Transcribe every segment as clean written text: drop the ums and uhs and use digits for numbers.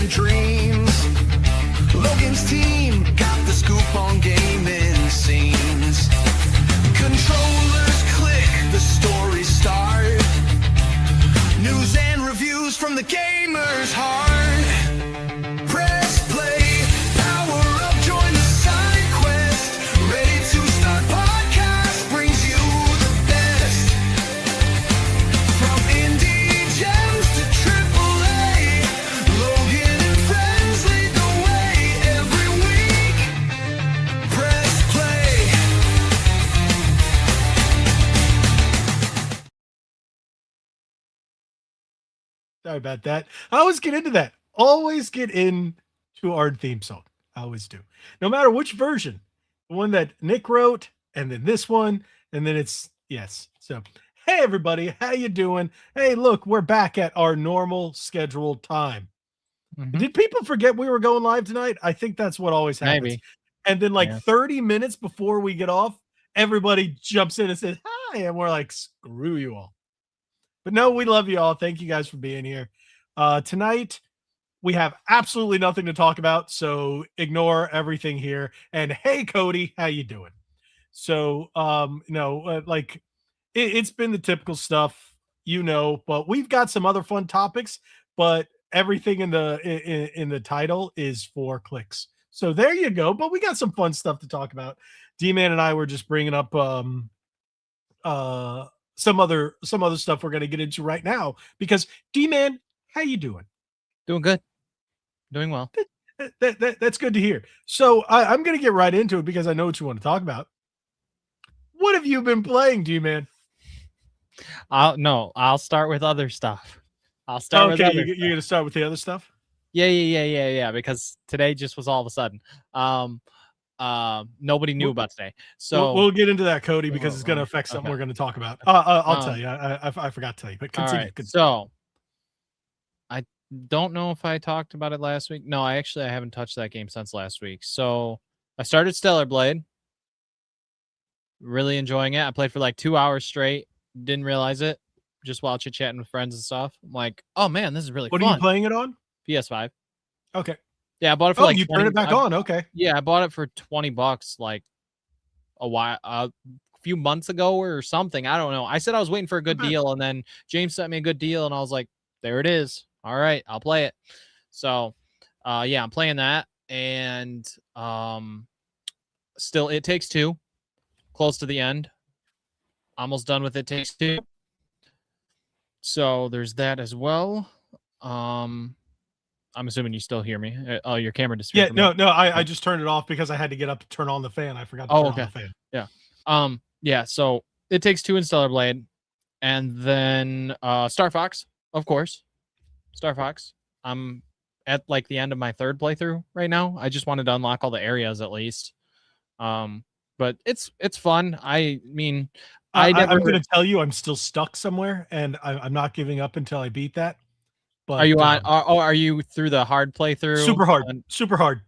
and dreams. Logan's team got the scoop on gaming scenes. Controllers click, the stories start. News and reviews from the gamer's heart. Press play, power up, join the side quest. Ready to start podcast brings you the best. From indie gems to AAA, Logan and friends lead the way every week. Press play. Sorry about that. I always get into that. Always get into our theme song. I always do. No matter which version. The one that Nick wrote, and then this one, and then it's yes. So, hey everybody, how you doing? Hey, look, we're back at our normal scheduled time. Did people forget we were going live tonight? I think that's what always happens. Maybe. And then like Yeah. 30 minutes before we get off, everybody jumps in and says, hi, and we're like, screw you all. But no, we love you all. Thank you guys for being here. Tonight, we have absolutely nothing to talk about, so ignore everything here. And hey, Cody, how you doing? So, it's been the typical stuff, but we've got some other fun topics, but everything in the title is for clicks. So there you go. But we got some fun stuff to talk about. D-Man and I were just bringing up some other stuff we're going to get into right now, because D-Man, how you doing? Doing good. Doing well. That's good to hear. So I'm going to get right into it because I know what you want to talk about. What have you been playing, D-Man? I'll start with other stuff. You're going to start with the other stuff? Yeah. Because today just was all of a sudden. Nobody knew about today. So we'll get into that, Cody, because it's going to affect something we're going to talk about. I'll tell you. I forgot to tell you, but continue. All right. So I don't know if I talked about it last week. No, I haven't touched that game since last week. So I started Stellar Blade. Really enjoying it. I played for like 2 hours straight. Didn't realize it. Just while chit-chatting with friends and stuff. I'm like, oh man, this is really fun. What are you playing it on? PS5. Okay. Yeah, I bought it for you turned it back on. Okay. Yeah, I bought it for $20 like a few months ago or something. I don't know. I said I was waiting for a good deal, and then James sent me a good deal, and I was like, there it is. All right, I'll play it. So, I'm playing that, and still It Takes Two, close to the end. Almost done with It Takes Two. So there's that as well. I'm assuming you still hear me. Oh, your camera disappeared. Yeah, no. I just turned it off because I had to get up to turn on the fan. I forgot to turn on the fan. Yeah. Yeah. So It Takes Two in Stellar Blade, and then Star Fox, of course. Star Fox. I'm at like the end of my third playthrough right now. I just wanted to unlock all the areas at least. But it's fun. I mean, I'm going to tell you, I'm still stuck somewhere, and I'm not giving up until I beat that. But, are you on? Are you through the hard playthrough? Super hard.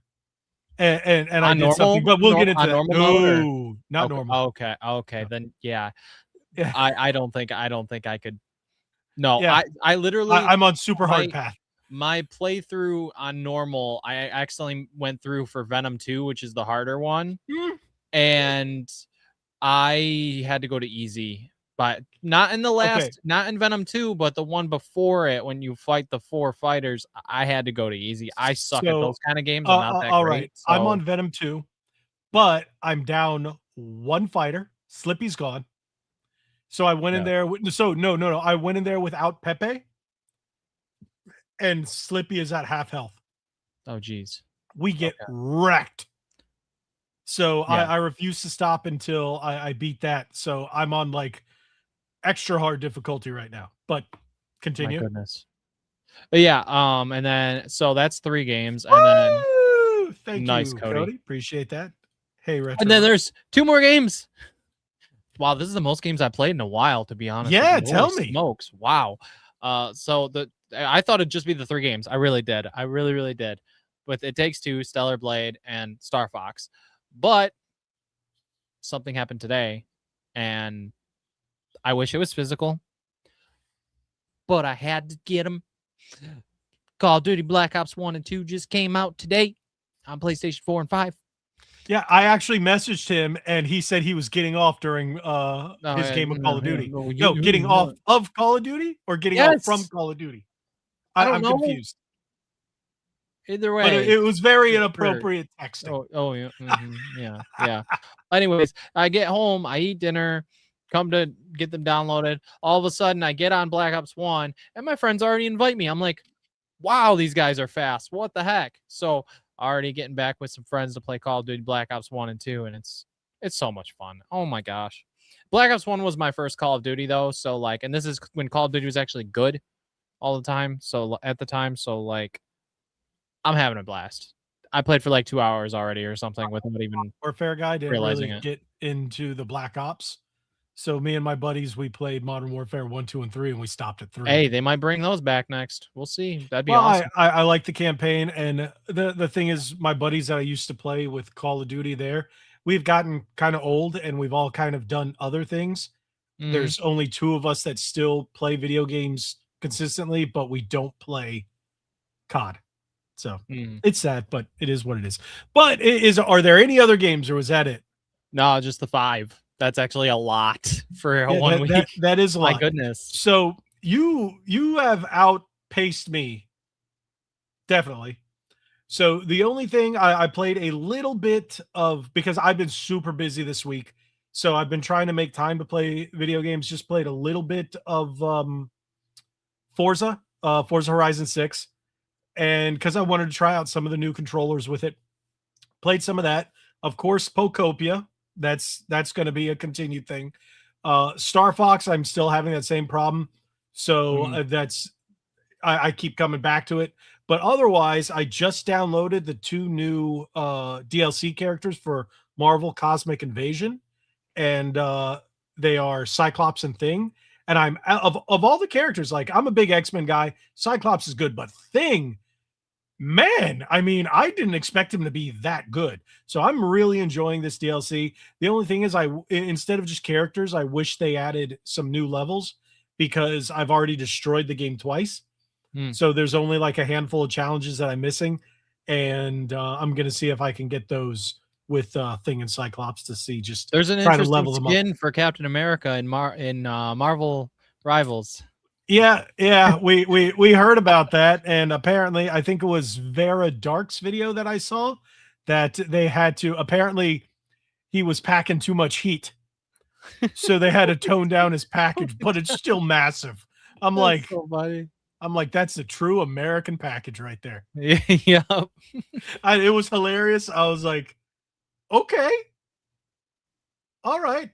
And I did normal, something, but we'll get into that. No, not normal. Okay. No. Then yeah. Yeah. I don't think I could. No, yeah. I literally. I'm on super hard path. My playthrough on normal, I accidentally went through for Venom 2, which is the harder one, and I had to go to easy. But not in the last, not in Venom 2, but the one before it, when you fight the 4 fighters, I had to go to easy. I suck at those kind of games. I'm not that all great. Right. So. I'm on Venom 2, but I'm down 1 fighter. Slippy's gone. So I went in there. No. I went in there without Pepe, and Slippy is at half health. Oh, geez. We get wrecked. So I refuse to stop until I beat that. So I'm on like extra hard difficulty right now, but continue. My goodness. But yeah, and then so that's 3 games, and then thank nice, you, Cody. Appreciate that. Hey, Retro. And then there's 2 more games. Wow, this is the most games I played in a while, to be honest. Yeah, tell me. Smokes. Wow. So I thought it'd just be the 3 games. I really did. I really did. With It Takes Two, Stellar Blade, and Star Fox. But something happened today, and I wish it was physical, but I had to get them Call of Duty Black Ops 1 and 2 just came out today on PlayStation 4 and 5. Yeah, I actually messaged him, and he said he was getting off during Oh, his yeah, game of Call of Duty. no, No, getting off of Call of Duty or getting off from Yes. Call of Duty? I don't I'm know. confused. Either But way. it was very Sure. inappropriate texting. Oh yeah. Yeah. Anyways, I get home, I eat dinner, come to get them downloaded. All of a sudden, I get on Black Ops 1, and my friends already invite me. I'm like, wow, these guys are fast. What the heck? So already getting back with some friends to play Call of Duty Black Ops 1 and 2, and it's so much fun. Oh my gosh. Black Ops 1 was my first Call of Duty though, so like, and this is when Call of Duty was actually good all the time. So at the time, so like, I'm having a blast. I played for like 2 hours already or something without even Warfare guy didn't realizing really it. get into the Black Ops. So me and my buddies, we played Modern Warfare 1, 2, and 3, and we stopped at 3. Hey, they might bring those back next. We'll see. That'd be Well, awesome. I like the campaign, and the thing is, my buddies that I used to play with Call of Duty there, we've gotten kind of old, and we've all kind of done other things. Mhm. There's only 2 of us that still play video games consistently, but we don't play COD. So Mhm. it's sad, but it is what it is. But are there any other games, or was that it? No, just the 5. That's actually a lot for Yeah, 1 week. that is a lot. My goodness. So you have outpaced me, definitely. So the only thing I played a little bit of, because I've been super busy this week, so I've been trying to make time to play video games. Just played a little bit of Forza Horizon 6, and because I wanted to try out some of the new controllers with it, played some of that. Of course, Pokopia. That's going to be a continued thing. Star Fox, I'm still having that same problem. So that's I keep coming back to it. But otherwise, I just downloaded the 2 new DLC characters for Marvel Cosmic Invasion, and they are Cyclops and Thing. And I'm of all the characters, like, I'm a big X-Men guy. Cyclops is good, but Thing, man, I mean, I didn't expect him to be that good. So I'm really enjoying this DLC. The only thing is, instead of just characters, I wish they added some new levels, because I've already destroyed the game twice. So there's only like a handful of challenges that I'm missing, and I'm going to see if I can get those with Thing and Cyclops to see, just there's an try to level interesting them up. skin for Captain America in Marvel Rivals. Yeah, we heard about that, and apparently, I think it was Vera Dark's video that I saw, that they had to, apparently he was packing too much heat, so they had to tone down his package, but it's still massive. I'm like, so funny. that's a true American package right there. Yeah. It was hilarious. I was like, okay, all right,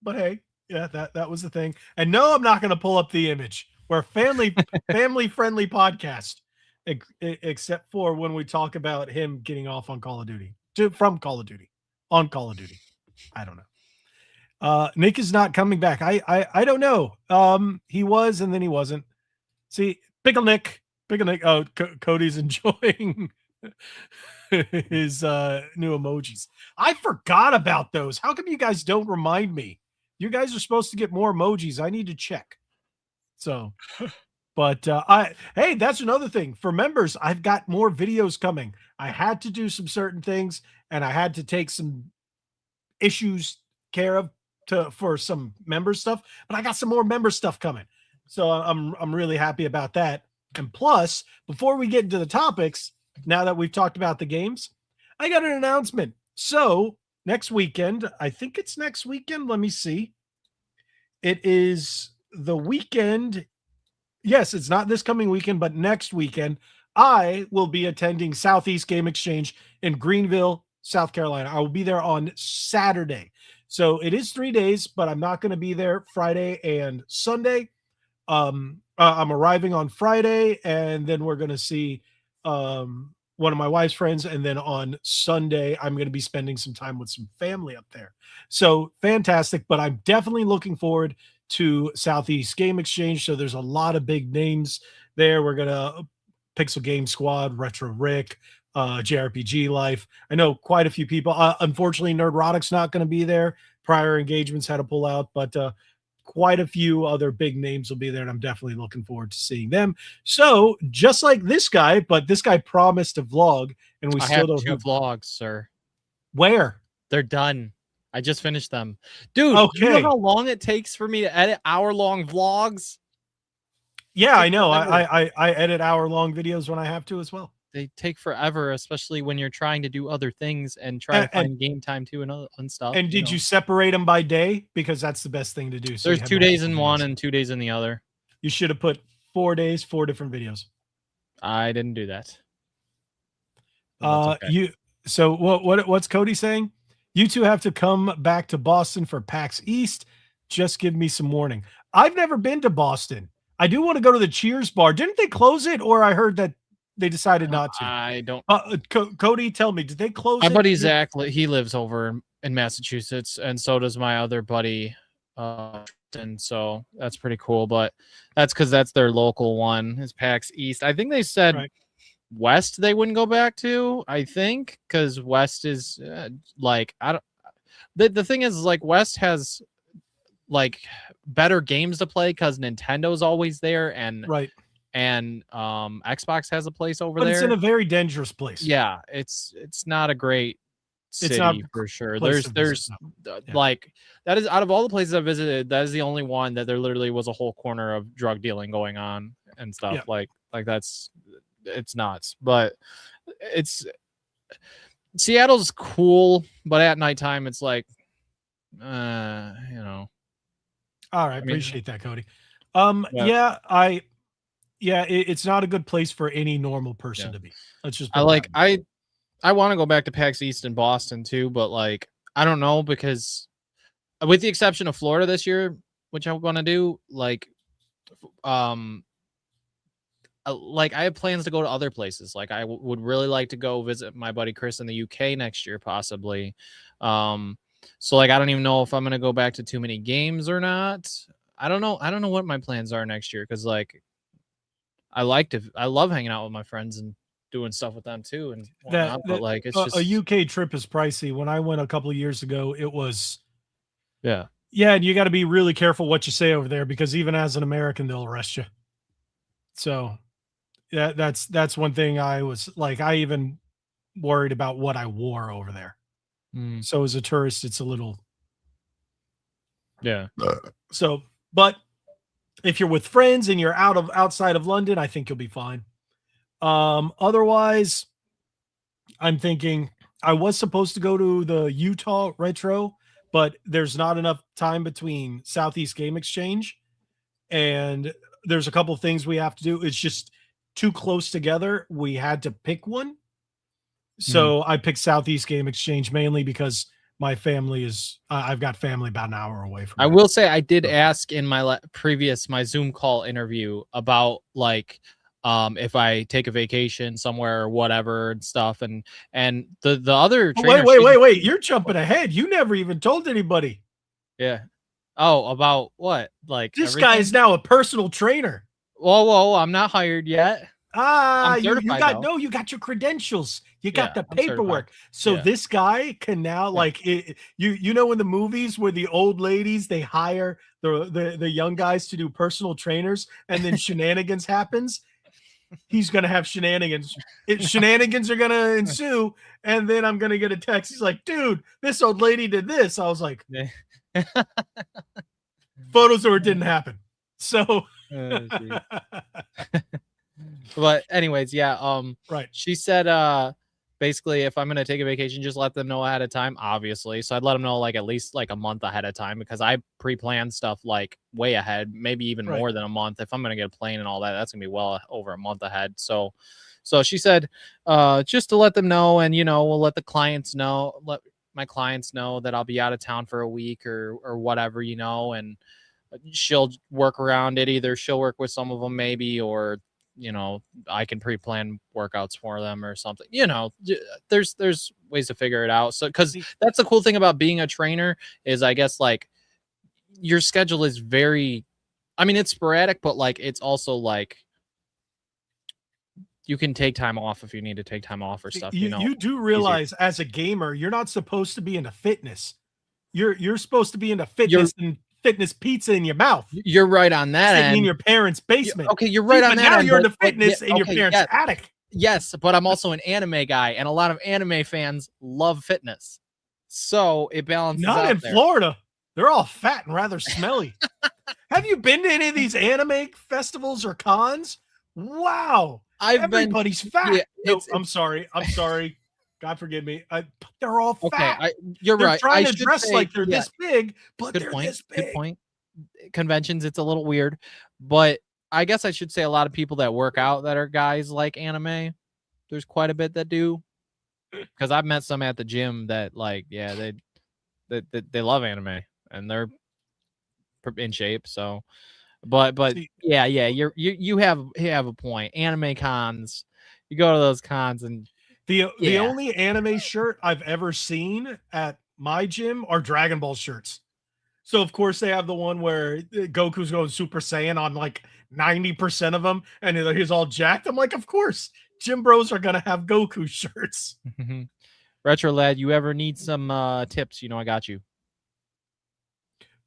but hey. Yeah, that was the thing. And no, I'm not going to pull up the image. We're a family friendly podcast, except for when we talk about him getting off on Call of Duty, from Call of Duty, on Call of Duty. I don't know. Nick is not coming back. I don't know. He was, and then he wasn't. See, Pickle Nick. Oh, Cody's enjoying his new emojis. I forgot about those. How come you guys don't remind me? You guys are supposed to get more emojis. I need to check. So, but hey, that's another thing for members. I've got more videos coming. I had to do some certain things, and I had to take some issues care of for some member stuff, but I got some more member stuff coming. So I'm really happy about that. And plus, before we get into the topics, now that we've talked about the games, I got an announcement. So next weekend, I think it's next weekend. Let me see. It is the weekend. Yes, it's not this coming weekend, but next weekend, I will be attending Southeast Game Exchange in Greenville, South Carolina. I will be there on Saturday. So it is 3 days, but I'm not going to be there Friday and Sunday. I'm arriving on Friday, and then we're going to see one of my wife's friends, and then on Sunday I'm going to be spending some time with some family up there. So fantastic, but I'm definitely looking forward to Southeast Game Exchange. So there's a lot of big names there. We're going to Pixel Game Squad, Retro Rick, JRPG Life. I know quite a few people. Unfortunately, Nerdrotic's not going to be there. Prior engagements had to pull out, but quite a few other big names will be there, and I'm definitely looking forward to seeing them. So just like this guy, but this guy promised a vlog, and we I still have don't 2 have. vlogs, sir. Where? They're done. I just finished them. Dude, you know Okay. how long it takes for me to edit hour-long vlogs? Yeah, I Take know. forever. I edit hour-long videos when I have to as well. They take forever, especially when you're trying to do other things and try to And find game time too and stuff. and did know. you separate them by day? Because that's the best thing to do. So you There's have 2 days multiple in one videos. and 2 days in the other. You should have put 4 days, 4 different videos. I didn't do that. But that's okay. So what's Cody saying? You two have to come back to Boston for PAX East. Just give me some warning. I've never been to Boston. I do want to go to the Cheers bar. Didn't they close it, or I heard that they decided not to? I don't. Cody, tell me, did they close My it? buddy Zach, he lives over in Massachusetts, and so does my other buddy. And so that's pretty cool. But that's because that's their local one, is PAX East. I think they said Right. West they wouldn't go back to. I think because West is like I don't. The thing is, like, West has like better games to play because Nintendo's always there, and Right. and Xbox has a place over But there. it's in a very dangerous place. Yeah, it's not a great city not for sure. place to There's visit, no. Yeah. like that is out of all the places I visited, that is the only one that there literally was a whole corner of drug dealing going on and stuff. Yeah. Like that's it's nuts. But it's Seattle's cool, but at nighttime it's like you know. All right, I mean, appreciate that, Cody. It's not a good place for any normal person to be. Let's just. I want to go back to PAX East in Boston too, but like I don't know, because with the exception of Florida this year, which I want to do, like I have plans to go to other places. Like I would really like to go visit my buddy Chris in the UK next year, possibly. So like I don't even know if I'm gonna go back to too many games or not. I don't know what my plans are next year, because like I love hanging out with my friends and doing stuff with them too, and whatnot, but like it's just a UK trip is pricey. When I went a couple of years ago, it was yeah. And you got to be really careful what you say over there, because even as an American, they'll arrest you. So yeah, that's one thing I was like, I even worried about what I wore over there. So as a tourist, it's a little so, but if you're with friends and you're outside of London, I think you'll be fine. Otherwise, I'm thinking I was supposed to go to the Utah Retro, but there's not enough time between Southeast Game Exchange, and there's a couple of things we have to do. It's just too close together. We had to pick one. So I picked Southeast Game Exchange mainly because my family is, I've got family about an hour away from I here. will say I did ask in my my Zoom call interview about like if I take a vacation somewhere or whatever and stuff, and the other trainer, Wait, you're jumping ahead. You never even told anybody. Yeah. Oh, about what? Like this guy is now a personal trainer. Whoa, I'm not hired yet. You got your credentials. You got the paperwork. So this guy can now you know in the movies where the old ladies, they hire the young guys to do personal trainers, and then shenanigans happens. He's gonna have shenanigans. Shenanigans are gonna ensue, and then I'm gonna get a text. He's like, dude, this old lady did this. I was like, photos or it didn't happen. So but anyways, right. She said basically if I'm gonna take a vacation, just let them know ahead of time, obviously. So I'd let them know like at least like a month ahead of time, because I pre-plan stuff like way ahead, maybe even more than a month. If I'm gonna get a plane and all that, that's gonna be well over a month ahead. So she said just to let them know, and we'll let my clients know that I'll be out of town for a week or whatever, and she'll work around it. Either she'll work with some of them maybe, or I can pre-plan workouts for them or something. There's ways to figure it out. So because that's the cool thing about being a trainer is, I guess, like your schedule is very, it's sporadic, but like it's also like you can take time off if you need to take time off or stuff. You do realize as a gamer, you're not supposed to be into fitness. You're supposed to be into fitness and fitness pizza in your mouth. You're right on that Sitting end. in your parents' basement. Okay, you're right See, on but that now end, you're but- into fitness but in your okay, parents' yes. attic. Yes, but I'm also an anime guy, and a lot of anime fans love fitness. So it balances Not out in there. Florida. They're all fat and rather smelly. Have you been to any of these anime festivals or cons? Wow. Everybody's fat. yeah, No, it's- I'm sorry. I'm sorry. God forgive me. They're all Okay, fat. you're They're right. trying I to should dress say, like they're yeah, this big, but good they're point. this big. Good point. Conventions, it's a little weird, but I guess I should say a lot of people that work out that are guys like anime. There's quite a bit that do, because I've met some at the gym that like, yeah, they love anime and they're in shape. So, but See- yeah, you have a point. Anime cons, you go to those cons and The Yeah. only anime shirt I've ever seen at my gym are Dragon Ball shirts. So of course they have the one where Goku's going Super Saiyan on like 90% of them, and he's all jacked. I'm like, of course, gym bros are gonna have Goku shirts. Retro Lad, you ever need some tips? You know, I got you.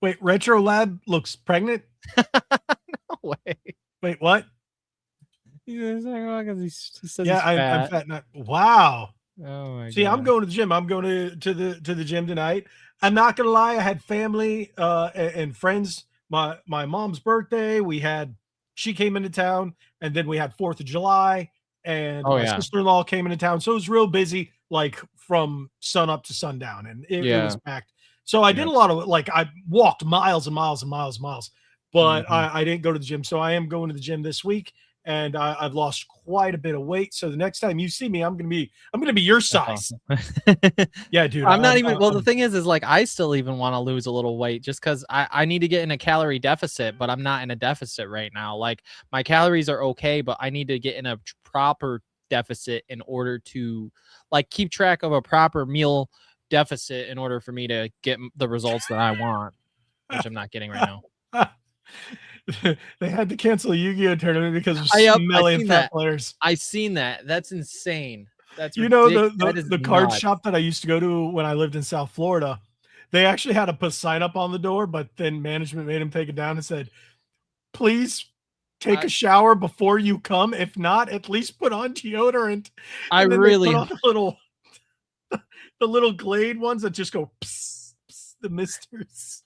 Wait, Retro Lad looks pregnant? No way. Wait, what? He says Yeah, he's fat. I'm fat. Not, wow. Oh my See, I'm God. going to the gym. I'm going to the gym tonight. I'm not gonna lie. I had family and friends. My mom's birthday. She came into town, and then we had 4th of July, and Oh, my yeah. sister-in-law came into town. So it was real busy, like from sun up to sundown, and it was packed. So I did a lot of like I walked miles and miles and miles and miles, but Mhm. I didn't go to the gym. So I am going to the gym this week, and I've lost quite a bit of weight. So the next time you see me, I'm gonna be your size. Yeah, dude. I'm not even. Well, the thing is like I still even want to lose a little weight just because I need to get in a calorie deficit, but I'm not in a deficit right now. Like my calories are okay, but I need to get in a proper deficit in order to like keep track of a proper meal deficit in order for me to get the results that I want, which I'm not getting right now. They had to cancel a Yu-Gi-Oh tournament because of I smelly seen and fat that. players. I seen that. That's insane. That's You know that is the card nuts. shop that I used to go to when I lived in South Florida. They actually had to put a sign up on the door, but then management made them take it down and said, "Please take a shower before you come. If not, at least put on deodorant." I And then really they put on the little Glade ones that just go psst, psst, the misters.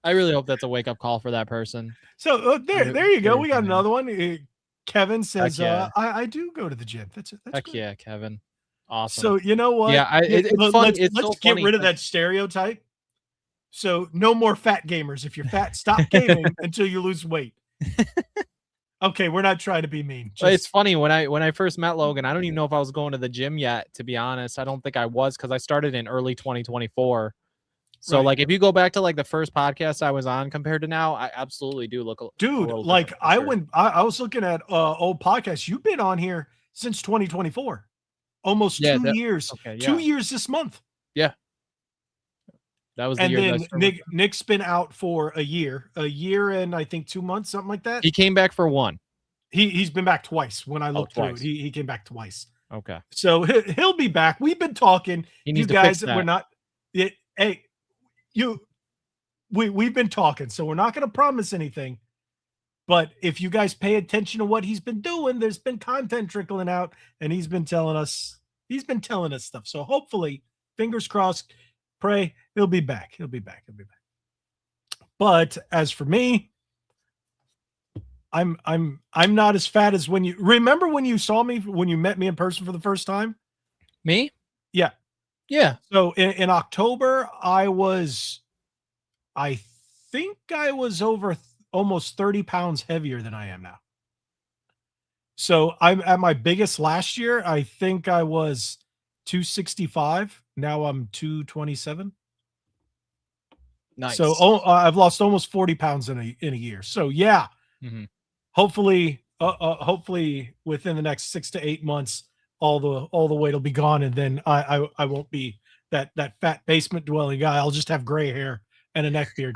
I really hope that's a wake up call for that person. So there you go. We got seriously, man. another one. Kevin says, yeah. I do go to the gym. That's Heck good. yeah, Kevin. Awesome. So you know what? Yeah, it's funny. It's let's so get funny rid of 'cause- that stereotype. So no more fat gamers. If you're fat, stop gaming until you lose weight. Okay, we're not trying to be mean. But it's funny when I first met Logan, I don't even know if I was going to the gym yet, to be honest. I don't think I was because I started in early 2024. So Right. like if you go back to like the first podcast I was on compared to now, I absolutely do look a dude, little like different for sure. I was looking at old podcasts. You've been on here since 2024. Almost Yeah, 2 years. okay, 2 yeah. years this month. That was the And year that I then started. Nick's been out for a year and I think 2 months, something like that. He came back for one. He's been back twice. When I looked through it, twice. he came back twice. Okay. So he'll be back. We've been talking. He You needs to guys, fix that. we're not. Hey, we've been talking, so we're not going to promise anything. But if you guys pay attention to what he's been doing, there's been content trickling out, and he's been telling us stuff. So hopefully, fingers crossed, pray he'll be back. He'll be back. But as for me, I'm not as fat as when you remember when you saw me when you met me in person for the first time. Me? Yeah. Yeah. So in October, I think I was over almost 30 pounds heavier than I am now. So I'm at my biggest last year. I think I was 265. Now I'm 227. Nice. So I've lost almost 40 pounds in a year. So yeah, Mhm. hopefully within the next 6 to 8 months, all the weight will be gone, and then I won't be that fat basement dwelling guy. I'll just have gray hair and a neck beard.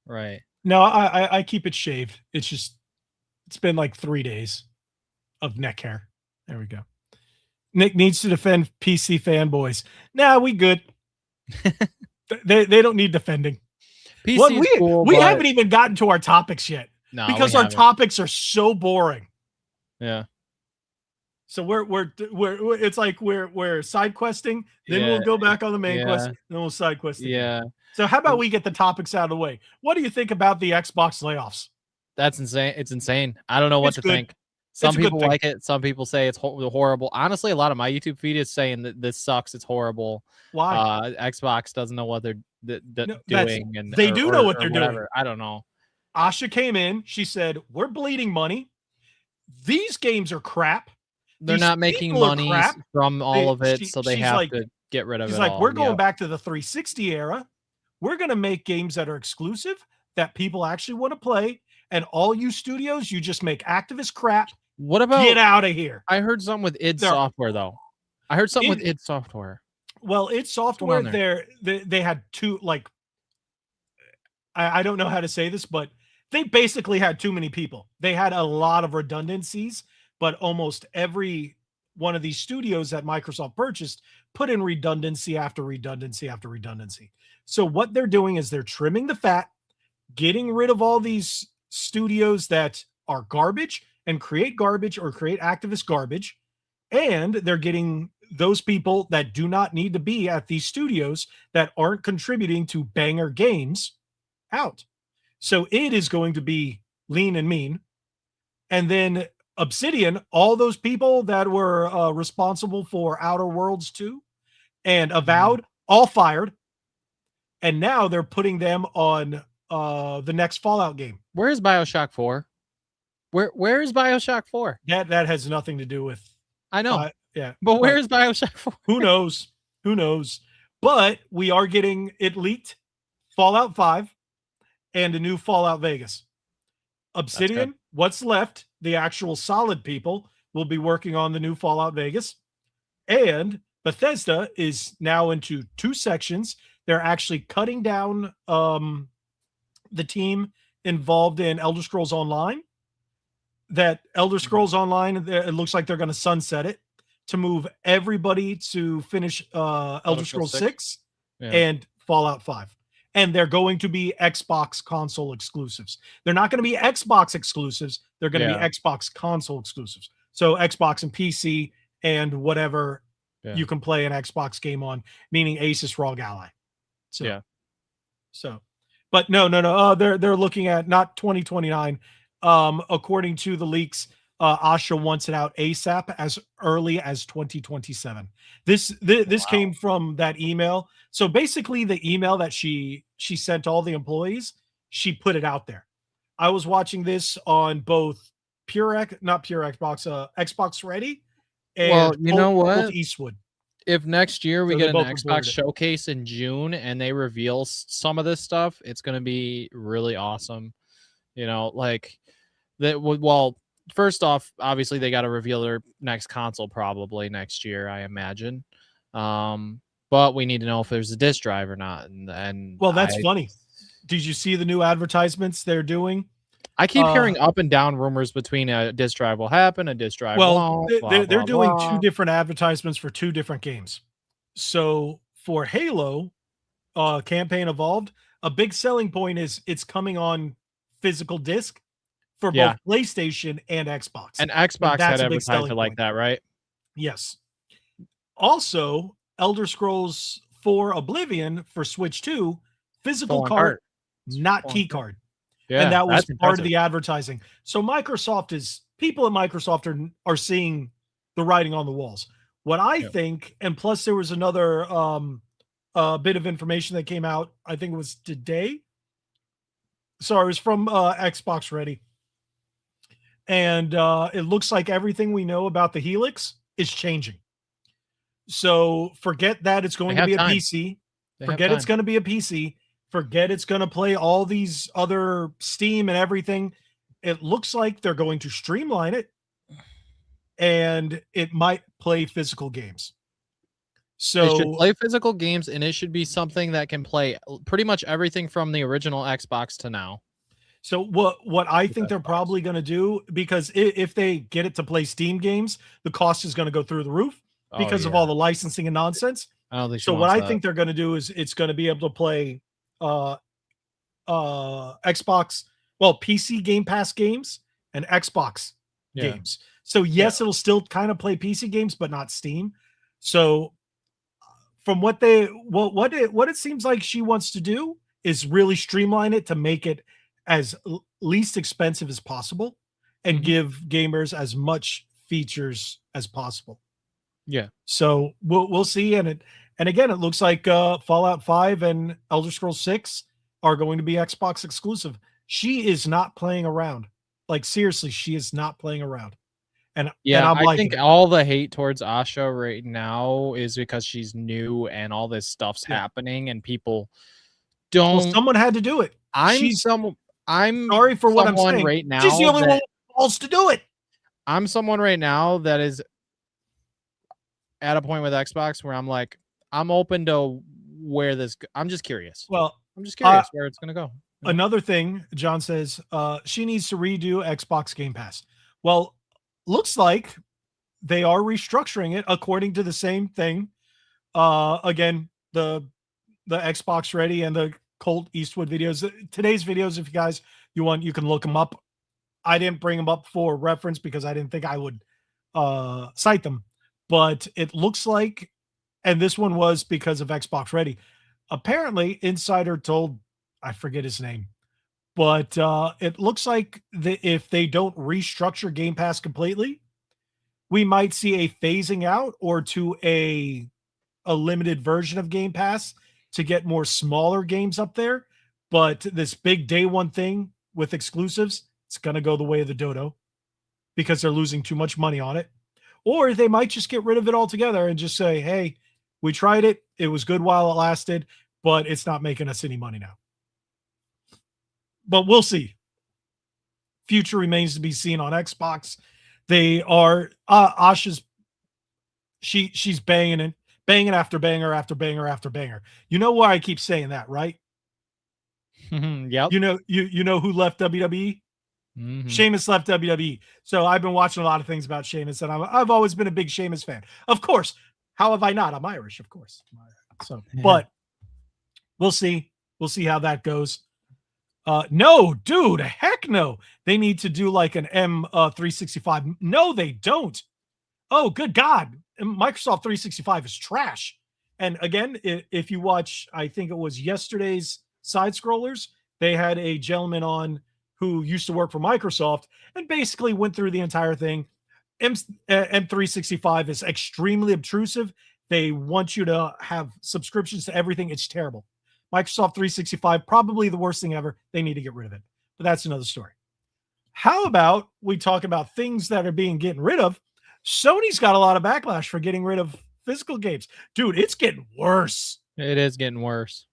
Right. No, I keep it shaved. It's been like 3 days of neck hair. There we go. Nick needs to defend PC fanboys. Nah, we good. They don't need defending. PC Well, is cool, we but haven't even gotten to our topics yet no, because we our haven't. topics are so boring. Yeah. So we're it's like we're side questing, then we'll go back on the main quest, and then we'll side quest again. Yeah. So how about we get the topics out of the way? What do you think about the Xbox layoffs? That's insane. It's insane. I don't know what It's to good. think. Some It's a good people thing. like it. Some people say it's horrible. Honestly, a lot of my YouTube feed is saying that this sucks. It's horrible. Why? Xbox doesn't know what they're No, doing, and they do know what they're doing. whatever. I don't know. Asha came in. She said, "We're bleeding money. These games are crap. They're These not making people are money crap." from all of it, She- so they she's have like- to get rid of it. She's like, all. "We're going Yeah. back to the 360 era. We're going to make games that are exclusive that people actually want to play. And all you studios, you just make activist crap. What about? Get out of here." I heard something with id There- Software though. I heard something with id Software. Well, it's software. on there? They had two, like, I don't know how to say this, but they basically had too many people. They had a lot of redundancies, but almost every one of these studios that Microsoft purchased put in redundancy after redundancy after redundancy. So what they're doing is they're trimming the fat, getting rid of all these studios that are garbage and create garbage or create activist garbage. And they're getting those people that do not need to be at these studios that aren't contributing to banger games out. So it is going to be lean and mean. And then Obsidian, all those people that were responsible for Outer Worlds 2 and Avowed, all fired. And now they're putting them on the next Fallout game. Where is BioShock 4? Where is BioShock 4? That has nothing to do with I know, yeah. but where is BioShock 4? Who knows? Who knows? But we are getting it leaked, Fallout 5 and a new Fallout Vegas. Obsidian, what's left, the actual solid people, will be working on the new Fallout Vegas. And Bethesda is now into two sections. They're actually cutting down the team involved in Elder Scrolls Online. That Elder Scrolls Online, it looks like they're going to sunset it to move everybody to finish Elder Scrolls 6 and Fallout 5. And they're going to be Xbox console exclusives. They're not going to be Xbox exclusives. They're going to be Xbox console exclusives. So Xbox and PC and whatever you can play an Xbox game on, meaning Asus ROG Ally. So, but no. They're looking at not 2029. According to the leaks, Asha wants it out ASAP, as early as 2027. This came from that email. So basically, the email that she sent all the employees, she put it out there. I was watching this on both Xbox Ready, and Well, you know what? both Eastwood. If next year we So get they an both Xbox reported it. showcase in June and they reveal some of this stuff, it's going to be really awesome. You know, like that. Well, first off, obviously they got to reveal their next console probably next year, I imagine. But we need to know if there's a disk drive or not. And Well, that's funny. Did you see the new advertisements they're doing? I keep hearing up and down rumors between a disk drive will happen, a disk drive won't. They're doing two different advertisements for two different games. So for Halo, Campaign Evolved, a big selling point is it's coming on physical disc for both PlayStation and Xbox. And Xbox that's had a big advertised selling it like point. that, right? Yes. Also, Elder Scrolls 4 Oblivion for Switch 2, physical Full-on card, cart. not Full-on key cart. card. Yeah, And that was that's part of impressive. the advertising. So people at Microsoft are seeing the writing on the walls. What I think, and plus there was another bit of information that came out, I think it was today. Sorry, it was from Xbox Ready. And it looks like everything we know about the Helix is changing. So forget that it's going to be a PC. Forget it's going to be a PC. Forget it's going to play all these other Steam and everything. It looks like they're going to streamline it, and it might play physical games. So it should play physical games, and it should be something that can play pretty much everything from the original Xbox to now. So what I think they're probably going to do, because if they get it to play Steam games, the cost is going to go through the roof because of all the licensing and nonsense. I don't think she So what wants I that. think they're going to do is it's going to be able to play Xbox, well, PC Game Pass games and Xbox Yeah. games. So yes, it'll still kind of play PC games, but not Steam. So from what it seems like she wants to do is really streamline it to make it as least expensive as possible and Mhm. give gamers as much features as possible. Yeah. So we'll see. And again, it looks like Fallout 5 and Elder Scrolls 6 are going to be Xbox exclusive. She is not playing around. Like seriously, she is not playing around. And I'm I liking think it. all the hate towards Asha right now is because she's new and all this stuff's happening and people Well, don't. someone had to do it. I'm She's sorry for what I'm someone saying. right now She's the only one that with balls to do it. I'm someone right now that is at a point with Xbox where I'm like, I'm open to where this. I'm just curious. Well, I'm just curious where it's gonna go. another thing, John says, she needs to redo Xbox Game Pass. Well, looks like they are restructuring it according to the same thing. Again, the Xbox Ready and the Colt Eastwood videos. Today's videos, if you guys you want, you can look them up. I didn't bring them up for reference because I didn't think I would cite them. But it looks like, and this one was because of Xbox Ready. Apparently, Insider told, I forget his name, but it looks like if they don't restructure Game Pass completely, we might see a phasing out or to a limited version of Game Pass to get more smaller games up there. But this big day one thing with exclusives, it's going to go the way of the dodo because they're losing too much money on it. Or they might just get rid of it altogether and just say, hey, we tried it. It was good while it lasted, but it's not making us any money now. But we'll see. Future remains to be seen on Xbox. They are Asha's. She's banging after banger after banger after banger. You know why I keep saying that, right? Yep. You know who left WWE? Mhm. Sheamus left WWE. So I've been watching a lot of things about Sheamus, and I've always been a big Sheamus fan. Of course. How have I not? I'm Irish, of course. So, but we'll see. We'll see how that goes. No, dude, heck no. They need to do like an M365. No, they don't. Oh, good God. Microsoft 365 is trash. And again, if you watch, I think it was yesterday's Side Scrollers, they had a gentleman on who used to work for Microsoft and basically went through the entire thing. M365 is extremely obtrusive. They want you to have subscriptions to everything. It's terrible. Microsoft 365, probably the worst thing ever. They need to get rid of it. But that's another story. How about we talk about things that are being getting rid of? Sony's got a lot of backlash for getting rid of physical games. Dude, it's getting worse. It is getting worse.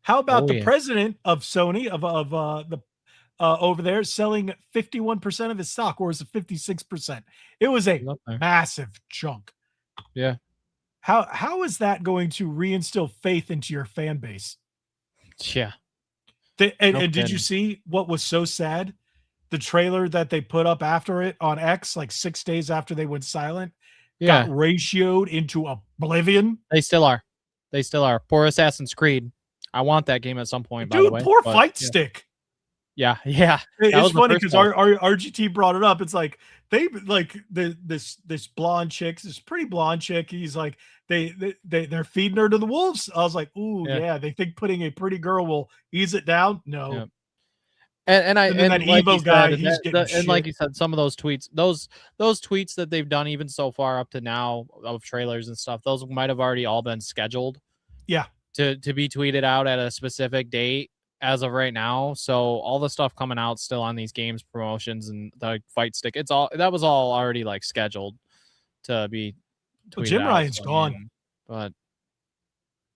How about the president of Sony over there selling 51% of his stock, or is it 56%? It was a massive chunk. Yeah. How is that going to reinstill faith into your fan base? Yeah. And did you see what was so sad? The trailer that they put up after it on X, like 6 days after they went silent, got ratioed into oblivion. They still are. They still are. Poor Assassin's Creed. I want that game at some point, by the way. Poor Fight Stick. Yeah. It's funny because our RGT brought it up. It's like they like this blonde chick, this pretty blonde chick. He's like they're feeding her to the wolves. I was like, ooh, yeah. They think putting a pretty girl will ease it down. No. Yeah. And that like Evo guy, he's getting and like you said, some of those tweets, those tweets that they've done even so far up to now of trailers and stuff, those might have already all been scheduled. Yeah. To be tweeted out at a specific date as of right now. So all the stuff coming out still on these games promotions and the Fight Stick, that was all already like scheduled to be tweeted. Well, Jim Ryan's gone. But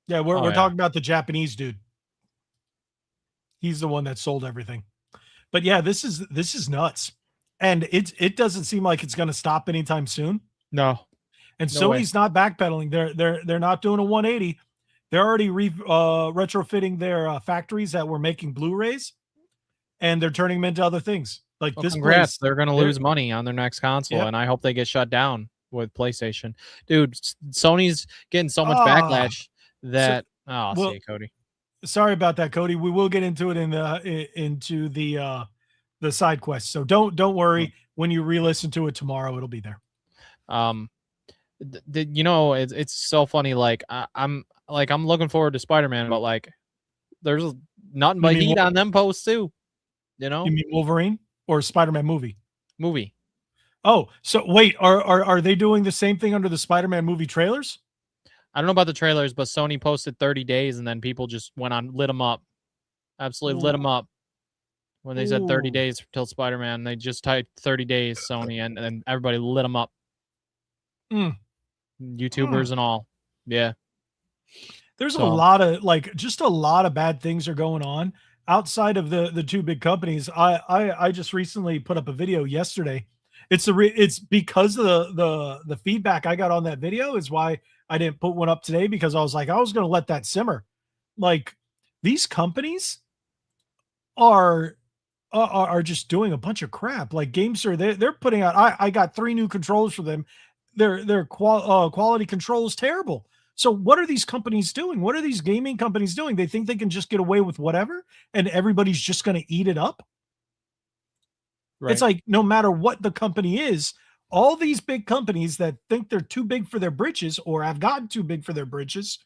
yeah, we're talking about the Japanese dude. He's the one that sold everything. But yeah, this is nuts. And it doesn't seem like it's going to stop anytime soon. No. And Sony's not backpedaling. They're not doing a 180. They're already retrofitting their factories that were making Blu-rays, and they're turning them into other things. Like this congrats. They're going to lose money on their next console, and I hope they get shut down with PlayStation. Dude, Sony's getting so much backlash that see, Cody. Sorry about that, Cody. We will get into it into the side quest. So don't worry. When you re-listen to it tomorrow, it'll be there. It's so funny. Like I'm looking forward to Spider-Man, but like there's nothing but heat on them posts too. You mean Wolverine or Spider-Man movie? Movie. Oh, so wait, are they doing the same thing under the Spider-Man movie trailers? I don't know about the trailers, but Sony posted 30 days and then people just went on, lit them up. Absolutely lit them up. When they said 30 days till Spider-Man, they just typed 30 days Sony and everybody lit them up. YouTubers and all. Yeah. There's a lot of just a lot of bad things are going on outside of the two big companies. I just recently put up a video yesterday. It's because of the feedback I got on that video is why I didn't put one up today, because I was like, I was going to let that simmer. Like, these companies are just doing a bunch of crap. Like GameStar, they're putting out. I got 3 new controllers for them. Their quality control is terrible. So what are these companies doing? What are these gaming companies doing? They think they can just get away with whatever, and everybody's just going to eat it up. Right. It's like, no matter what the company is, all these big companies that think they're too big for their britches or have gotten too big for their britches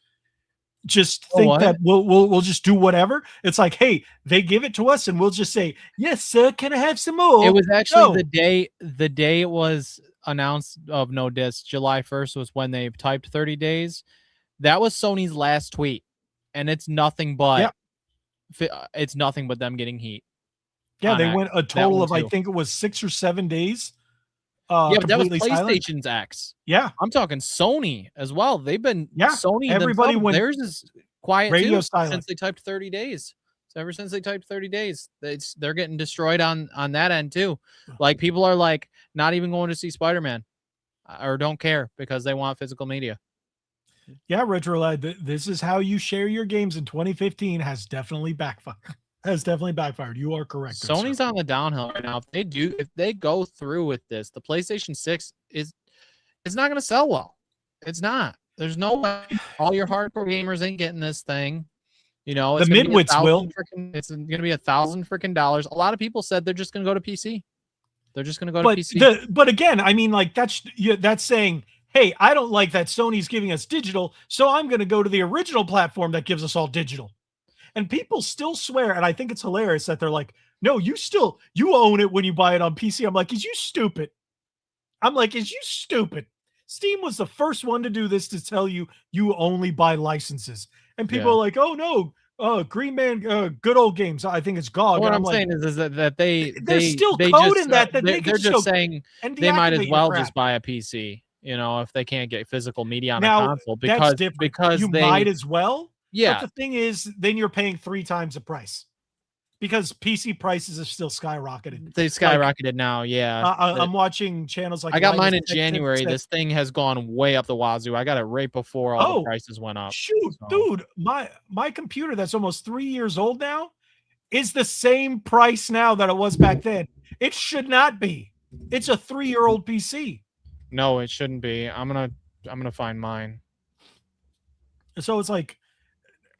just think that we'll just do whatever. It's like, hey, they give it to us and we'll just say, yes, sir, can I have some more? It was actually the day it was announced of no disc, July 1st was when they typed 30 days. That was Sony's last tweet, and it's nothing but them getting heat. Yeah, they went a total of, I think it was 6 or 7 days. But that was PlayStation's X. Yeah, I'm talking Sony as well. They've been Sony. Everybody went. Theirs is quiet radio too, silent since they typed 30 days. So ever since they typed 30 days, they're getting destroyed on that end too. Like, people are like not even going to see Spider-Man, or don't care because they want physical media. Yeah, Retro Lad, this is how you share your games in 2015 has definitely backfired. You are correct. Sony's on the downhill right now. If they go through with this, the PlayStation 6 it's not going to sell well. It's not. There's no way. All your hardcore gamers ain't getting this thing. You know, the midwits will. It's going to be $1,000 A lot of people said they're just going to go to PC. They're just going to go to PC. But again, I mean, like, that's saying, hey, I don't like that Sony's giving us digital, so I'm going to go to the original platform that gives us all digital. And people still swear, and I think it's hilarious that they're like, no, you own it when you buy it on PC. I'm like, is you stupid? Steam was the first one to do this, to tell you only buy licenses. And people are like, oh no, Green Man, good old games. I think it's GOG. What I'm saying is that there's still code in that they they're just saying they might as well just buy a PC. You know, if they can't get physical media on a console, because you might as well. Yeah. But the thing is, then you're paying 3 times the price, because PC prices have still skyrocketed. They've skyrocketed now. Yeah. I'm watching channels like, I got mine in January. This thing has gone way up the wazoo. I got it right before all the prices went up. Shoot, dude, my computer that's almost 3 years old now is the same price now that it was back then. It should not be. It's a 3-year-old PC. No, it shouldn't be. I'm gonna find mine. So it's like,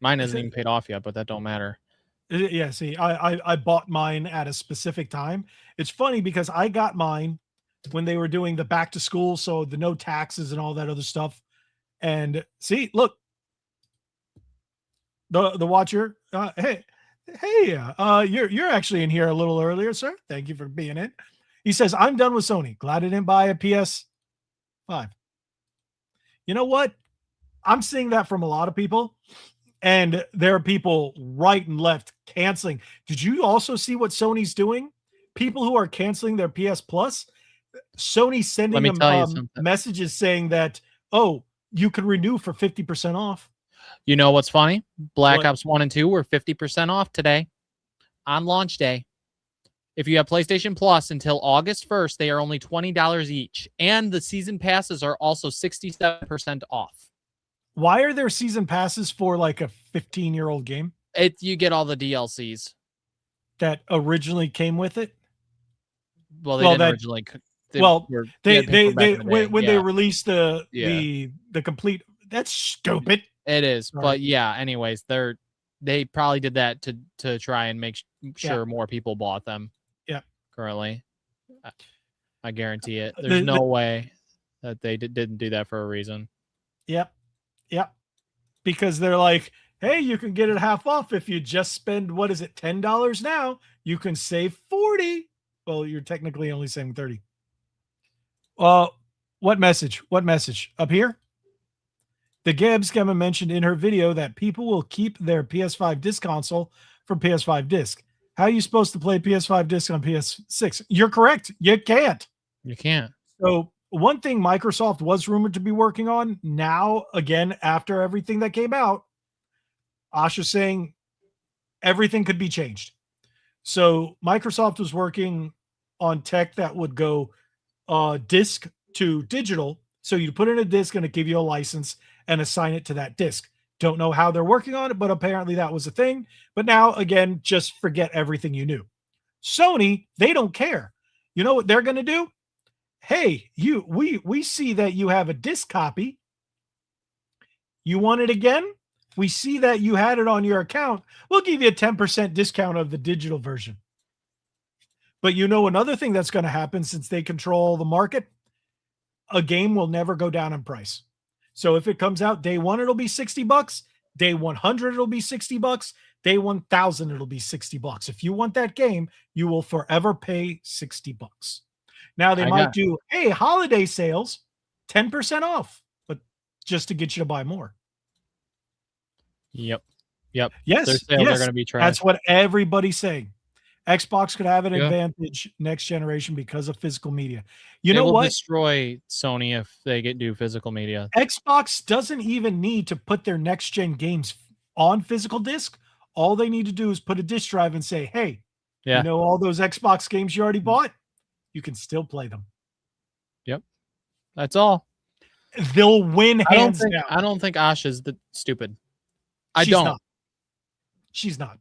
mine hasn't even paid off yet, but that don't matter. Yeah, see, I bought mine at a specific time. It's funny because I got mine when they were doing the back to school, so the no taxes and all that other stuff. And see, look, the watcher. Hey, you're actually in here a little earlier, sir. Thank you for being in. He says, I'm done with Sony. Glad I didn't buy a PS5. You know what? I'm seeing that from a lot of people. And there are people right and left canceling. Did you also see what Sony's doing? People who are canceling their PS Plus, Sony's sending them messages saying that, oh, you could renew for 50% off. You know what's funny? Black Ops 1 and 2 were 50% off today on launch day. If you have PlayStation Plus until August 1st, they are only $20 each. And the season passes are also 67% off. Why are there season passes for like a 15-year-old game? You get all the DLCs that originally came with it. Well, they didn't originally. They Well, were, they had paper back they in the day. when they released the Yeah. the complete. That's stupid. It is, Sorry. but yeah. Anyways, they probably did that to try and make sure more people bought them. Yeah. Currently, I guarantee it. There's no way that they didn't do that for a reason. Yep. Yep. Because they're like, hey, you can get it half off if you just spend, what is it, $10 now? You can save 40. Well, you're technically only saving 30. What message? What message? Up here? The Gamma mentioned in her video that people will keep their PS5 disc console for PS5 disc. How are you supposed to play PS5 disc on PS6? You're correct. You can't. You can't. So one thing Microsoft was rumored to be working on now, again, after everything that came out, Asha's saying everything could be changed. So Microsoft was working on tech that would go disc to digital. So you put in a disc and it give you a license and assign it to that disc. Don't know how they're working on it, but apparently that was a thing. But now, again, just forget everything you knew. Sony, they don't care. You know what they're going to do? Hey, we see that you have a disc copy. You want it again? We see that you had it on your account. We'll give you a 10% discount of the digital version. But you know another thing that's going to happen since they control the market? A game will never go down in price. So if it comes out day 1, it'll be $60. Day 100, it'll be $60. Day 1,000, it'll be $60. If you want that game, you will forever pay $60. Now they might do, hey, holiday sales, 10% off, but just to get you to buy more. Yep. Yes. Their sales are going to be trash. That's what everybody's saying. Xbox could have an advantage next generation because of physical media. You know what? Destroy Sony if they do physical media. Xbox doesn't even need to put their next gen games on physical disc. All they need to do is put a disc drive and say, hey, you know all those Xbox games you already bought? You can still play them. Yep. That's all. They'll win hands down. I don't think Asha's stupid. She's not.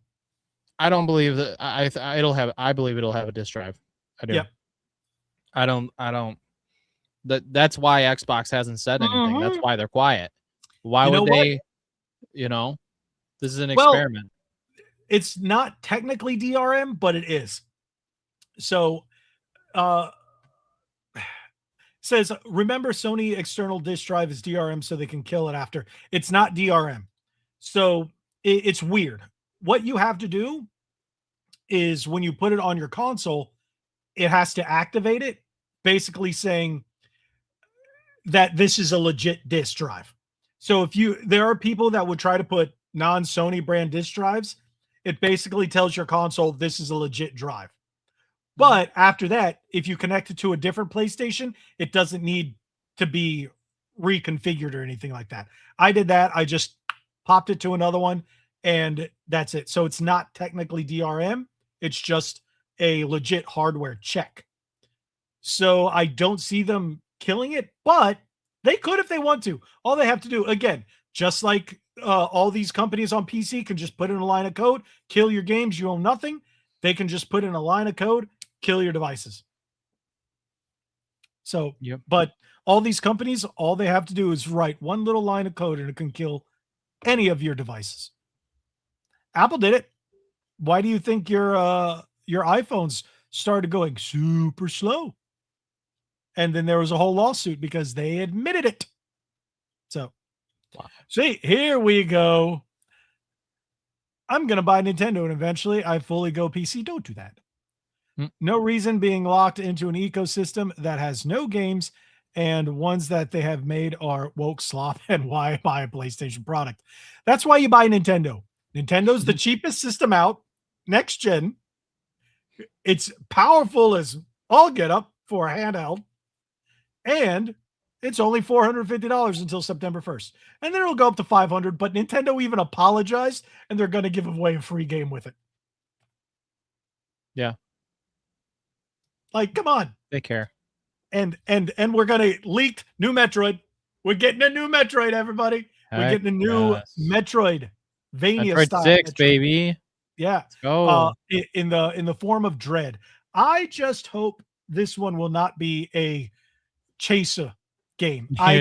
I don't believe that I believe it'll have a disc drive. I do. Yep. I don't. That's why Xbox hasn't said anything. That's why they're quiet. Why would they? You know, this is an experiment. It's not technically DRM, but it is. So, says, remember Sony external disk drive is DRM so they can kill it after. It's not DRM. So it's weird. What you have to do is when you put it on your console, it has to activate it, basically saying that this is a legit disk drive. So there are people that would try to put non-Sony brand disk drives. It basically tells your console this is a legit drive. But after that, if you connect it to a different PlayStation, it doesn't need to be reconfigured or anything like that. I did that. I just popped it to another one, and that's it. So it's not technically DRM. It's just a legit hardware check. So I don't see them killing it, but they could if they want to. All they have to do, again, just like all these companies on PC can just put in a line of code, kill your games, you own nothing. They can just put in a line of code, kill your devices. So, but all these companies, all they have to do is write one little line of code and it can kill any of your devices. Apple did it. Why do you think your iPhones started going super slow? And then there was a whole lawsuit because they admitted it. So, see, here we go. I'm going to buy Nintendo and eventually I fully go PC. Don't do that. No reason being locked into an ecosystem that has no games and ones that they have made are woke slop, and why buy a PlayStation product? That's why you buy Nintendo. Nintendo's the cheapest system out, next gen. It's powerful as all get up for a handheld, and it's only $450 until September 1st. And then it'll go up to $500, but Nintendo even apologized, and they're going to give away a free game with it. Yeah. Like, come on. They care. And we're going to leak new Metroid. We're getting a new Metroid, everybody. We're getting a new Metroid. Metroid style 6, Metroid. Baby. Yeah. Let's go. In the form of Dread. I just hope this one will not be a chaser game. I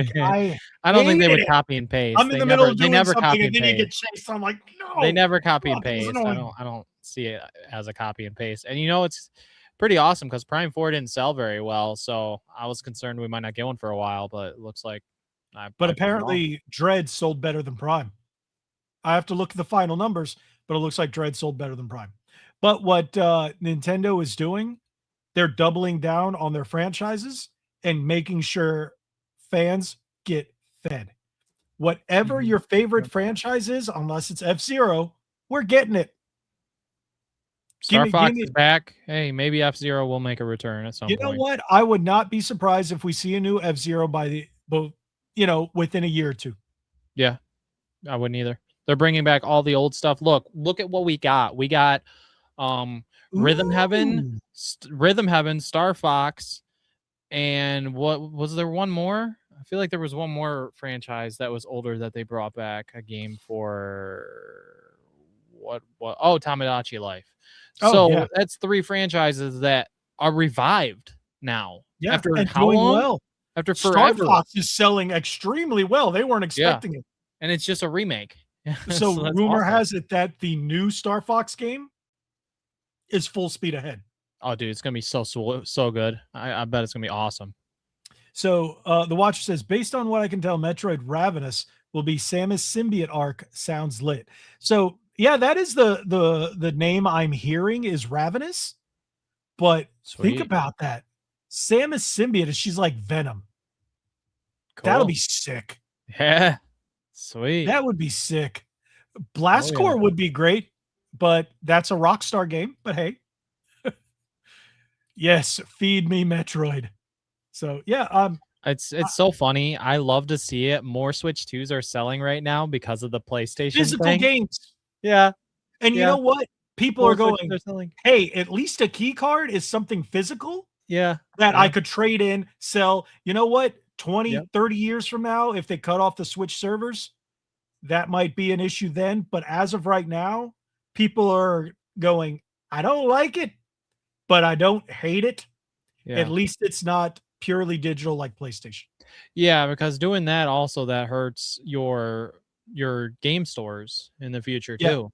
don't think they hated would it. copy and paste. I'm in the middle of They doing never something copy and and then you get paste. chased. I'm like, no. They never copy and God, that was paste. annoying. I don't see it as a copy and paste. And it's pretty awesome because Prime 4 didn't sell very well, so I was concerned we might not get one for a while, but it looks like But apparently Dread sold better than Prime. I have to look at the final numbers, but it looks like Dread sold better than Prime. But what Nintendo is doing, they're doubling down on their franchises and making sure fans get fed. Whatever your favorite franchise is, unless it's F-Zero, we're getting it. Star Fox is back. Hey, maybe F-Zero will make a return at some point. You know what? I would not be surprised if we see a new F-Zero within a year or two. Yeah, I wouldn't either. They're bringing back all the old stuff. Look at what we got. We got Rhythm Heaven, Star Fox, and what was there one more? I feel like there was one more franchise that was older that they brought back a game for. What? Oh, Tamagotchi Life. So that's 3 franchises that are revived now. Yeah, after and how long? Well. After forever. Star Fox is selling extremely well. They weren't expecting it. And it's just a remake. So rumor awesome. has it that the new Star Fox game is full speed ahead. Oh, dude, it's gonna be so good. I bet it's gonna be awesome. So the Watcher says, based on what I can tell, Metroid Ravenous will be Samus symbiote arc. Sounds lit. So yeah, that is the name I'm hearing is Ravenous. But think about that. Samus symbiote, she's like Venom. Cool. That'll be sick. Yeah. Sweet. That would be sick. Blast Core would be great, but that's a Rockstar game. But hey. Yes, feed me Metroid. So yeah, it's so funny. I love to see it. More Switch 2s are selling right now because of the PlayStation physical games. Yeah. And you know what? People are going, hey, at least a key card is something physical. Yeah. That I could trade in, sell. You know what? 20, 30 years from now, if they cut off the Switch servers, that might be an issue then. But as of right now, people are going, I don't like it, but I don't hate it. Yeah. At least it's not purely digital like PlayStation. Yeah, because doing that also that hurts your game stores in the future too.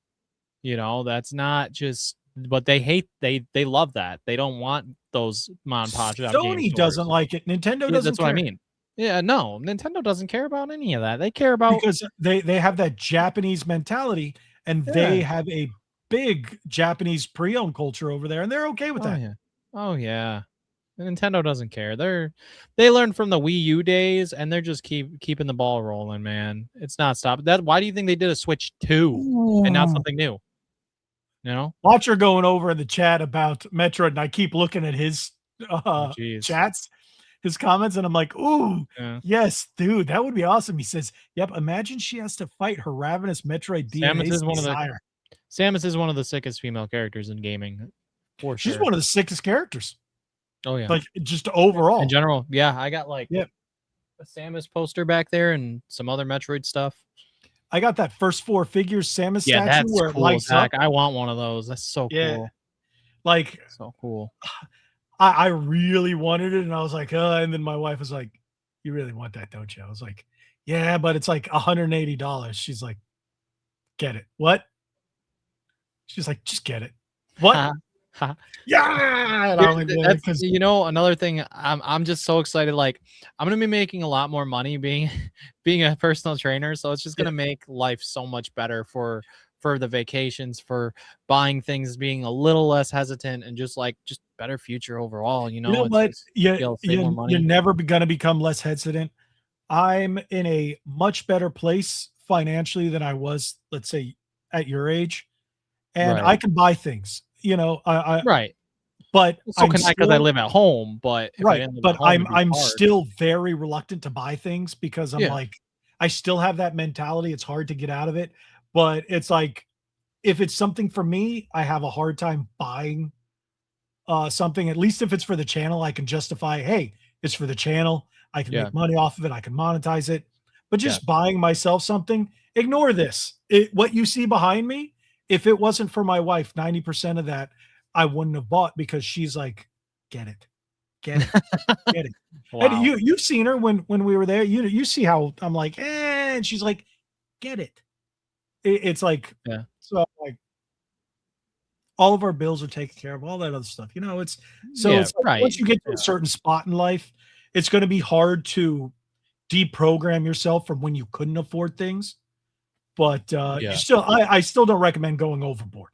That's not just, but they love that. They don't want those mom and pop shop Sony game doesn't like it. Nintendo doesn't. That's care. what I mean. Yeah, no, Nintendo doesn't care about any of that. They care about because they have that Japanese mentality and they have a big Japanese pre-owned culture over there, and they're okay with that. Yeah. Oh yeah. Nintendo doesn't care. They learned from the Wii U days, and they're just keeping the ball rolling, man. It's not stopping. Why do you think they did a Switch 2 and not something new? Watcher going over in the chat about Metroid, and I keep looking at his chats, his comments, and I'm like, ooh, yes, dude, that would be awesome. He says, yep, imagine she has to fight her ravenous Metroid DNA desire. Samus is one of the sickest female characters in gaming. For sure. She's one of the sickest characters. Oh yeah. Like just overall. In general. Yeah. I got like a Samus poster back there and some other Metroid stuff. I got that first 4 figures Samus statue that's where cool, it lights up. I want one of those. That's so cool. Like so cool. I really wanted it, and I was like, and then my wife was like, you really want that, don't you? I was like, yeah, but it's like $180. She's like, get it. What? She's like, just get it. What? Yeah. That's, another thing, I'm just so excited. Like, I'm gonna be making a lot more money being a personal trainer, so it's just gonna make life so much better for the vacations, for buying things, being a little less hesitant, and just better future overall. You know what? You're never gonna become less hesitant. I'm in a much better place financially than I was, let's say, at your age, and I can buy things. But so can I, because I live at home, but I'm still very reluctant to buy things because I'm like, I still have that mentality. It's hard to get out of it, but it's like, if it's something for me, I have a hard time buying something. At least if it's for the channel, I can justify, hey, it's for the channel. I can make money off of it. I can monetize it. But just buying myself something, ignore this. What you see behind me, if it wasn't for my wife, 90% of that I wouldn't have bought, because she's like, get it. Get it. Get it. Wow. And you've seen her when we were there. You see how I'm like, and she's like, get it. It's like, Yeah. So like, all of our bills are taken care of, all that other stuff. It's Yeah, it's like right. once you get to a certain spot in life, it's going to be hard to deprogram yourself from when you couldn't afford things. But you still, I still don't recommend going overboard.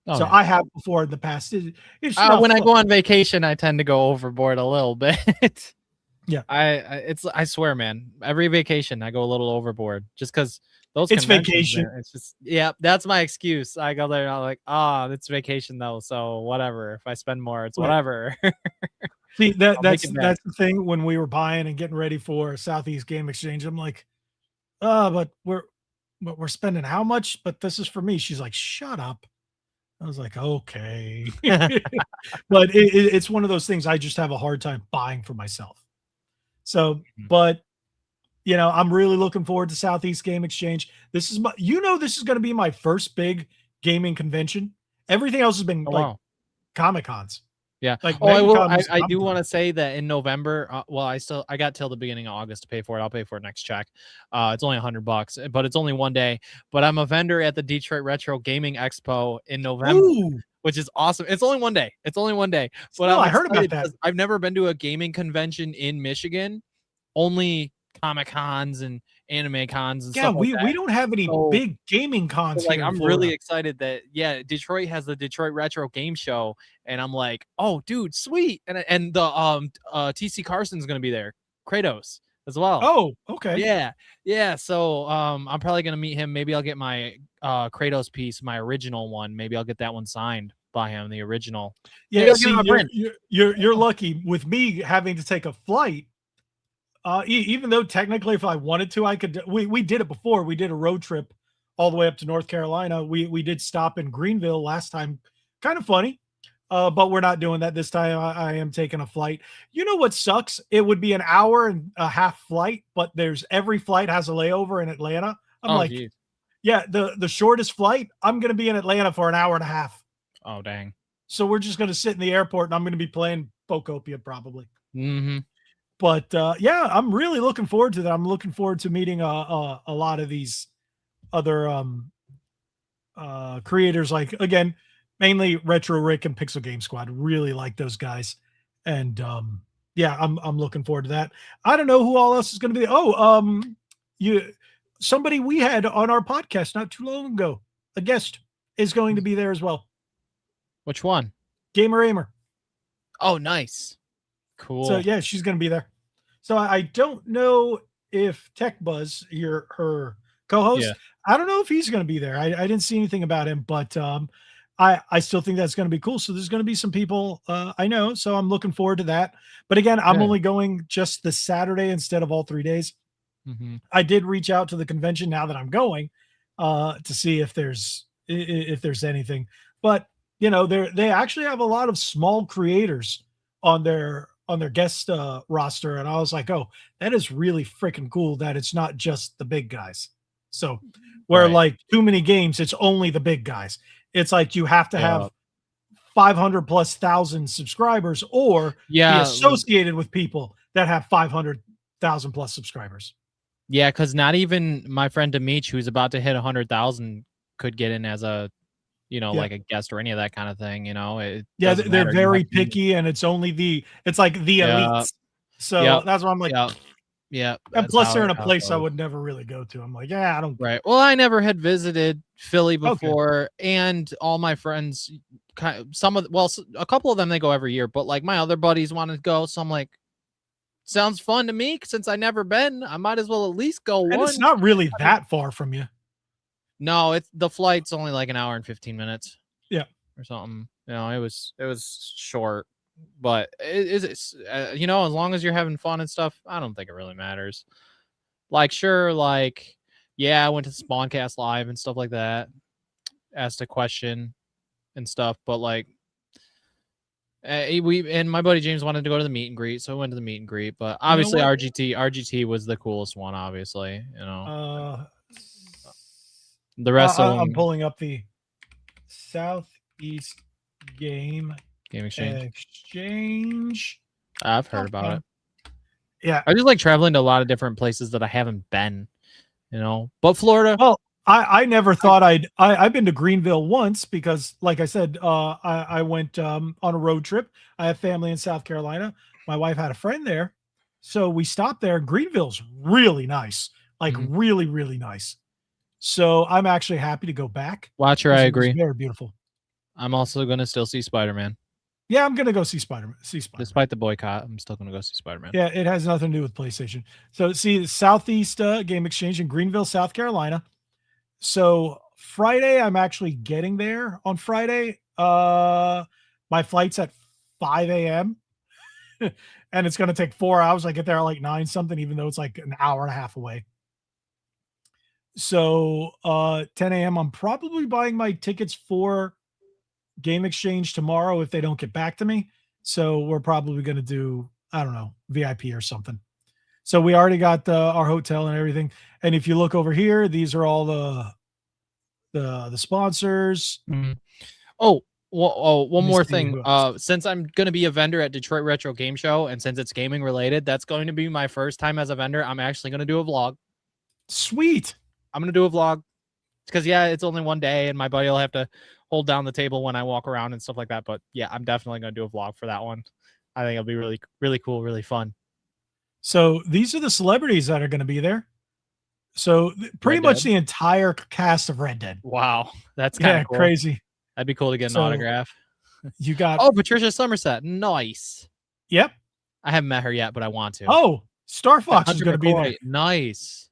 Oh, So yeah. I have before in the past. It's When I go on vacation, I tend to go overboard a little bit. Yeah. I swear, man, every vacation I go a little overboard just because those It's conventions, vacation. man, it's just, yeah, that's my excuse. I go there and I'm like, it's vacation though, so whatever. If I spend more, it's whatever. See, I'll make that's it back. the thing when we were buying and getting ready for Southeast Game Exchange. I'm like, but we're spending how much? But this is for me. She's like, shut up. I was like, okay. But it's one of those things I just have a hard time buying for myself. So, but I'm really looking forward to Southeast Game Exchange. This is this is going to be my first big gaming convention. Everything else has been Comic Cons. Yeah. Like I will. MegaCon was I do Comic-Con. want to say that in November, I got till the beginning of August to pay for it. I'll pay for it next check. It's only $100, but it's only one day. But I'm a vendor at the Detroit Retro Gaming Expo in November, which is awesome. It's only one day. But I heard about that. I've never been to a gaming convention in Michigan. Only Comic Cons and anime cons and stuff. We don't have any big gaming cons here. I'm really excited that Detroit has the Detroit Retro Game Show, and I'm like, oh, dude, sweet, and the TC Carson's gonna be there, Kratos as well. Oh, okay. Yeah. So I'm probably gonna meet him. Maybe I'll get my Kratos piece, my original one. Maybe I'll get that one signed by him, the original. Yeah, see, you're lucky. With me having to take a flight. Even though technically if I wanted to, I could. We did it before. We did a road trip all the way up to North Carolina. We did stop in Greenville last time. Kind of funny, but we're not doing that this time. I am taking a flight. You know what sucks? It would be an hour and a half flight, but every flight has a layover in Atlanta. I'm geez. Yeah, the shortest flight, I'm going to be in Atlanta for an hour and a half. Oh, dang. So we're just going to sit in the airport and I'm going to be playing Bocopia probably. Mm-hmm. But I'm really looking forward to that. I'm looking forward to meeting a lot of these other creators, like, again, mainly Retro Rick and Pixel Game Squad. Really like those guys. And I'm looking forward to that. I don't know who all else is going to be. Somebody we had on our podcast not too long ago, a guest, is going to be there as well. Which one? Gamer Aimer. Oh, nice. Cool. So yeah, she's going to be there. So I don't know if Tech Buzz, her co-host, I don't know if he's going to be there. I didn't see anything about him, but I still think that's going to be cool. So there's going to be some people I know. So I'm looking forward to that. But again, I'm only going just the Saturday instead of all 3 days. Mm-hmm. I did reach out to the convention now that I'm going to see if there's anything. But they actually have a lot of small creators on their guest roster, and I was like, oh, that is really freaking cool that it's not just the big guys. So where like too many games, it's only the big guys. It's like you have to have 500,000+ subscribers or be associated with people that have 500,000+ subscribers. Yeah, because not even my friend Demetri, who's about to hit 100,000, could get in as a like a guest or any of that kind of thing, they're very picky, and it's only it's like the elites. So that's why I'm like, yeah. And plus they're in a place I would never really go to. I'm like, I don't. Right. Well, I never had visited Philly before, and all my friends, a couple of them, they go every year, but like my other buddies want to go. So I'm like, sounds fun to me. Since I never been, I might as well at least go and it's not really that far from you. No, the flight's only like an hour and 15 minutes. Yeah. Or something. It was short, but it's as long as you're having fun and stuff, I don't think it really matters. Like, sure, like, I went to Spawncast Live and stuff like that, asked a question and stuff, but like, and my buddy James wanted to go to the meet and greet, so I went to the meet and greet, but obviously RGT was the coolest one, obviously, the rest of them. I'm pulling up the Southeast Game Exchange. I've heard about it. Yeah. I just like traveling to a lot of different places that I haven't been, but Florida. Well, I never thought I've been to Greenville once because, like I said, I went on a road trip. I have family in South Carolina. My wife had a friend there, so we stopped there. Greenville's really nice, like really, really nice. So I'm actually happy to go back. Watcher, I It was agree. very beautiful. I'm also gonna still see Spider-Man. Yeah, I'm gonna go see Spider-Man. Despite the boycott, I'm still gonna go see Spider-Man. Yeah, it has nothing to do with PlayStation. So see the Southeast Game Exchange in Greenville, South Carolina. So Friday, I'm actually getting there on Friday. My flight's at 5 a.m. and it's gonna take 4 hours. I get there at like 9 something, even though it's like an hour and a half away. So 10 a.m. I'm probably buying my tickets for Game Exchange tomorrow if they don't get back to me. So we're probably going to do, I don't know, VIP or something. So we already got our hotel and everything. And if you look over here, these are all the sponsors. Oh, one more see thing. who Since I'm going to be a vendor at Detroit Retro Game Show, and since it's gaming related, that's going to be my first time as a vendor. I'm actually going to do a vlog. Sweet. I'm going to do a vlog because, yeah, it's only one day, and my buddy will have to hold down the table when I walk around and stuff like that. But, yeah, I'm definitely going to do a vlog for that one. I think it'll be really, really cool, really fun. So these are the celebrities that are going to be there. So pretty much the entire cast of Red Dead. Wow. That's kind of cool. Crazy. That'd be cool to get an autograph. You got Patricia Somerset. Nice. Yep. I haven't met her yet, but I want to. Oh, Star Fox is going to be there. Nice.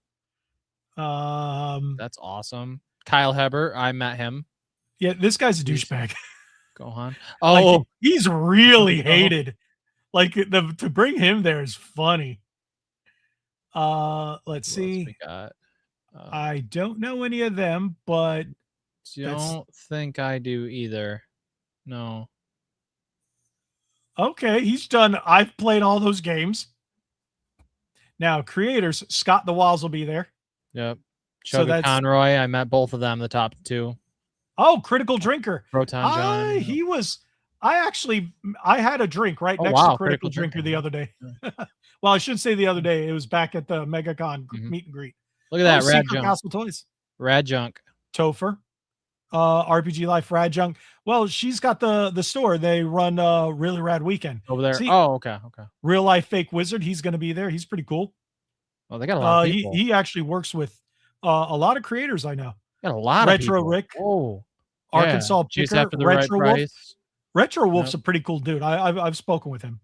That's awesome. Kyle Heber, I met him. Yeah, this guy's a douchebag. Go on. Oh, like, he's really hated. Like to bring him there is funny. Let's see. We got? I don't know any of them, but don't think I do either. No. Okay, he's done. I've played all those games. Now, creators, Scott the Walls will be there. Yep. So Chugga Conroy, I met both of them, the top two. Oh, Critical Drinker. Proton John. I had a drink right next to Critical Drinker the other day. Well, I should say the other day. It was back at the MegaCon meet and greet. Look at that, Rad Secret Junk. Castle Toys. Rad Junk. Topher. RPG Life, Rad Junk. Well, she's got the store. They run Really Rad Weekend. Over there. See, okay. Real Life Fake Wizard. He's going to be there. He's pretty cool. Oh, they got a lot of people. He actually works with a lot of creators I know. Got a lot Retro of people. Rick. Oh. Arkansas Picker. Retro Wolf. Price. Retro Wolf's a pretty cool dude. I've spoken with him.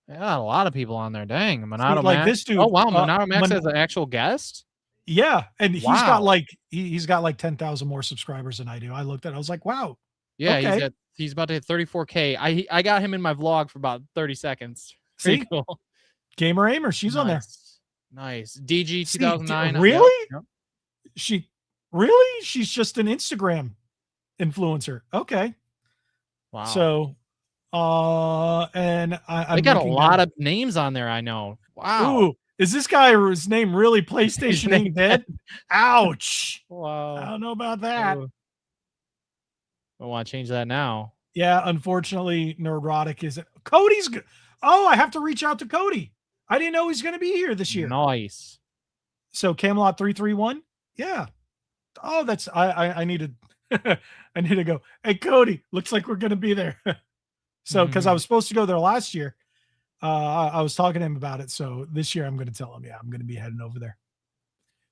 Yeah, a lot of people on there. Dang, Monado like Max. this dude. Oh wow, Monado Max has an actual guest. Yeah, and he's got like 10,000 more subscribers than I do. I looked at it, I was like, wow. Yeah, okay. he's about to hit 34K. I got him in my vlog for about 30 seconds. See? Cool. Gamer Aimer, she's on there. Nice. DG 2009. Really? Yep. She's just an Instagram influencer. Okay. Wow. So and they got a lot of names on there, I know. Wow. Ooh, is this guy's name really PlayStation Ain't Dead? Ouch. Wow. I don't know about that. Ooh. I want to change that now. Yeah, unfortunately, Neurotic is Cody's good. Oh, I have to reach out to Cody. I didn't know he's going to be here this year. Nice. So Camelot 331? Yeah. Oh, that's I needed I need to go. Hey Cody, looks like we're going to be there. So because I was supposed to go there last year. I was talking to him about it. So this year I'm going to tell him, I'm going to be heading over there.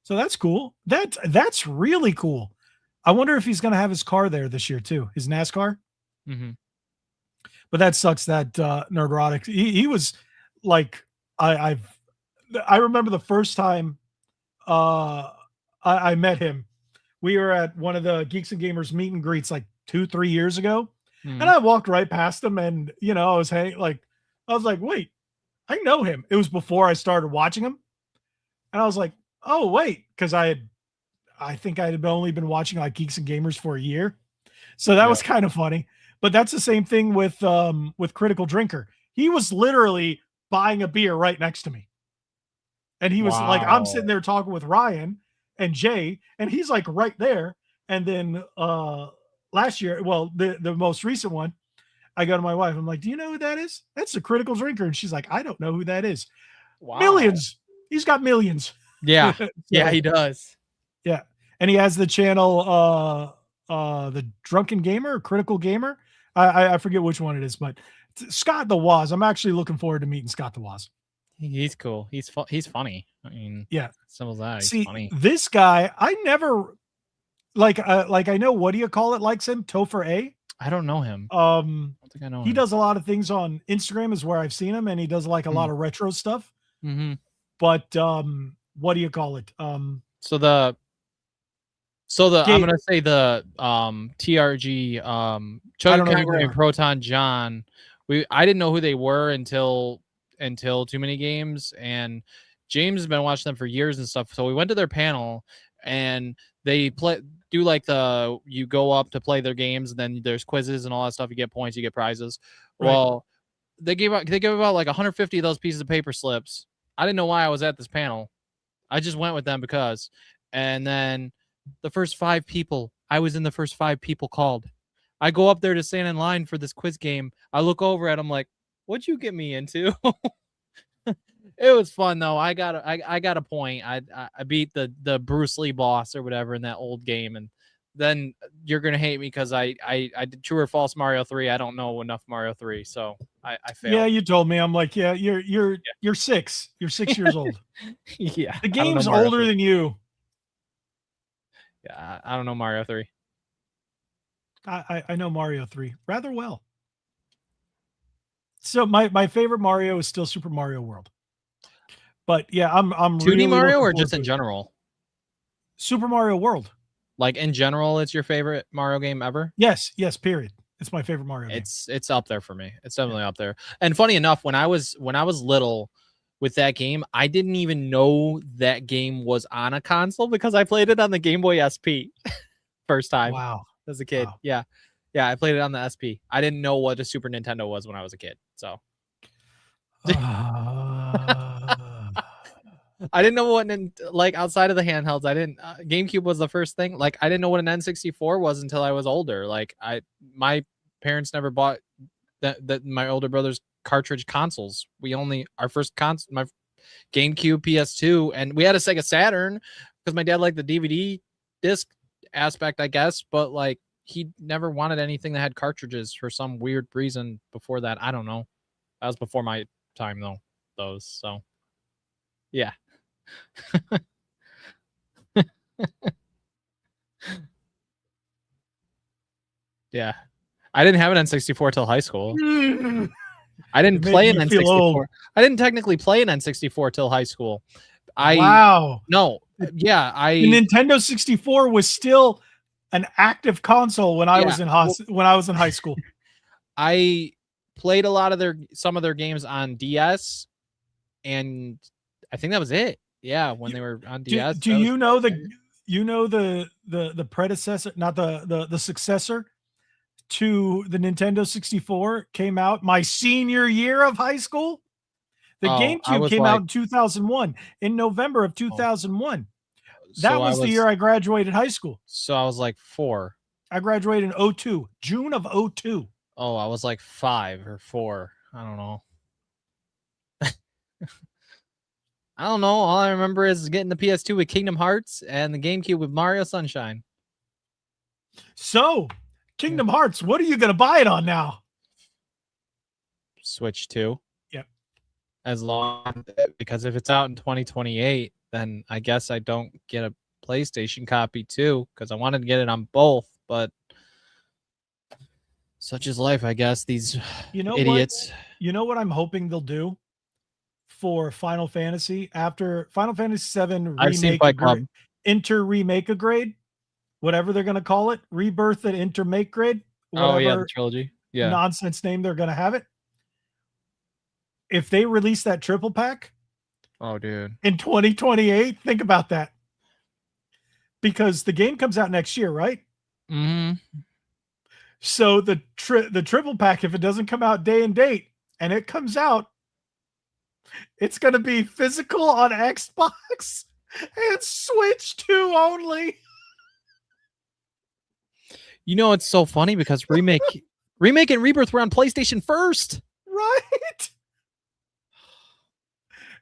So that's cool. That's really cool. I wonder if he's going to have his car there this year too, his NASCAR. But that sucks that Neurotic. He was like, I remember the first time I met him. We were at one of the Geeks and Gamers meet and greets like 2-3 years ago. And I walked right past him and, I was like, wait, I know him. It was before I started watching him. And I was like, oh, wait, because I think I had only been watching like Geeks and Gamers for a year. So that was kind of funny. But that's the same thing with Critical Drinker. He was literally buying a beer right next to me. And he was like, I'm sitting there talking with Ryan and Jay, and he's like right there. And then last year, well, the most recent one, I go to my wife. I'm like, do you know who that is? That's the Critical Drinker. And she's like, I don't know who that is. Wow. Millions. He's got millions. Yeah. So, Yeah, he does. Yeah. And he has the channel, the Drunken Gamer, or Critical Gamer. I forget which one it is, but Scott the Woz. I'm actually looking forward to meeting Scott the Woz. He's cool. He's funny. I mean, Yeah. Simple as that. He's See, funny. this guy, I never like I know, what do you call it, likes him, Topher A. I don't know him. I don't think I know He him. does a lot of things on Instagram is where I've seen him, and he does like a lot of retro stuff. Mm-hmm. But what do you call it? So I'm gonna say the TRG Chug Kangaroo and Proton John. I didn't know who they were until Too Many Games, and James has been watching them for years and stuff. So we went to their panel, and they do like you go up to play their games, and then there's quizzes and all that stuff. You get points, you get prizes. Right. Well, they give out like 150 of those pieces of paper slips. I didn't know why I was at this panel. I just went with them because, and then the first 5 people, I was in the first 5 people called. I go up there to stand in line for this quiz game. I look over at them like, what'd you get me into? It was fun though. I got a point. I beat the Bruce Lee boss or whatever in that old game, and then you're gonna hate me because I did true or false Mario 3. I don't know enough Mario 3, so I failed. Yeah, you told me. I'm like, yeah, you're 6. You're 6 years old. Yeah, the game's older than you. Yeah, I don't know Mario 3. I know Mario 3 rather well. So my favorite Mario is still Super Mario World. But yeah, I'm 2D really Mario or just in general? Super Mario World. Like in general, it's your favorite Mario game ever? Yes, period. It's my favorite Mario game. It's up there for me. It's definitely up there. And funny enough, when I was little with that game, I didn't even know that game was on a console because I played it on the Game Boy SP first time. Wow. As a kid. Wow. Yeah. Yeah, I played it on the SP. I didn't know what a Super Nintendo was when I was a kid. So I didn't know what, like, outside of the handhelds, I didn't GameCube was the first thing. Like, I didn't know what an N64 was until I was older. Like, my parents never bought that my older brother's cartridge consoles. Our first console, my GameCube, PS2, and we had a Sega Saturn because my dad liked the DVD disc aspect, I guess, but like he never wanted anything that had cartridges for some weird reason before that. I don't know. That was before my time though, those. So yeah. Yeah. I didn't have an N64 till high school. I didn't play an N64. I didn't technically play an N64 till high school. Wow. No. Yeah, the Nintendo 64 was still an active console when I was in high school. I played a lot of some of their games on DS, and I think that was it. Yeah, when they were on DS. Do you know the predecessor, not the successor to the Nintendo 64 came out my senior year of high school? The GameCube came out in 2001, in November of 2001. That was the year I graduated high school. So I was like 4. I graduated in 2002, June of 2002. Oh, I was like 5 or 4. I don't know. I don't know. All I remember is getting the PS2 with Kingdom Hearts and the GameCube with Mario Sunshine. So, Kingdom Hearts, what are you going to buy it on now? Switch 2. Yep. Because if it's out in 2028, then I guess I don't get a PlayStation copy too, because I wanted to get it on both, but such is life, I guess. These idiots. You know what I'm hoping they'll do for Final Fantasy after Final Fantasy VII remake, remake a grade, whatever they're going to call it, rebirth and intermake grade. Oh yeah, the trilogy. Yeah, nonsense name they're going to have it. If they release that triple pack, oh dude, in 2028, think about that, because the game comes out next year, right? Mm-hmm. So the triple pack, if it doesn't come out day and date, and it comes out, it's going to be physical on Xbox and Switch 2 only. You know, it's so funny because Remake and Rebirth were on PlayStation first. Right.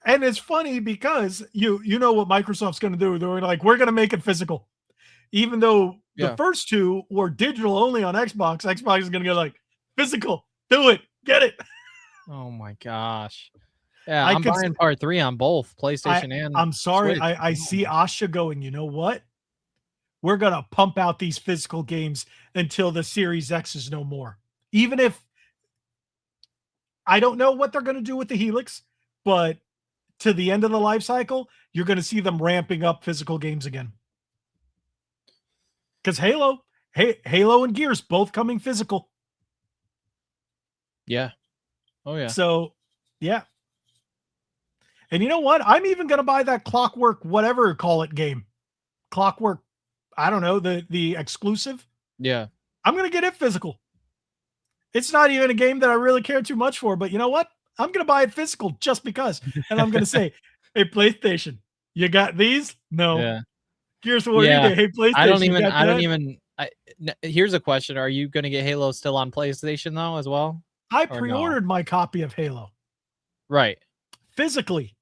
And it's funny because you know what Microsoft's going to do. They're like, we're going to make it physical. Even though the first two were digital only on Xbox, Xbox is going to go like, physical, do it, get it. Oh my gosh. Yeah, I'm buying part 3 on both PlayStation and I'm sorry. Switch. I see Asha going, you know what? We're going to pump out these physical games until the Series X is no more. Even if I don't know what they're going to do with the Helix, but to the end of the life cycle, you're going to see them ramping up physical games again. Because Halo and Gears both coming physical. Yeah. Oh, yeah. So, yeah. And you know what? I'm even going to buy that Clockwork, whatever call it game. Clockwork, I don't know, the exclusive. Yeah. I'm going to get it physical. It's not even a game that I really care too much for, but you know what? I'm going to buy it physical just because. And I'm going to say, hey, PlayStation, you got these? No. Yeah. Gears of War, hey, PlayStation. Here's a question. Are you going to get Halo still on PlayStation, though, as well? I pre-ordered my copy of Halo. Right. Physically.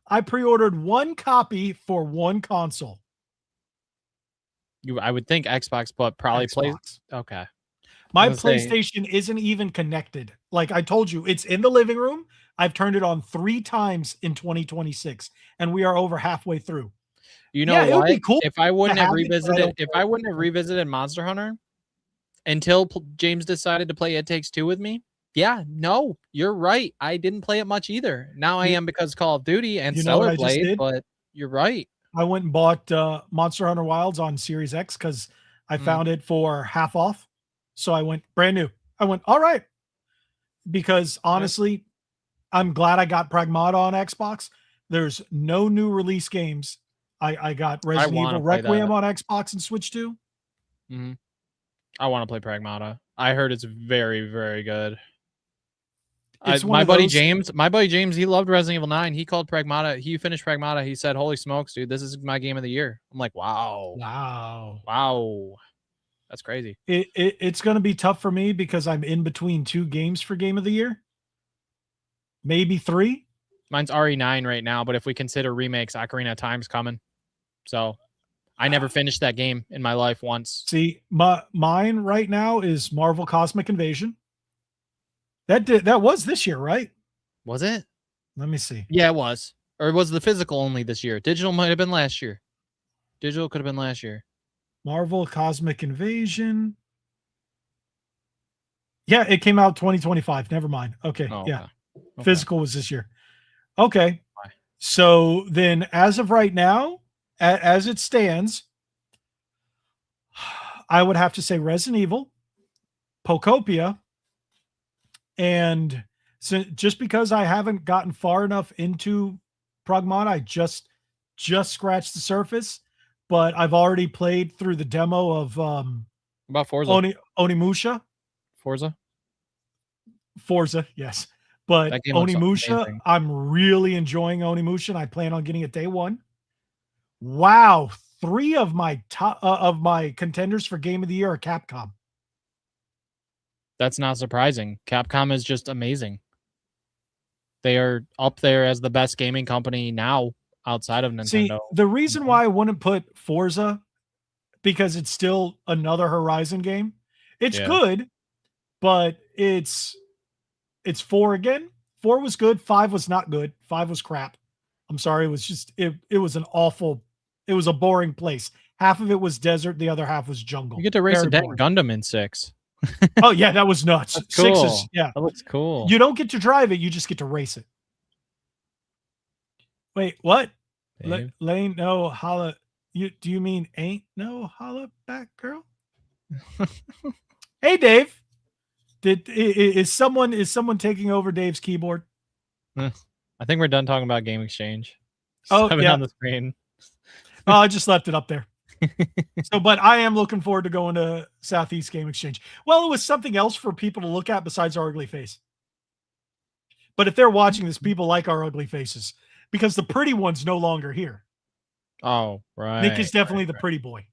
I pre-ordered one copy for one console. I would think Xbox, but probably Xbox. Okay. My PlayStation isn't even connected. Like I told you, it's in the living room. I've turned it on 3 times in 2026, and we are over halfway through. You know what? It would be cool if I wouldn't have revisited Monster Hunter until James decided to play It Takes Two with me. Yeah, no, you're right. I didn't play it much either. Now I am because Call of Duty and Stellar played, but you're right. I went and bought Monster Hunter Wilds on Series X because I found it for half off. So I went brand new. I went, all right. Because honestly, I'm glad I got Pragmata on Xbox. There's no new release games. I got Resident Evil Requiem on Xbox and Switch 2. Mm-hmm. I want to play Pragmata. I heard it's very, very good. My buddy James, he loved Resident Evil 9. He called Pragmata. He finished Pragmata. He said, holy smokes, dude, this is my game of the year. I'm like, wow. That's crazy. It's going to be tough for me because I'm in between 2 games for game of the year. Maybe 3. Mine's RE9 right now, but if we consider remakes, Ocarina of Time's coming. So I never finished that game in my life once. See, mine right now is Marvel Cosmic Invasion. That was this year, right? Was it? Let me see. Yeah, it was. Or was the physical only this year? Digital might have been last year. Digital could have been last year. Marvel Cosmic Invasion. Yeah, it came out 2025. Never mind. Okay. Yeah. Okay. Physical was this year. Okay. So then as of right now, as it stands, I would have to say Resident Evil, Pocopia, and so just because I haven't gotten far enough into Pragmata, I just scratched the surface, but I've already played through the demo of about Forza. Onimusha. Forza, yes. But Onimusha, I'm really enjoying Onimusha, and I plan on getting it day one. Wow, 3 of my contenders for Game of the Year are Capcom. That's not surprising. Capcom is just amazing. They are up there as the best gaming company now outside of Nintendo. See, the reason why I wouldn't put Forza, because it's still another Horizon game. It's good, but it's 4 again. 4 was good. 5 was not good. 5 was crap. I'm sorry. It was just, it was it was a boring place. Half of it was desert. The other half was jungle. You get to race a dead Gundam in 6. Oh yeah, that was nuts. That's cool. 6 is, yeah. That looks cool. You don't get to drive it. You just get to race it. Wait, what? Lane, no, holla. Do you mean ain't no holla back, girl? Hey, Dave. Is someone taking over Dave's keyboard? I think we're done talking about Game Exchange. Oh, yeah. On the screen. Oh, I just left it up there. But I am looking forward to going to Southeast Game Exchange. Well, it was something else for people to look at besides our ugly face. But if they're watching this, people like our ugly faces because the pretty one's no longer here. Oh, right. Nick is definitely the pretty boy.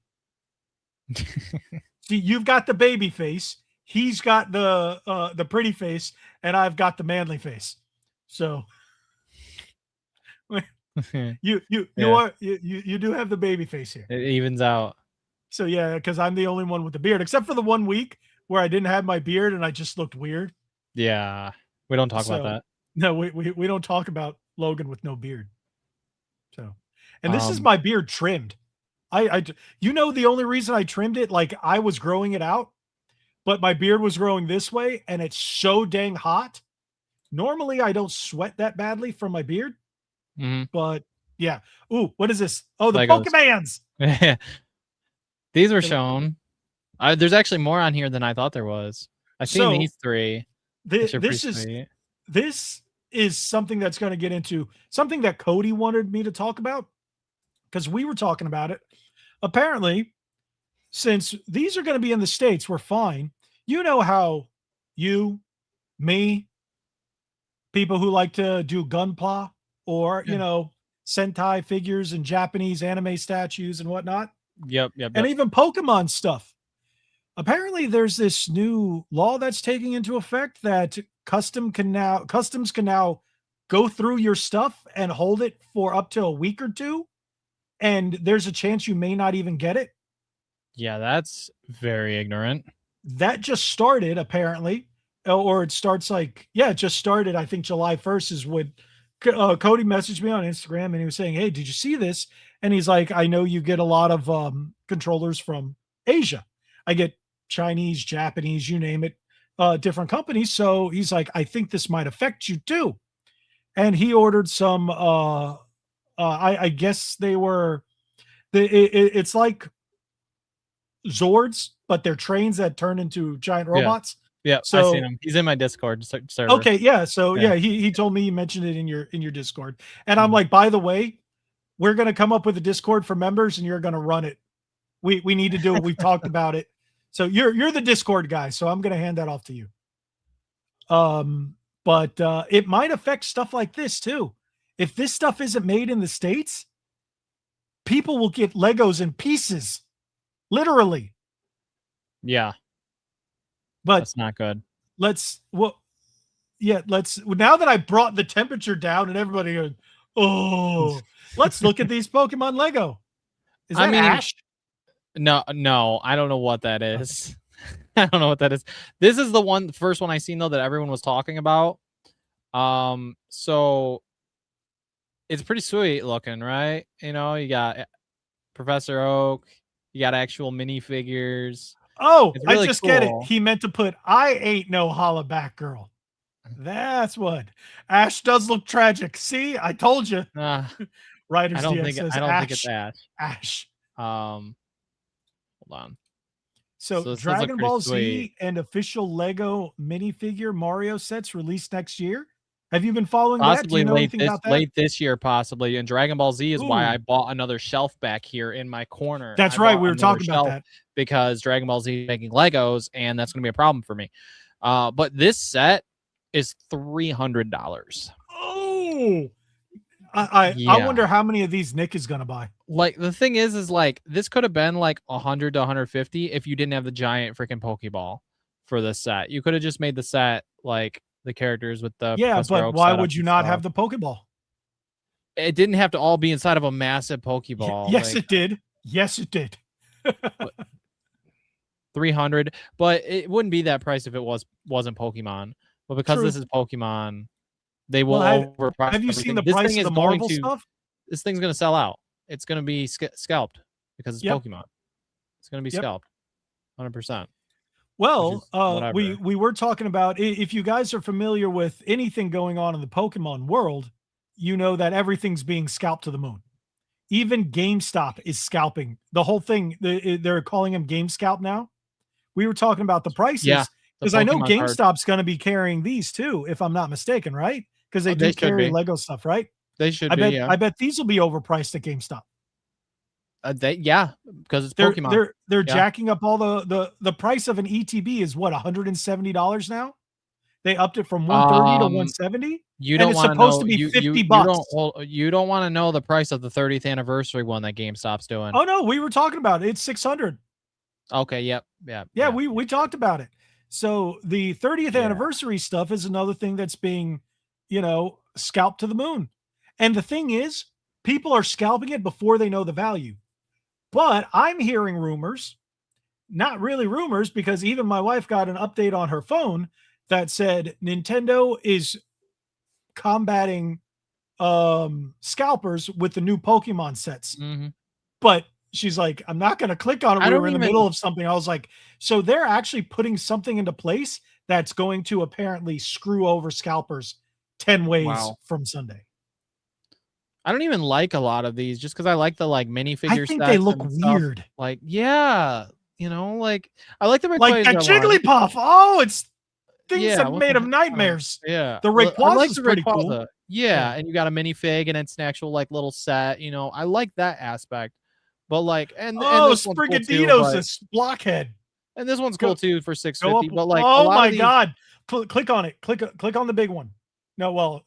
See, you've got the baby face. he's got the pretty face, and I've got the manly face. So you do have the baby face here. It evens out. So yeah, because I'm the only one with the beard, except for the 1 week where I didn't have my beard and I just looked weird. Yeah, we don't talk about that. No, we don't talk about Logan with no beard. So, and this is Um, my beard trimmed. You know, the only reason I trimmed it, like I was growing it out, but my beard was growing this way, and it's so dang hot. Normally, I don't sweat that badly from my beard, mhm. but yeah. Ooh, what is this? Oh, the Legos. Pokemans. These were shown. There's actually more on here than I thought there was. I've seen So, these 3. This Which are is pretty sweet. this is something that's going to get into something that Cody wanted me to talk about, because we were talking about it. Apparently, since these are going to be in the States, we're fine. You know how you, me, people who like to do gunpla or, Yeah. Sentai figures and Japanese anime statues and whatnot, Yep. and even Pokemon stuff. Apparently, there's this new law that's taking into effect that customs can now go through your stuff and hold it for up to a week or two, and there's a chance you may not even get it. Yeah, that's very ignorant. That just started, apparently, or it starts it just started. I think July 1st is when Cody messaged me on Instagram, and he was saying, "Hey, did you see this?" And he's like, "I know you get a lot of controllers from Asia. I get Chinese, Japanese, you name it, different companies." So he's like, "I think this might affect you too." And he ordered some. I guess they were. It's like Zords, but they're trains that turn into giant robots. Yeah, So I've seen him. He's in my Discord server. okay, yeah. So Yeah. he told me you mentioned it in your Discord, and I'm like, by the way, we're gonna come up with a Discord for members, and you're gonna run it. We need to do it. We've talked about it. So you're the Discord guy, so I'm gonna hand that off to you. But it might affect stuff like this too. If this stuff isn't made in the States, people will get Legos in pieces, literally. Yeah, But that's not good. now that I brought the temperature down and everybody goes, oh, let's look at these Pokemon Lego. Is that Ash? No, I don't know what that is. I don't know what that is. This is the first one I seen though that everyone was talking about. So it's pretty sweet looking, right? You got Professor Oak, you got actual minifigures. Oh, really I just get it. cool. He meant to put, I ain't no holla back girl. That's what. Ash does look tragic. See, I told you. Writers I don't DS think says I don't think Ash. it's Ash. Ash. Hold on. So this does look Dragon pretty Ball Z sweet. and official Lego minifigure Mario sets released next year. Have you been following that? Do Possibly you know late anything this about that? late this year, possibly. And Dragon Ball Z is why Ooh. I bought another shelf back here in my corner. That's I right. bought We were another talking about shelf that. because Dragon Ball Z is making Legos, and that's going to be a problem for me. But this set is $300. Oh, I wonder how many of these Nick is gonna buy. Like the thing is like this could have been like 100 to 150 if you didn't have the giant freaking Pokeball for this set. You could have just made the set like the characters with the Professor but Oak why setup would you and not stuff. have the Pokeball? It didn't have to all be inside of a massive Pokeball. Yes, it did. Yes, it did. 300, but it wouldn't be that price if it wasn't Pokemon. But because True. this is Pokemon, they will Well, overprice. have you seen the This price thing of is the going Marvel to- stuff? This thing's gonna sell out. It's gonna be scalped because it's Yep. Pokemon. It's gonna be Yep. scalped, 100%. Well, whatever. we were talking about, if you guys are familiar with anything going on in the Pokemon world, you know that everything's being scalped to the moon. Even GameStop is scalping the whole thing. They're calling them Game Scalp now. We were talking about the prices. Yeah, because I know Pokemon card. GameStop's going to be carrying these too, if I'm not mistaken, right? Because they Oh, do they should carry be. Lego stuff, right? They should I be. bet. Yeah. I bet these will be overpriced at GameStop. Because it's They're Pokemon. they're jacking up all the price of an ETB is what, $170 now. They upped it from 130 to 170. You and don't it's want to supposed know. to be You, 50 you, bucks. you don't want to know the price of the 30th anniversary one that GameStop's doing. Oh no, we were talking about it. It's 600. Okay. Yep. Yeah. Yeah, we talked about it. So the 30th anniversary stuff is another thing that's being, scalped to the moon. And the thing is, people are scalping it before they know the value. But I'm hearing rumors, not really rumors, because even my wife got an update on her phone that said Nintendo is combating scalpers with the new Pokemon sets. Mm-hmm. But she's like, I'm not going to click on it. We were in the middle of something. I was like, so they're actually putting something into place that's going to apparently screw over scalpers 10 ways from Sunday. I don't even like a lot of these just because I like the minifigure. I think they look weird. Like, yeah, I like the Rayquaza like that Jigglypuff. Oh, it's things that made of nightmares. Yeah, the Rayquaza is pretty cool. Yeah, and you got a minifig and it's an actual little set. I like that aspect. But and Sprigatito's this blockhead, and this one's cool too for $650. But oh my god, click on it. Click on the big one. No, well,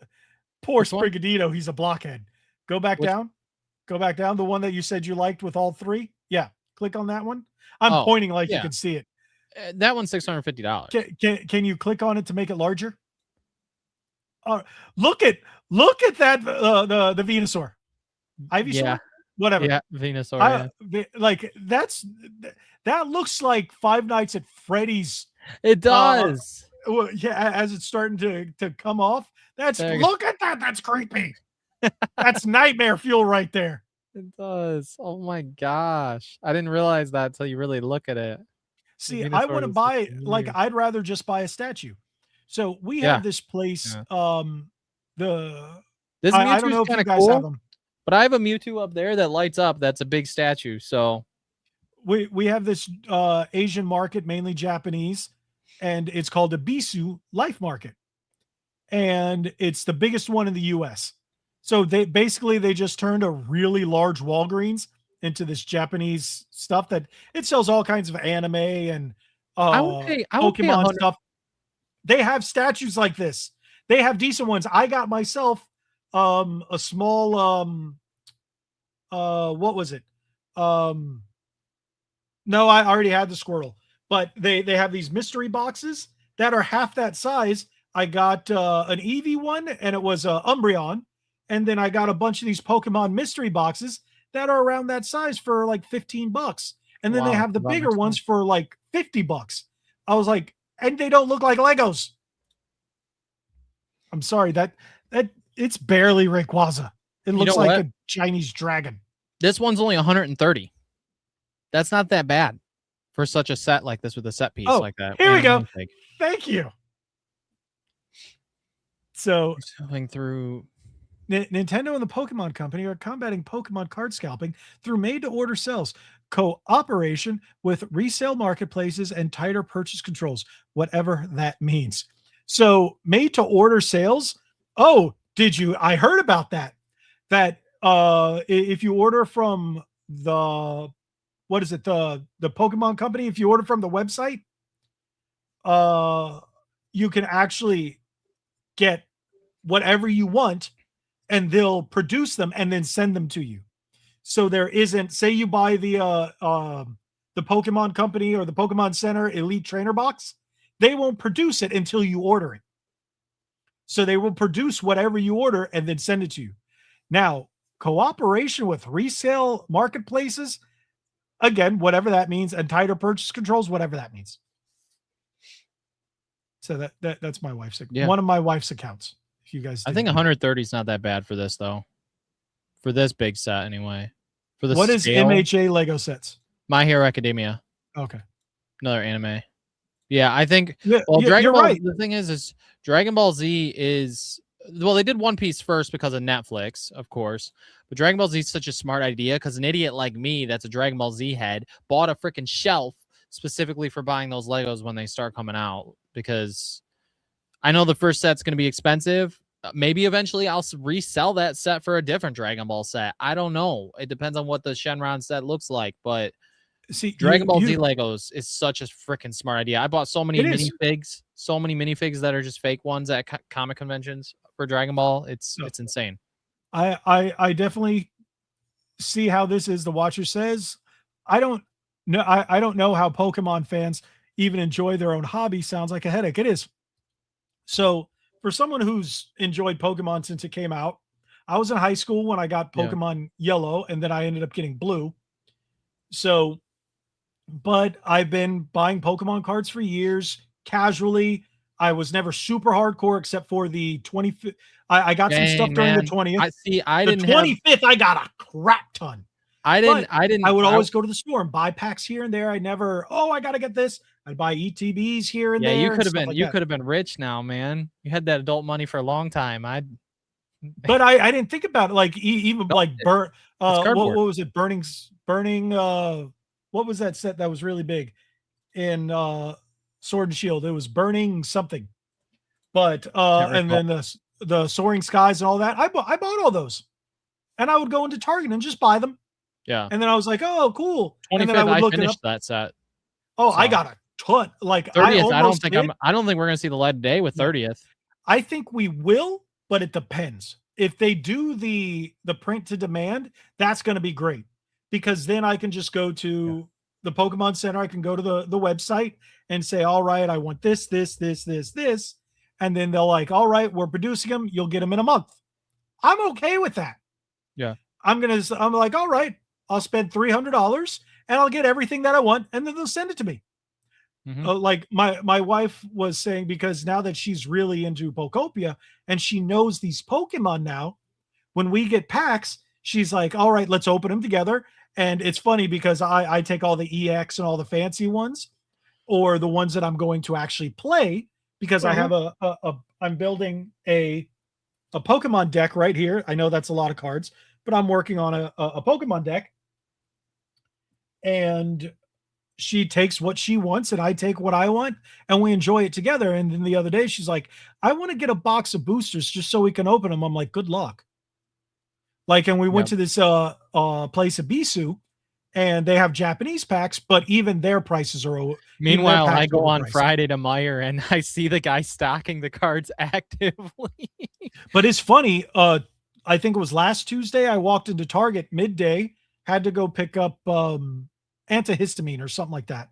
poor Sprigatito, he's a blockhead. Go back down. Go back down. The one that you said you liked with all three. Yeah, click on that one. I'm pointing like you can see it. That one's $650. Can you click on it to make it larger? Look at that the Venusaur, Ivysaur, whatever. Yeah, Venusaur. That looks like Five Nights at Freddy's. It does. As it's starting to come off. Look at that. That's creepy. That's nightmare fuel right there. It does. Oh my gosh. I didn't realize that until you really look at it. See, I want to buy, I'd rather just buy a statue. So we have this place. Yeah. This I don't know if you guys have them. But I have a Mewtwo up there that lights up. That's a big statue. So we have this Asian market, mainly Japanese, and it's called the Bisu Life Market. And it's the biggest one in the US. So they just turned a really large Walgreens into this Japanese stuff that it sells all kinds of anime and Pokemon stuff. They have statues like this. They have decent ones. I got myself a small what was it? No, I already had the Squirtle, but they have these mystery boxes that are half that size. I got an Eevee one, and it was Umbreon. And then I got a bunch of these Pokemon mystery boxes that are around that size for like $15. And then they have the bigger ones for like $50. I was like, and they don't look like Legos. I'm sorry, that it's barely Rayquaza. It looks like a Chinese dragon. This one's only 130. That's not that bad for such a set like this with a set piece like that. Here we go. Thank you. So going through Nintendo and the Pokemon Company are combating Pokemon card scalping through made-to-order sales, cooperation with resale marketplaces, and tighter purchase controls, whatever that means. So made-to-order sales. Oh, did you? I heard about that. That if you order from the Pokemon Company, if you order from the website, you can actually get whatever you want, and they'll produce them and then send them to you. So there isn't, say you buy the Pokemon Company or the Pokemon Center Elite Trainer box, they won't produce it until you order it. So they will produce whatever you order and then send it to you. Now, cooperation with resale marketplaces, again, whatever that means, and tighter purchase controls, whatever that means. So that's my wife's one of my wife's accounts. If you guys, I think 130 is not that bad for this though. For this big set, anyway. For the what is MHA Lego sets? My Hero Academia. Okay, another anime. Yeah, I think. Well, Dragon Ball. Right. The thing is Dragon Ball Z is. Well, they did One Piece first because of Netflix, of course. But Dragon Ball Z is such a smart idea because an idiot like me, that's a Dragon Ball Z head, bought a freaking shelf specifically for buying those Legos when they start coming out. Because I know the first set's going to be expensive. Maybe eventually I'll resell that set for a different Dragon Ball set. I don't know. It depends on what the Shenron set looks like. But see, Dragon Ball Z Legos is such a freaking smart idea. I bought so many minifigs that are just fake ones at comic conventions for Dragon Ball. It's insane. I definitely see how this is. The Watcher says, I don't know how Pokemon fans, even enjoy their own hobby sounds like a headache. It is. So for someone who's enjoyed Pokemon since it came out, I was in high school when I got Yeah. Pokemon Yellow, and then I ended up getting Blue. So, but I've been buying Pokemon cards for years, casually. I was never super hardcore except for the 25th. I got some stuff Dang, during the man. 20th. I The didn't have 25th, I got a crap ton. I But didn't I would always go to the store and buy packs here and there. I never, oh, I got to get this. I'd buy ETBs here and yeah, there. you and could have stuff been like you that. could have been rich now, man. You had that adult money for a long time. But I didn't think about it. Like even No, like it's what cardboard. was it? Burning what was that set that was really big in Sword and Shield? It was Burning something. But Can't and recall. then the Soaring Skies and all that. I bought all those. And I would go into Target and just buy them. Yeah. And then I was like, oh, cool. And then 25th, I would I look it up. finished that set. Oh, I so. got a ton. Like 30th, I almost did. I don't think we're gonna see the light of day with 30th. I think we will, but it depends. If they do the print to demand, that's going to be great, because then I can just go to the Pokemon Center. I can go to the website and say, all right, I want this, and then they'll like, all right, we're producing them. You'll get them in a month. I'm okay with that. Yeah. I'm like, all right, I'll spend $300 and I'll get everything that I want, and then they'll send it to me. Mhm. Like my wife was saying, because now that she's really into Pokopia and she knows these Pokemon now, when we get packs, she's like, all right, let's open them together. And it's funny because I take all the EX and all the fancy ones, or the ones that I'm going to actually play, because I have I'm building a Pokemon deck right here. I know that's a lot of cards, but I'm working on a Pokemon deck. And she takes what she wants and I take what I want, and we enjoy it together. And then the other day she's like, I want to get a box of boosters just so we can open them. I'm like, good luck. Like, and we went to this place at Bisu, and they have Japanese packs, but even their prices are Meanwhile, I go on Friday to Meyer and I see the guy stocking the cards actively. But it's funny. I think it was last Tuesday, I walked into Target midday, had to go pick up antihistamine or something like that.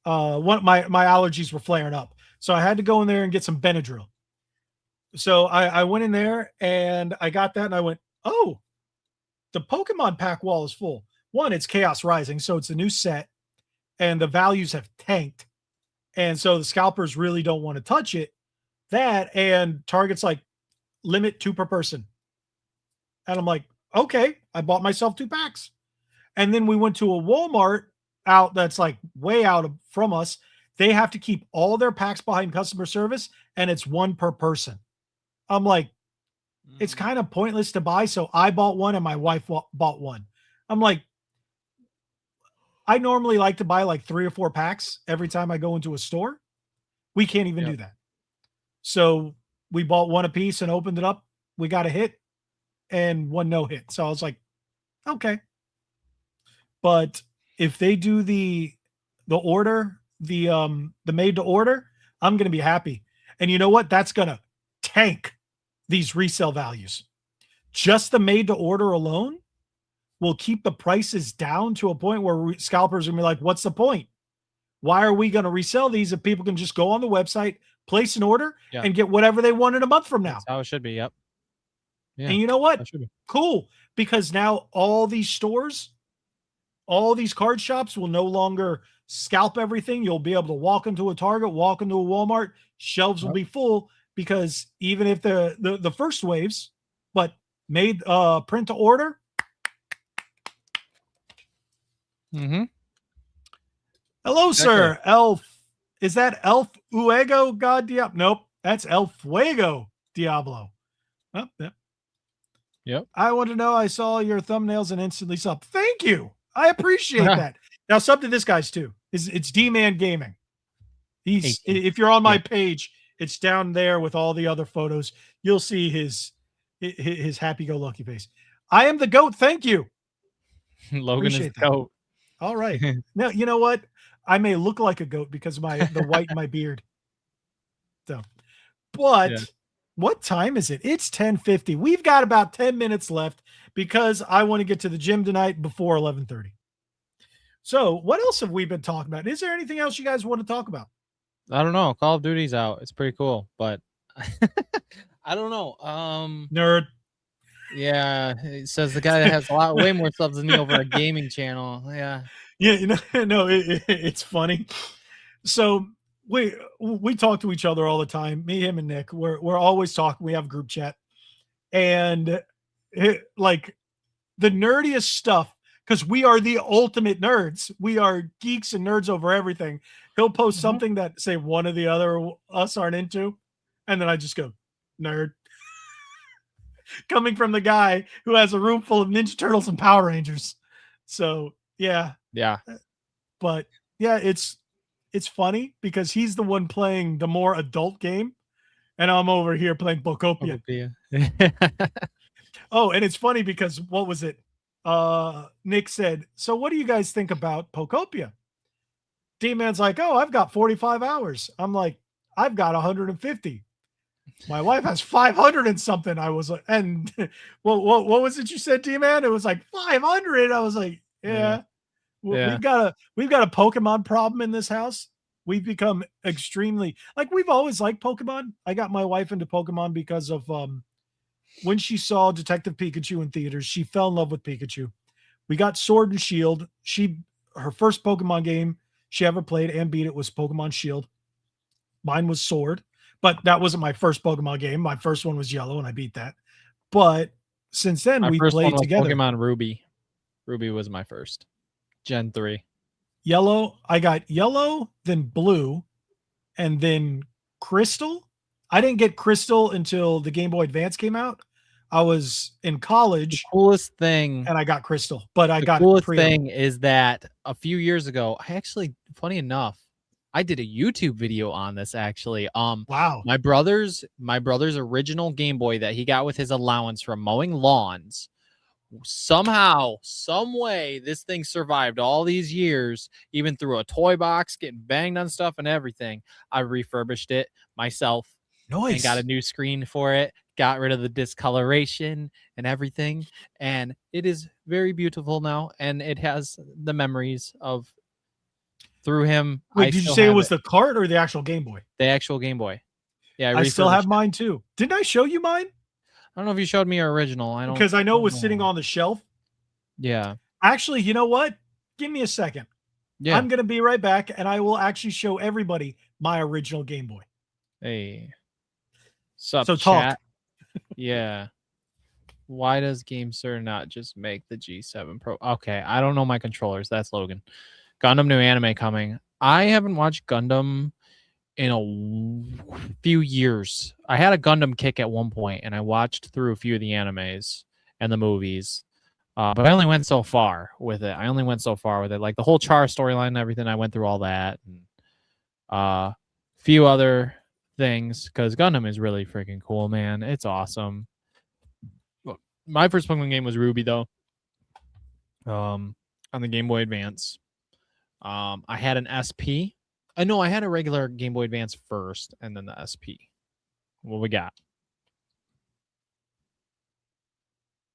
My allergies were flaring up, so I had to go in there and get some Benadryl. So I went in there and I got that, and I went, oh, the Pokemon pack wall is full. One, it's Chaos Rising, so it's a new set, and the values have tanked, and so the scalpers really don't want to touch it. That, and Target's like, limit 2 per person, and I'm like, okay, I bought myself 2 packs. And then we went to a Walmart out that's like way out from us. They have to keep all their packs behind customer service, and it's 1 per person. I'm like, it's kind of pointless to buy. So I bought one and my wife bought one. I'm like, I normally like to buy like 3 or 4 packs every time I go into a store. We can't even do that. So we bought one apiece and opened it up. We got a hit and 1 no hit. So I was like, okay. But if they do the order, the made to order, I'm going to be happy. And you know what? That's going to tank these resale values. Just the made to order alone will keep the prices down to a point where scalpers are going to be like, what's the point? Why are we going to resell these if people can just go on the website, place an order, and get whatever they want in a month from now? That's how it should be. Yep. Yeah, and you know what? Cool. Because now all these stores, all these card shops will no longer scalp everything. You'll be able to walk into a Target, walk into a Walmart, shelves will be full, because even if the first waves, but made print to order. Mm-hmm. Hello, sir. Elf. Is that Elf Uego God Diablo? Nope. That's El Fuego Diablo. Oh, yep. Yep. I want to know, I saw your thumbnails and instantly sub. Thank you. I appreciate that. Now sub to this guy's too. It's D-Man Gaming. If you're on my page, it's down there with all the other photos. You'll see his happy-go-lucky face. I am the GOAT. Thank you. Logan is the GOAT. All right. Now, you know what? I may look like a goat because of the white in my beard. So, but what time is it? It's 10:50. We've got about 10 minutes left because I want to get to the gym tonight before 11:30. So, what else have we been talking about? Is there anything else you guys want to talk about? I don't know. Call of Duty's out. It's pretty cool, but I don't know. Nerd. Yeah, it says the guy that has way more subs than me over a gaming channel. Yeah. Yeah, no, it's funny. So we talk to each other all the time. Me, him, and Nick. We're always talking. We have a group chat, and like the nerdiest stuff, because we are the ultimate nerds. We are geeks and nerds over everything. He'll post something that say one or the other us aren't into, and then I just go, nerd. Coming from the guy who has a room full of Ninja Turtles and Power Rangers. So yeah. But yeah, it's funny because he's the one playing the more adult game, and I'm over here playing Bocopia. Oh, and it's funny because what was it? Nick said, "So what do you guys think about Pocopia?" D-Man's like, "Oh, I've got 45 hours." I'm like, "I've got 150. My wife has 500 and something." I was like, and what was it you said, D-Man? It was like 500. I was like, yeah. We've got a Pokemon problem in this house. We've become extremely, like, we've always liked Pokemon. I got my wife into Pokemon because of when she saw Detective Pikachu in theaters, she fell in love with Pikachu. We got Sword and Shield. Her first Pokemon game she ever played and beat it was Pokemon Shield. Mine was Sword, but that wasn't my first Pokemon game. My first one was Yellow, and I beat that. But since then, we played together. Pokemon Ruby. Ruby was my first. Gen 3. Yellow. I got Yellow, then Blue, and then Crystal. I didn't get Crystal until the Game Boy Advance came out. I was in college. The coolest thing, and I got Crystal, but I got the coolest thing is that a few years ago, I actually, funny enough, I did a YouTube video on this actually. Wow. My brother's original Game Boy that he got with his allowance from mowing lawns. Somehow, some way, this thing survived all these years, even through a toy box, getting banged on stuff and everything. I refurbished it myself. Nice. And got a new screen for it, got rid of the discoloration and everything. And it is very beautiful now. And it has the memories of through him. Wait, did you say it was the cart or the actual Game Boy? The actual Game Boy. Yeah, I still have mine too. Didn't I show you mine? I don't know if you showed me your original. I don't, because I know it was sitting on the shelf. Yeah. Actually, you know what? Give me a second. Yeah. I'm going to be right back, and I will actually show everybody my original Game Boy. Hey. Sup, so chat? Talk. Yeah. Why does GameSir not just make the G7 Pro? Okay, I don't know my controllers. That's Logan. Gundam new anime coming. I haven't watched Gundam in a few years. I had a Gundam kick at one point, and I watched through a few of the animes and the movies. But I only went so far with it. Like the whole Char storyline and everything, I went through all that. And a few other things, because Gundam is really freaking cool, man. It's awesome. My first Pokemon game was Ruby, though. On the Game Boy Advance. I had an SP. I had a regular Game Boy Advance first, and then the SP. What we got?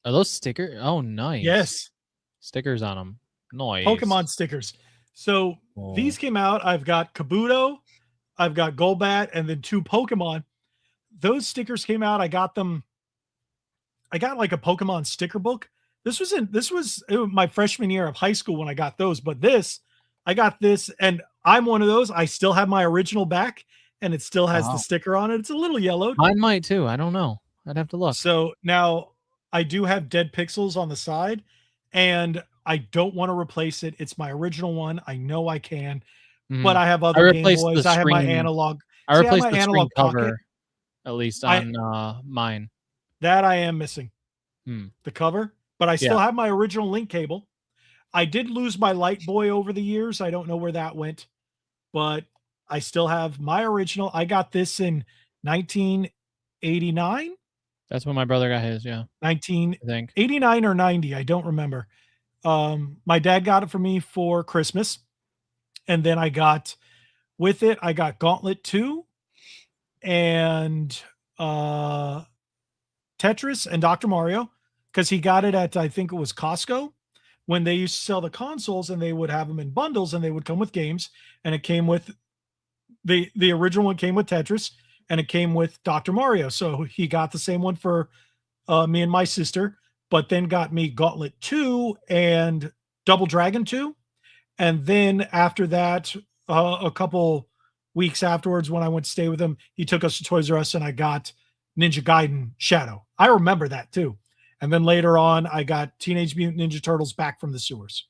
Are those stickers? Oh, nice. Yes. Stickers on them. Nice. Pokemon stickers. So these came out. I've got Kabuto, I've got Golbat, and then 2 Pokemon. Those stickers came out. I got them. I got like a Pokemon sticker book. This was my freshman year of high school when I got those. But I got this, and I'm one of those. I still have my original back, and it still has the sticker on it. It's a little yellowed. Mine might too. I don't know. I'd have to look. So now I do have dead pixels on the side, and I don't want to replace it. It's my original one. I know I can, but I have other Game Boys. I have my analog. I replaced the screen cover, pocket. At least on mine. That I am missing. The cover, but I still have my original link cable. I did lose my Light Boy over the years. I don't know where that went, but I still have my original. I got this in 1989. That's when my brother got his, yeah. 1989 or 90, I don't remember. My dad got it for me for Christmas. And then I got Gauntlet 2 and Tetris and Dr. Mario, because he got it at, I think it was Costco. when they used to sell the consoles, and they would have them in bundles, and they would come with games, and it came with the original one came with Tetris, and it came with Dr. Mario. So he got the same one for me and my sister, but then got me Gauntlet 2 and Double Dragon 2. And then after that, a couple weeks afterwards, when I went to stay with him, he took us to Toys R Us, and I got Ninja Gaiden Shadow. I remember that too. And then later on, I got Teenage Mutant Ninja Turtles Back from the Sewers.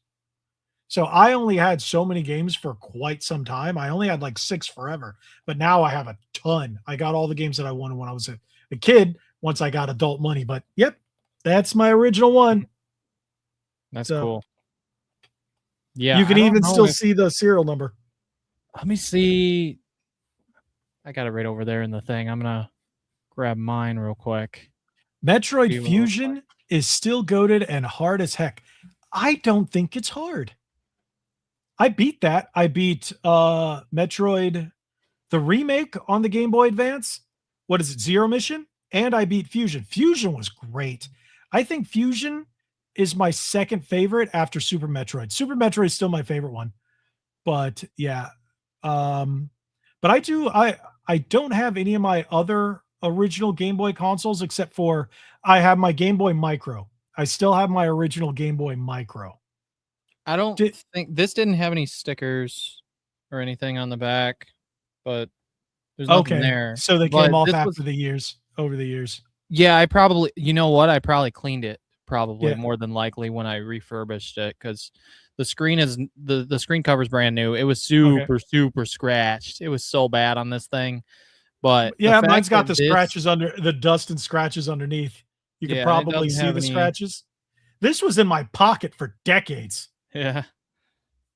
So I only had so many games for quite some time. I only had like 6 forever, but now I have a ton. I got all the games that I wanted when I was a kid, once I got adult money. But yep, that's my original one. That's cool. Yeah, you can even still see the serial number. Let me see. I got it right over there in the thing. I'm gonna grab mine real quick. Metroid Fusion is still goated and hard as heck. I don't think it's hard. I beat that. I beat Metroid, the remake on the Game Boy Advance. What is it, Zero Mission? And I beat Fusion. Fusion was great. I think Fusion is my second favorite after Super Metroid. Super Metroid is still my favorite one. But yeah. But I don't have any of my other original Game Boy consoles, except for I have my Game Boy Micro. I still have my original Game Boy Micro. I don't think this didn't have any stickers or anything on the back, but there's nothing there. So they came off after the years, over the years. Yeah, I probably, you know what? I probably cleaned it more than likely when I refurbished it, because the screen is the screen cover's brand new. It was super scratched. It was so bad on this thing. But yeah, mine's got the scratches under the dust and scratches underneath. You can probably see the scratches. This was in my pocket for decades. Yeah.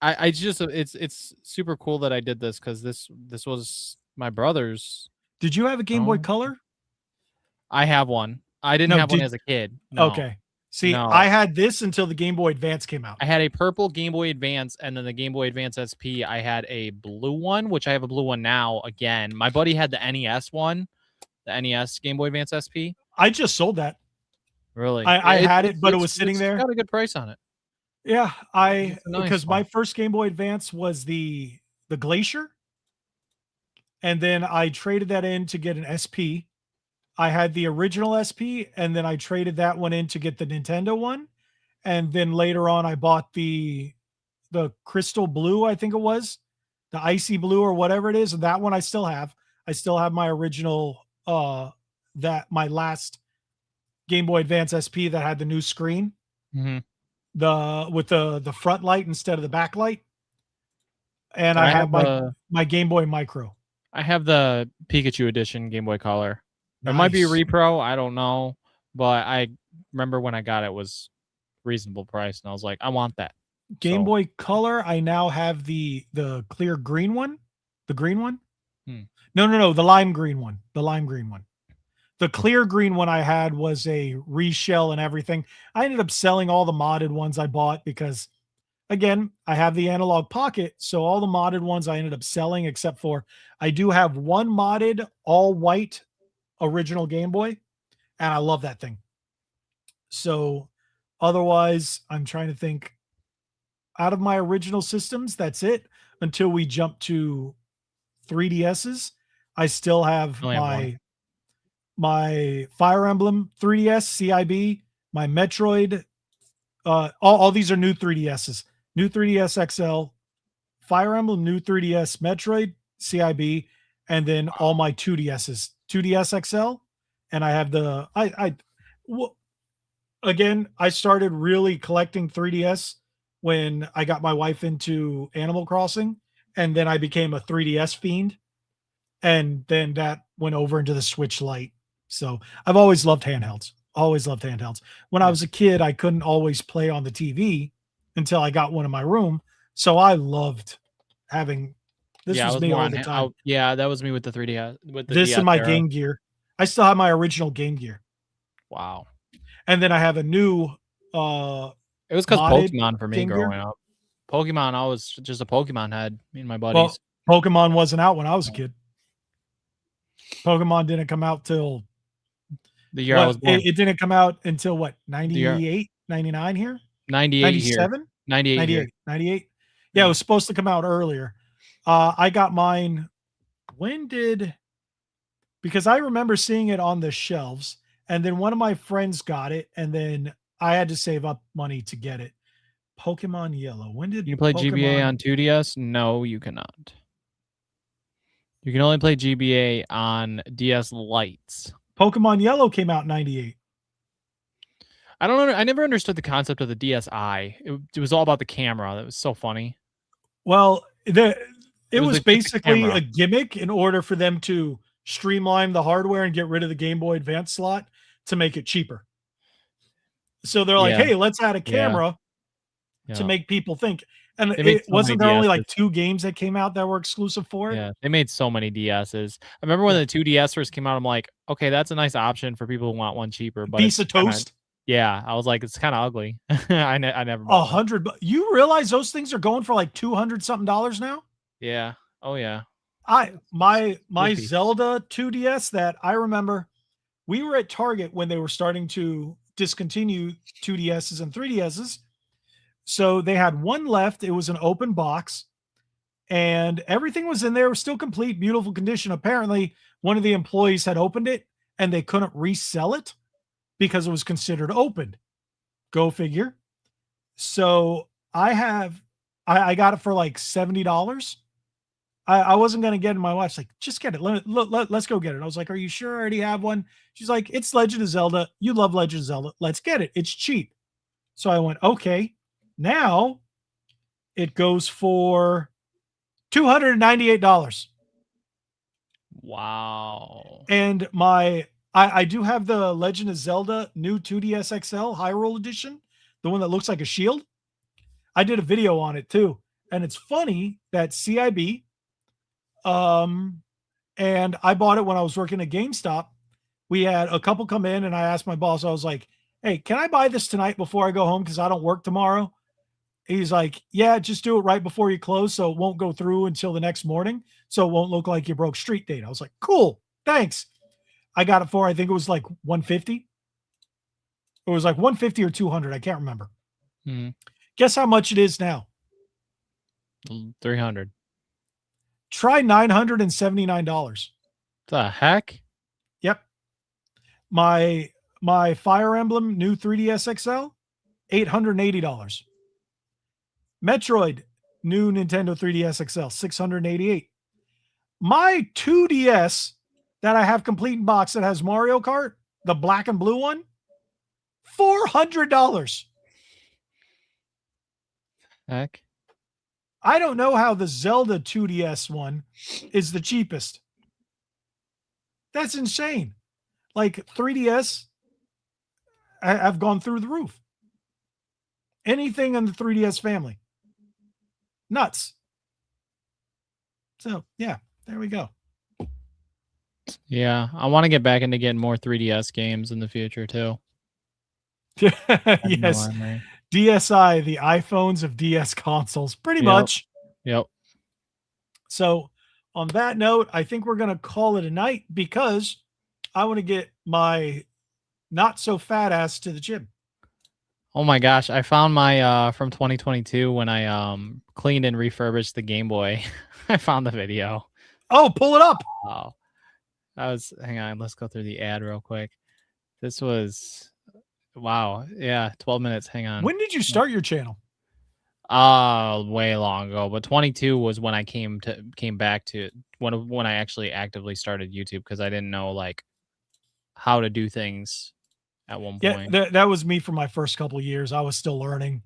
I just it's super cool that I did this, because this was my brother's. Did you have a Game Boy Color? I have one. I didn't have one as a kid. No. Okay. See, I had this until the Game Boy Advance came out. I had a purple Game Boy Advance, and then the Game Boy Advance SP, I had a blue one, which I have a blue one now again. My buddy had the NES one, the NES Game Boy Advance SP. I just sold that. Really? I had it, but it was sitting there. Got a good price on it. Yeah, because my first Game Boy Advance was the Glacier, and then I traded that in to get an SP. I had the original SP, and then I traded that one in to get the Nintendo one, and then later on I bought the Crystal Blue, I think it was, the Icy Blue or whatever it is, and that one I still have. I still have my original my last Game Boy Advance SP that had the new screen. Mm-hmm. With the front light instead of the back light. And I have my Game Boy Micro. I have the Pikachu edition Game Boy Color. It might be a repro, I don't know, but I remember when I got it was reasonable price, and I was like, I want that. Game Boy Color, I now have the clear green one. The green one? No, the lime green one. The lime green one. The clear green one I had was a reshell and everything. I ended up selling all the modded ones I bought because, again, I have the Analog Pocket, so all the modded ones I ended up selling, except for I do have one modded all white original Game Boy, and I love that thing. So otherwise, I'm trying to think, out of my original systems, that's it. Until we jump to 3DSs, I still have my Fire Emblem 3DS CIB, my Metroid, all these are new 3DSs. New 3DS XL, Fire Emblem, new 3DS, Metroid, CIB, and then all my 2DSs. 2DS XL, and I have again, I started really collecting 3DS when I got my wife into Animal Crossing, and then I became a 3DS fiend, and then that went over into the Switch Lite. So I've always loved handhelds. When I was a kid, I couldn't always play on the TV until I got one in my room, so I loved having. This was me all the time. That was me with the 3D. With the this and my Game Gear. I still have my original Game Gear. Wow. And then I have a new. It was because Pokemon for me growing up. Pokemon, I was just a Pokemon head. Me and my buddies. Well, Pokemon wasn't out when I was a kid. Pokemon didn't come out till the year I was born. It didn't come out until what, 98, 99 here? 98 here. 97? 98 here. 98. Yeah, it was supposed to come out earlier. I got mine. Because I remember seeing it on the shelves, and then one of my friends got it, and then I had to save up money to get it. Pokemon Yellow. When did You play GBA on 2DS? No, you cannot. You can only play GBA on DS Lights. Pokemon Yellow came out in 98. I don't know. I never understood the concept of the DSi. It was all about the camera. That was so funny. Well, it was the basically camera. a gimmick in order for them to streamline the hardware and get rid of the Game Boy Advance slot to make it cheaper. So they're like, Yeah. hey, let's add a camera to make people think. And it wasn't there only like 2 games that came out that were exclusive for it? Yeah, they made so many DSs. I remember when the 2DS first came out, I'm like, okay, that's a nice option for people who want one cheaper. But Piece of toast. Yeah, I was like, it's kind of ugly. I never bought one. $100. You realize those things are going for like $200 something now? Yeah. Oh yeah. My Goofy. Zelda 2DS that I remember, we were at Target when they were starting to discontinue 2DSs and 3DSs. So they had one left. It was an open box and everything was in there. It was still complete, beautiful condition. Apparently, one of the employees had opened it and they couldn't resell it because it was considered opened. Go figure. So I got it for like $70. I wasn't going to get it. My wife's like, just get it. Let's go get it. I was like, are you sure I already have one? She's like, it's Legend of Zelda. You love Legend of Zelda. Let's get it. It's cheap. So I went, okay. Now it goes for $298. Wow. And I do have the Legend of Zelda new 2DS XL Hyrule Edition, the one that looks like a shield. I did a video on it too. And it's funny that CIB, and I bought it when I was working at GameStop. We had a couple come in and I asked my boss, I was like, hey, can I buy this tonight before I go home? Because I don't work tomorrow. He's like, yeah, just do it right before you close. So it won't go through until the next morning. So it won't look like you broke street date. I was like, cool, thanks. I got it for, I think it was like 150. It was like 150 or 200. I can't remember. Guess how much it is now? 300. Try $979. The heck? Yep. My Fire Emblem new 3DS XL, $880. Metroid new Nintendo 3DS XL, $688. My 2DS that I have complete in box that has Mario Kart, the black and blue one, $400. Heck. I don't know how the Zelda 2DS one is the cheapest. That's insane. Like 3DS, I've gone through the roof. Anything in the 3DS family. Nuts. So, yeah, there we go. Yeah, I want to get back into getting more 3DS games in the future too. Yes. DSi, the iPhones of DS consoles, pretty much. Yep. So, on that note, I think we're going to call it a night because I want to get my not so fat ass to the gym. Oh my gosh, I found my from 2022 when I cleaned and refurbished the Game Boy. I found the video. Oh, pull it up. Wow. Hang on, let's go through the ad real quick. This was wow. Yeah, 12 minutes. Hang on. When did you start your channel? Way long ago, but 22 was when I came back to when I actually actively started YouTube because I didn't know like how to do things at one point. Yeah, that was me for my first couple of years. I was still learning.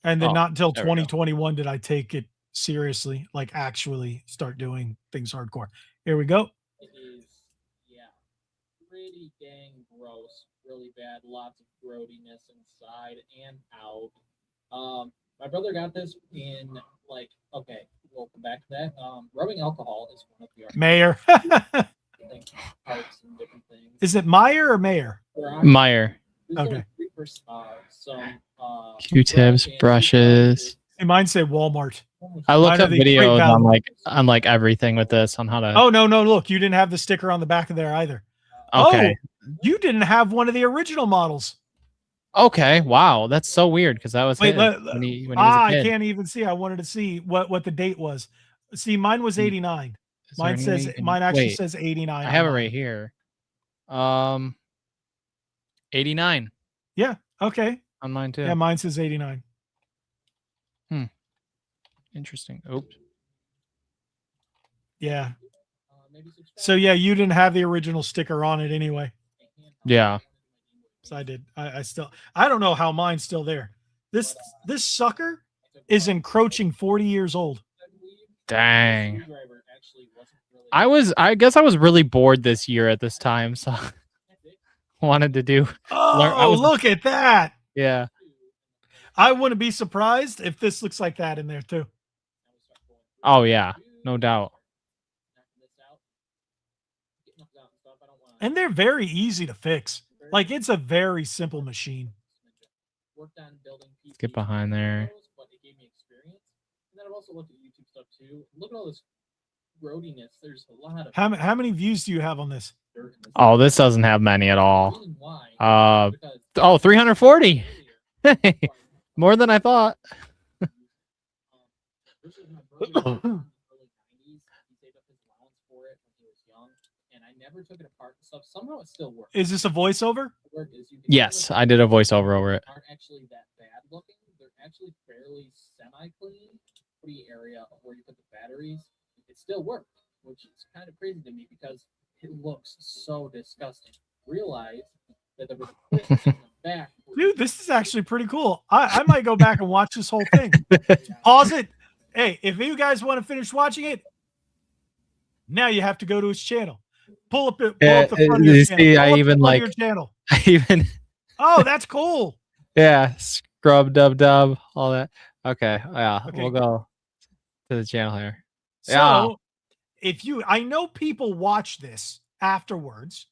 And then not until 2021 did I take it seriously, like actually start doing things hardcore. Here we go. It is, yeah, pretty dang gross, really bad, lots of grody-ness inside and out. My brother got this in like, okay, we'll come back to that. Rubbing alcohol is one of the Mayor. parts and different things. Is it Meyer or Mayer? Meyer. Okay. Q-tips, brushes. Hey, mine say Walmart. I looked Mine up are the great videos value. on like everything with this on how to. Oh, no, look, you didn't have the sticker on the back of there either. Okay. Oh, you didn't have one of the original models. Okay, wow, that's so weird because that was Wait, his when he was a I kid. can't even see. I wanted to see what the date was. See, mine was 89. Is there any way you can- Mine actually wait, says 89. I on have it mine. right here. 89 Yeah. Okay. on mine too. Yeah, mine says 89. Interesting. Oops. Yeah. So yeah, you didn't have the original sticker on it anyway. Yeah. So I did. I don't know how mine's still there. This sucker is encroaching 40 years old. Dang. I guess I was really bored this year at this time, so wanted to do. Oh, look at that. Yeah. I wouldn't be surprised if this looks like that in there too. Oh yeah, no doubt. And they're very easy to fix. Like it's a very simple machine. Let's get behind there. How many views do you have on this? Oh, this doesn't have many at all. 340. More than I thought. Is this a voiceover? Yes, I did a voiceover over it. Aren't actually that bad looking. They're actually fairly semi-clean. Pretty area of where you put the batteries, it still works, which is kind of crazy to me because it looks so disgusting. Realize that there was a twist in the back. Dude, this is actually pretty cool. I might go back and watch this whole thing. Pause it. Hey, if you guys want to finish watching it, now you have to go to his channel. Pull up the front of your channel. I even. Oh, that's cool. Yeah, scrub, dub, all that. Okay, yeah, we'll go to the channel here. So, I know people watch this afterwards.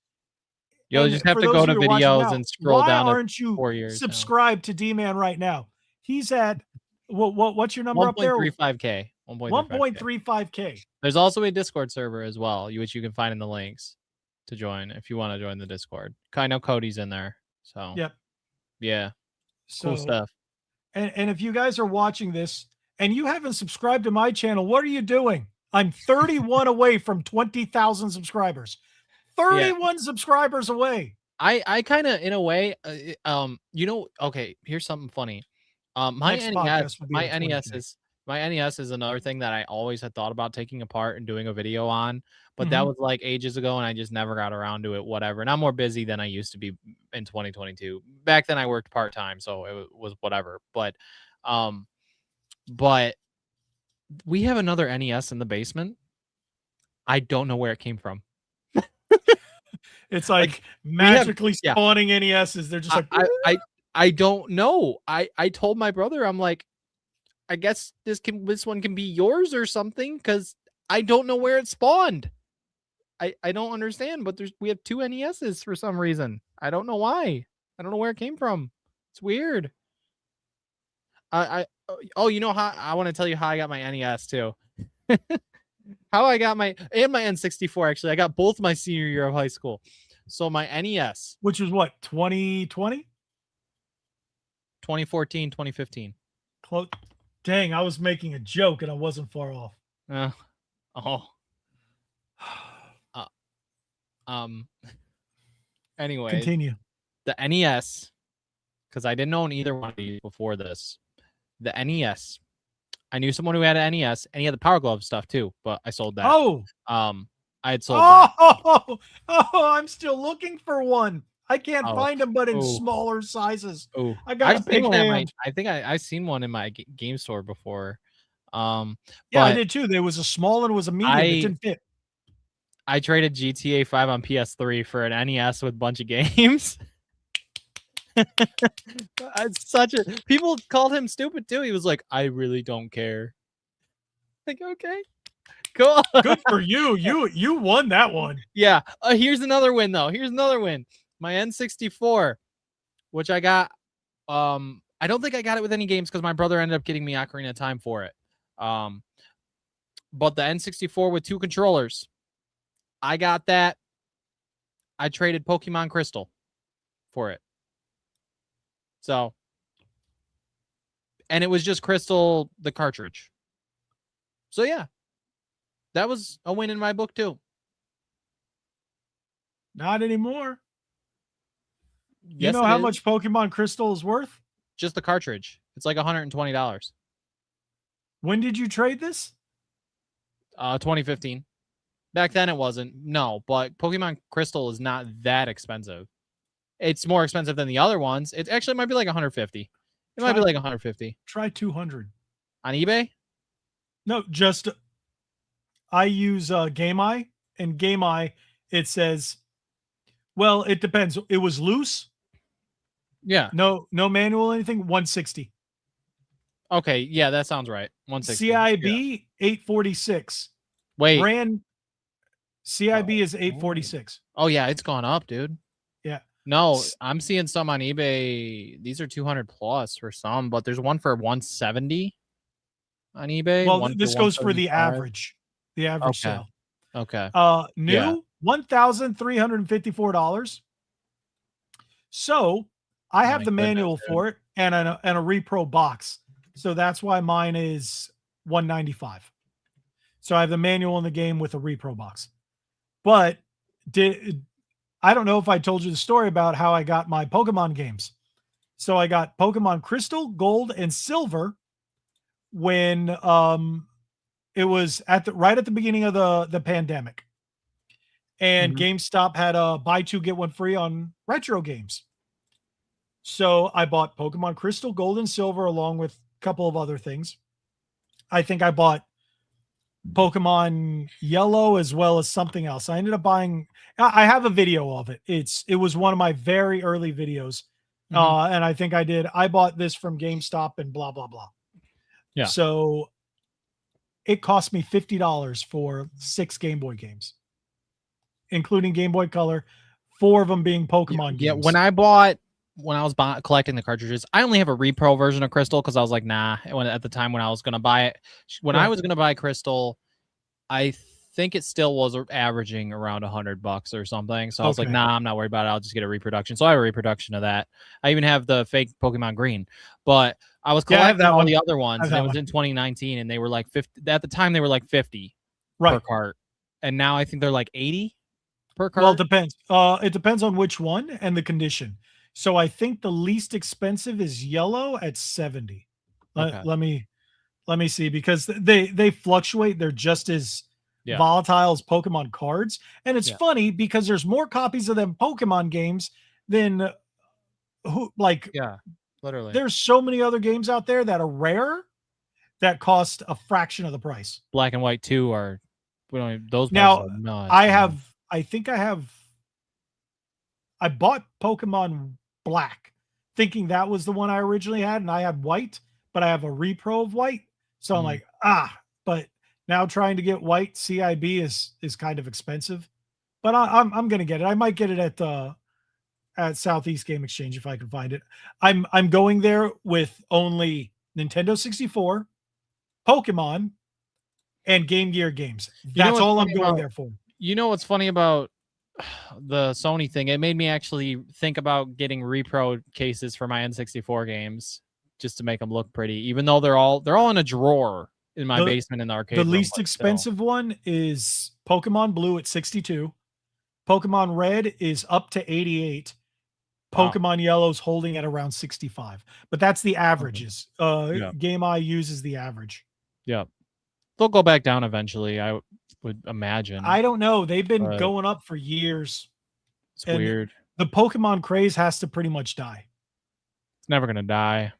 You'll just have to go to videos and scroll down. Why aren't you 4 years subscribed to D-Man right now? He's at what's your number up there? 1.35K. 1.35K. There's also a Discord server as well, which you can find in the links to join if you want to join the Discord. I know Cody's in there, so yep, yeah, cool stuff. And if you guys are watching this and you haven't subscribed to my channel, what are you doing? I'm 31 away from 20,000 subscribers. 31 subscribers away. I kind of, in a way, okay, here's something funny. My NES is another thing that I always had thought about taking apart and doing a video on, but that was like ages ago and I just never got around to it, whatever. And I'm more busy than I used to be in 2022. Back then I worked part-time, so it was whatever. But we have another NES in the basement. I don't know where it came from. It's like magically spawning NESs. They're just like, I don't know. I told my brother, I'm like, I guess this one can be yours or something, because I don't know where it spawned. I don't understand, but we have 2 NESs for some reason. I don't know why. I don't know where it came from. It's weird. You know how I want to tell you how I got my NES too. How I got my N64, actually. I got both my senior year of high school. So my NES. Which was what, 2020? 2014, 2015. Close. Dang, I was making a joke and I wasn't far off. Anyway. Continue. The NES, because I didn't own either one of these before this. The NES. I knew someone who had an NES, and he had the Power Glove stuff too, but I sold that. I had sold that. I'm still looking for one. I can't find them, but in smaller sizes. I got a big hand. I think I've seen one in my game store before. Yeah, I did too. There was a small and was a medium. It didn't fit. I traded GTA 5 on PS3 for an NES with a bunch of games. It's people called him stupid too. He was like, I really don't care. Like, okay, cool. Good for you. You won that one. Yeah. Here's another win though. Here's another win. My N64, which I got. I don't think I got it with any games because my brother ended up getting me Ocarina of Time for it. But the N64 with 2 controllers, I got that. I traded Pokemon Crystal for it. So, and it was just Crystal, the cartridge. So yeah, that was a win in my book too. Not anymore. You Yes, know it how is. much Pokemon Crystal is worth? Just the cartridge. It's like $120. When did you trade this? 2015. Back then it wasn't. No, but Pokemon Crystal is not that expensive. It's more expensive than the other ones. It actually might be like 150. It might be like 150 Try 200 on eBay. No, just I use GameEye, and GameEye it says, well, it depends. It was loose. Yeah. No manual, anything. 160. Okay. Yeah, that sounds right. 160. CIB 846. Wait. Brand CIB is 846. Oh yeah, it's gone up, dude. Yeah. No, I'm seeing some on eBay. These are 200 plus for some, but there's one for 170 on eBay. Well, one this for goes for the 175. average. The average Okay. sale. Okay. New Yeah. $1,354. So I Oh have my the goodness, manual dude. for it and a repro box. So that's why mine is $195. So I have the manual in the game with a repro box. But I don't know if I told you the story about how I got my Pokemon games. So I got Pokemon Crystal, Gold, and Silver when it was right at the beginning of the pandemic. And GameStop had a buy two get one free on retro games. So I bought Pokemon Crystal, Gold, and Silver along with a couple of other things. I think I bought Pokemon Yellow as well as something else. I ended up buying. I have a video of it. It was one of my very early videos, and I think I bought this from GameStop and blah blah blah. Yeah. So it cost me $50 for 6 Game Boy games, including Game Boy Color, 4 of them being Pokemon games. Yeah, when I was collecting the cartridges, I only have a repro version of Crystal because I was like, nah. At the time when I was gonna buy it, I was gonna buy Crystal, I think it still was averaging around $100 or something. So I was like, nah, I'm not worried about it. I'll just get a reproduction. So I have a reproduction of that. I even have the fake Pokemon Green, but I was collecting all the other ones, and it was in 2019, and they were like 50. At the time, they were like 50 per cart, and now I think they're like 80 per cart. Well, it depends. It depends on which one and the condition. So I think the least expensive is yellow at 70. Okay. Let me see, because they fluctuate. They're just as volatile as Pokemon cards. And it's funny because there's more copies of them Pokemon games than literally. There's so many other games out there that are rare that cost a fraction of the price. Black and White 2 are those now. Nuts, I bought Pokemon Black thinking that was the one I originally had, and I had White, but I have a repro of White. So I'm like, but now trying to get White CIB is kind of expensive, but I'm going to get it. I might get it at Southeast Game Exchange if I can find it. I'm going there with only Nintendo 64, Pokemon, and Game Gear games. That's all I'm going there for. You know what's funny about the Sony thing? It made me actually think about getting repro cases for my N64 games just to make them look pretty, even though they're all in a drawer in my basement in the arcade. The least expensive one is Pokemon Blue at 62. Pokemon Red is up to 88. Pokemon Yellow's holding at around 65. But that's the averages. GameEye uses the average. Yeah. They'll go back down eventually, I would imagine. I don't know. They've been going up for years. It's weird. The Pokemon craze has to pretty much die. It's never going to die.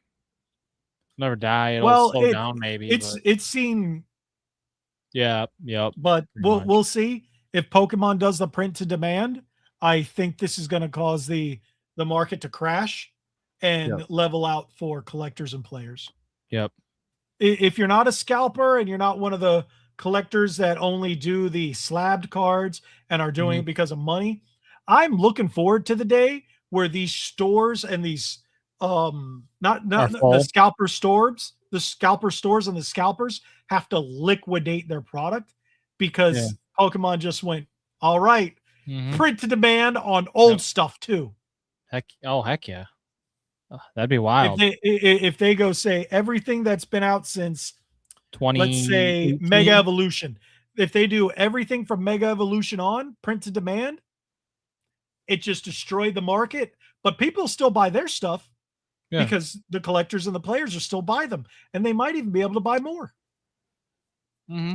Never die. It'll slow down maybe. It's seen. Yeah. Yep. But we'll see if Pokemon does the print to demand. I think this is going to cause the market to crash and level out for collectors and players. Yep. If you're not a scalper and you're not one of the collectors that only do the slabbed cards and are doing it because of money, I'm looking forward to the day where these stores and these not the scalper stores and the scalpers have to liquidate their product because Pokemon just went, all right, print to demand on old stuff too. Heck yeah. That'd be wild. If they go say everything that's been out since, let's say, 2018? Mega Evolution, if they do everything from Mega Evolution on print to demand, it just destroyed the market. But people still buy their stuff because the collectors and the players are still buy them, and they might even be able to buy more. Mm-hmm.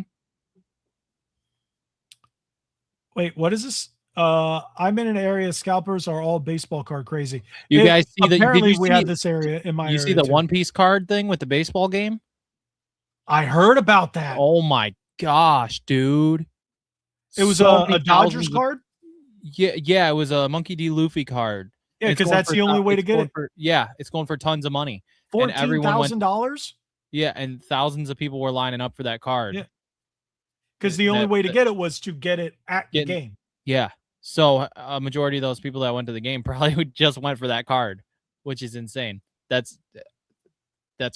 Wait, what is this? I'm in an area. Scalpers are all baseball card crazy. You guys see the? Apparently, Did you we see, have this area in my. You area see the too. One Piece card thing with the baseball game? I heard about that. Oh my gosh, dude! It was So a many Dodgers thousands of- card. Yeah, it was a Monkey D. Luffy card. Yeah, And it's because going that's for the only thou- way to it's get going it. for- yeah, it's going for tons of money. And everyone went- $14,000. Yeah, and thousands of people were lining up for that card. Yeah. Because the only way to get it was to get it at the game. Yeah. So a majority of those people that went to the game probably just went for that card, which is insane. That's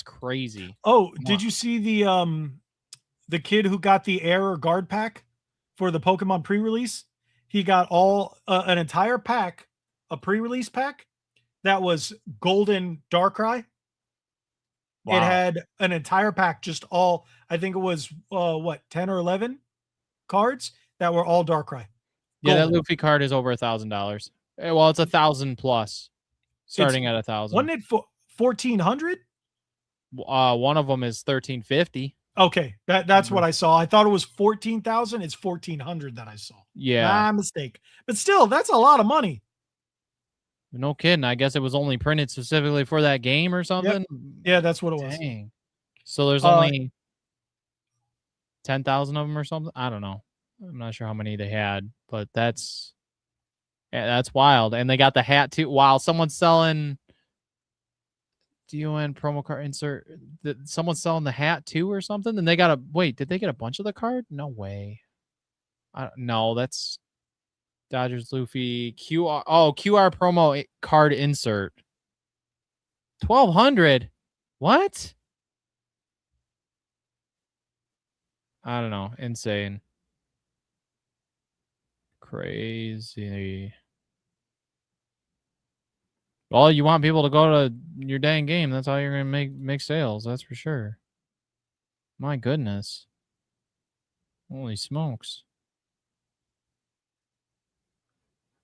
crazy. Oh, did you see the kid who got the Error Guard pack for the Pokemon pre-release? He got all an entire pack, a pre-release pack that was Golden Darkrai. Wow. It had an entire pack, just all, I think it was 10 or 11 cards that were all Darkrai. Yeah, that Golden. Luffy card is over $1,000. Well, it's 1,000 plus, starting at 1,000. Wasn't it for 1,400? One of them is 1,350. Okay, that's what I saw. I thought it was 14,000. It's 1,400 that I saw. Yeah, My mistake. But still, that's a lot of money. no kidding. I guess it was only printed specifically for that game or something. Yeah, that's what it was. Dang. So there's only 10,000 of them or something. I don't know. I'm not sure how many they had, but that's wild. And they got the hat too. Wow, someone's selling DON promo card insert. Someone's selling the hat too or something. And they got did they get a bunch of the card? No way. No, that's Dodgers Luffy QR. Oh, QR promo card insert. 1,200. What? I don't know. Insane. Crazy. Well, you want people to go to your dang game. That's how you're gonna make sales. That's for sure. My goodness. Holy smokes.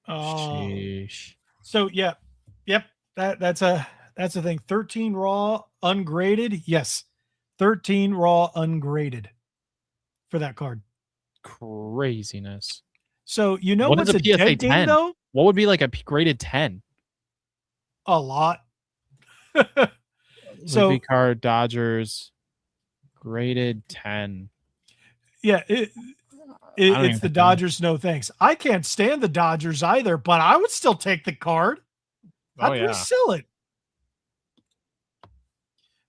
Sheesh. So yep. That's a thing. 13 raw ungraded. Yes. 13 raw ungraded for that card. Craziness. So you know What what's is a a PSA dead 10? game though? What would be like a graded 10? A lot. So Luffy card Dodgers graded 10. yeah, don't it's even the think Dodgers. No thanks. I can't stand the Dodgers either, but I would still take the card. Oh, I'd yeah. resell it.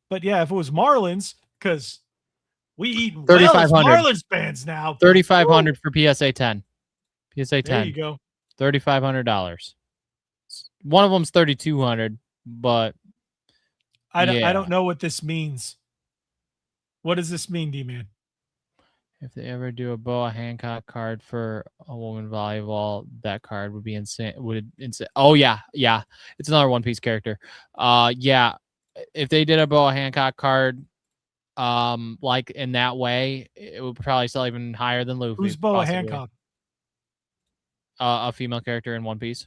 But yeah, if it was Marlins, because we eat well as 3,500. Marlins fans now. 3,500 for PSA 10. PSA 10. There you go. $3,500. One of them's 3,200, but I yeah. don't know what this means. What does this mean, D-Man? If they ever do a Boa Hancock card for a woman volleyball, that card would be insane. Oh yeah. It's another One Piece character. Yeah. If they did a Boa Hancock card, like in that way, it would probably sell even higher than Luffy. Who's Boa possibly. Hancock? A female character in One Piece.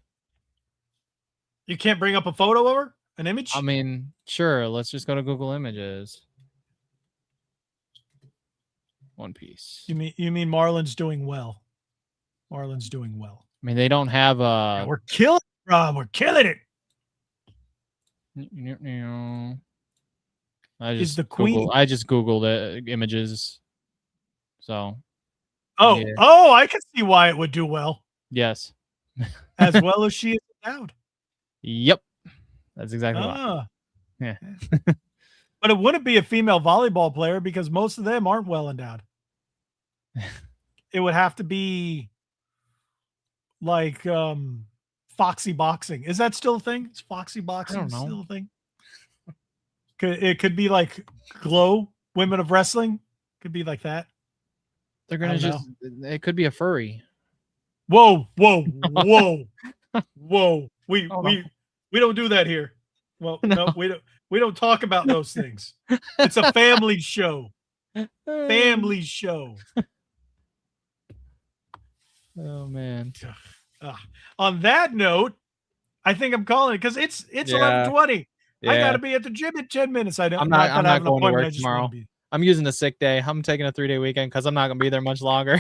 You can't bring up a photo of her? An image? I mean, sure. Let's just go to Google Images. One Piece. You mean Marlins doing well? Marlins doing well. I mean, they don't have Yeah, we're killing it, Rob. We're killing it. Is the queen? I just Googled it, images. So. Oh, yeah. I can see why it would do well. Yes. As well as she is endowed. Yep. That's exactly why. Yeah. But it wouldn't be a female volleyball player because most of them aren't well endowed. It would have to be like Foxy Boxing. Is that still a thing? Is Foxy Boxing still a thing? It could be like Glow Women of Wrestling. Could be like that. They're gonna it could be a furry. Whoa. Whoa. We don't do that here. Well, No. no, we don't talk about those things. It's a family show. Family show. Oh man. On that note, I think I'm calling it because it's Yeah. 11:20. I Yeah. gotta be at the gym in 10 minutes. I don't. I'm Not not that I have an going to appointment. work I just want tomorrow. to be. I'm using a sick day. I'm taking a 3-day weekend because I'm not gonna be there much longer.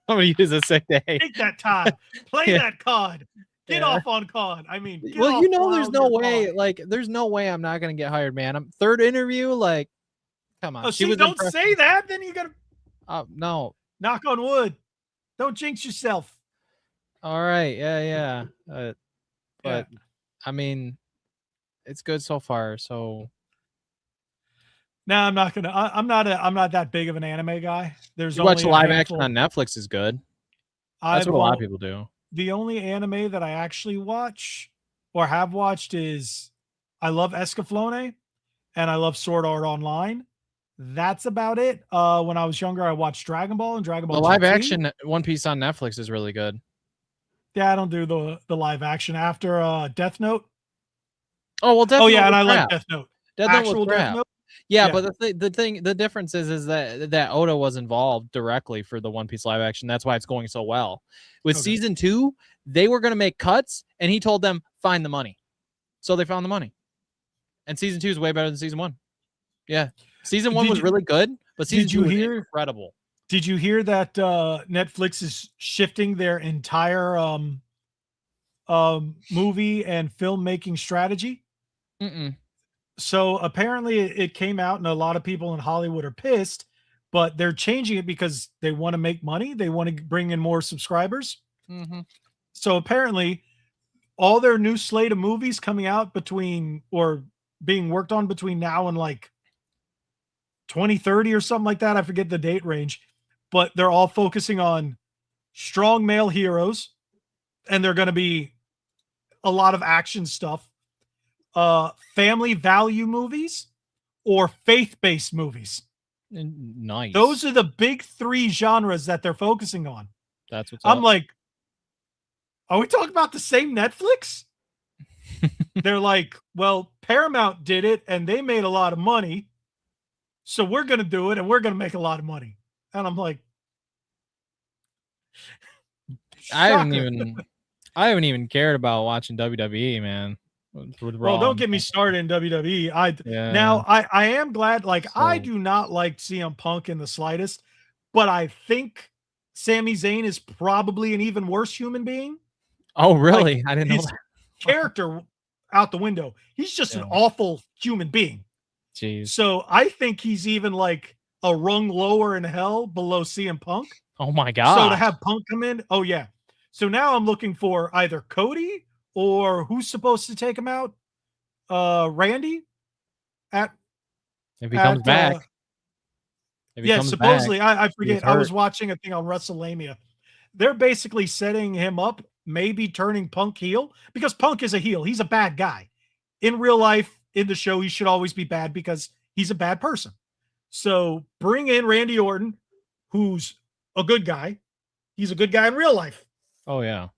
I'm gonna use a sick day. Take that time. Play Yeah. that card. Get Yeah. off on COD. I mean, get Well, off you know, while there's no you're way. COD. Like, there's no way I'm not gonna get hired, man. I'm third interview. Like, come on. Oh, She see, was don't impressed. say that. Then you gotta No. knock on wood. Don't jinx yourself. All right. Yeah. But Yeah. I mean, it's good so far. So No, I'm not gonna. I'm not that big of an anime guy. There's you watch only a live action handful. on Netflix is good. That's what a lot of people do. The only anime that I actually watch or have watched is I love Escaflowne and I love Sword Art Online. That's about it. When I was younger, I watched Dragon Ball and Dragon The Ball live GT. action One Piece on Netflix is really good. Yeah, I don't do the live action after Death Note. Oh well, Death Oh Note yeah, and was I like crap. Death Note. Death Note Actual was Death crap. Note. Yeah, Yeah. but the difference is that Oda was involved directly for the One Piece live action. That's why it's going so well. With Okay. season 2, they were going to make cuts, and he told them find the money, so they found the money. And season 2 is way better than season 1. Yeah, season 1 was really good, but season 2 was incredible. Did you hear that Netflix is shifting their entire movie and filmmaking strategy? Mm-mm. So apparently it came out and a lot of people in Hollywood are pissed, but they're changing it because they want to make money. They want to bring in more subscribers. Mm-hmm. So apparently all their new slate of movies coming out between or being worked on between now and like 2030 or something like that. I forget the date range, but they're all focusing on strong male heroes and they're going to be a lot of action stuff. Family value movies or faith-based movies. Nice. Those are the big 3 genres that they're focusing on. That's what's I'm up. like, are we talking about the same Netflix? They're like, well, Paramount did it and they made a lot of money. So we're going to do it and we're going to make a lot of money. And I'm like, I haven't shocker. even cared about watching WWE, man. Well, don't get me started in WWE. Yeah. I am glad. Like, I So- do not like CM Punk in the slightest, but I think Sami Zayn is probably an even worse human being. Oh, really? Like, I didn't know his that. character out the window. He's just an Yeah. awful human being. Jeez. So I think he's even like a rung lower in hell below CM Punk. Oh my god. So to have Punk come in, oh yeah. So now I'm looking for either Cody or who's supposed to take him out? Randy? If he comes back. If he Yeah, comes supposedly. back, I forget. he's I was hurt. watching a thing on WrestleMania. They're basically setting him up, maybe turning Punk heel, because Punk is a heel. He's a bad guy. In real life, in the show, he should always be bad because he's a bad person. So bring in Randy Orton, who's a good guy. He's a good guy in real life. Oh yeah.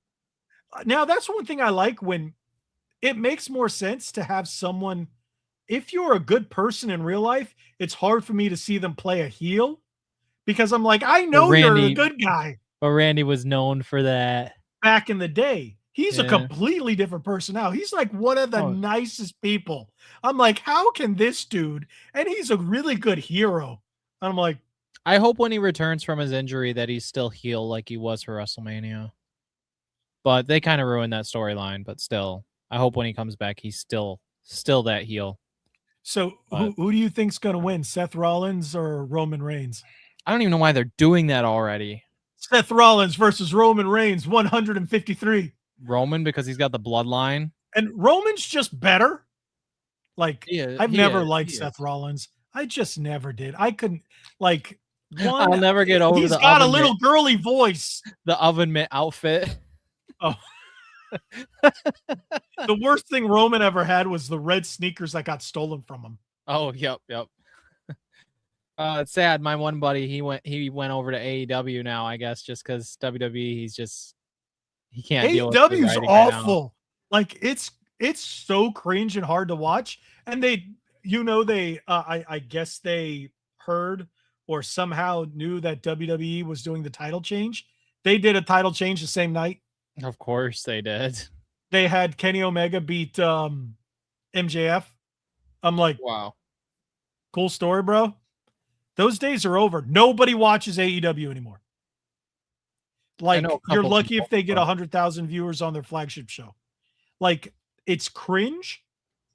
Now, that's one thing I like when it makes more sense to have someone. If you're a good person in real life, it's hard for me to see them play a heel because I'm like, I know you're a Randy- good guy But Randy was known for that. back in the day. He's a Yeah. completely different person now. He's like one of the Oh. nicest people. I'm like, how can this dude? And he's a really good hero. I'm like, I hope when he returns from his injury that he's still heel like he was for WrestleMania. But they kind of ruined that storyline. But still, I hope when he comes back, he's still that heel. so But- who do you think's going to win, Seth Rollins or Roman Reigns? I don't even know why they're doing that already. Seth Rollins versus Roman Reigns, 153. Roman, because he's got the bloodline. And Roman's just better. Like, I've He never is, liked he Seth is. Rollins. I just never did. I couldn't, like, I'll never get over he's the got a oven little girly voice. the oven mitt outfit. The worst thing Roman ever had was the red sneakers that got stolen from him. Oh, yep. It's sad. My one buddy, he went over to AEW now, I guess, just because WWE, he can't deal with the AEW's writing right now. awful. Like, it's It's so cringe and hard to watch. And I guess they heard or somehow knew that WWE was doing the title change. They did a title change the same night. Of course they did. They had Kenny Omega beat MJF. I'm like, Wow. cool story, bro. Those days are over. Nobody watches AEW anymore. Like, you're lucky if they get 100,000 viewers on their flagship show. Like, it's cringe.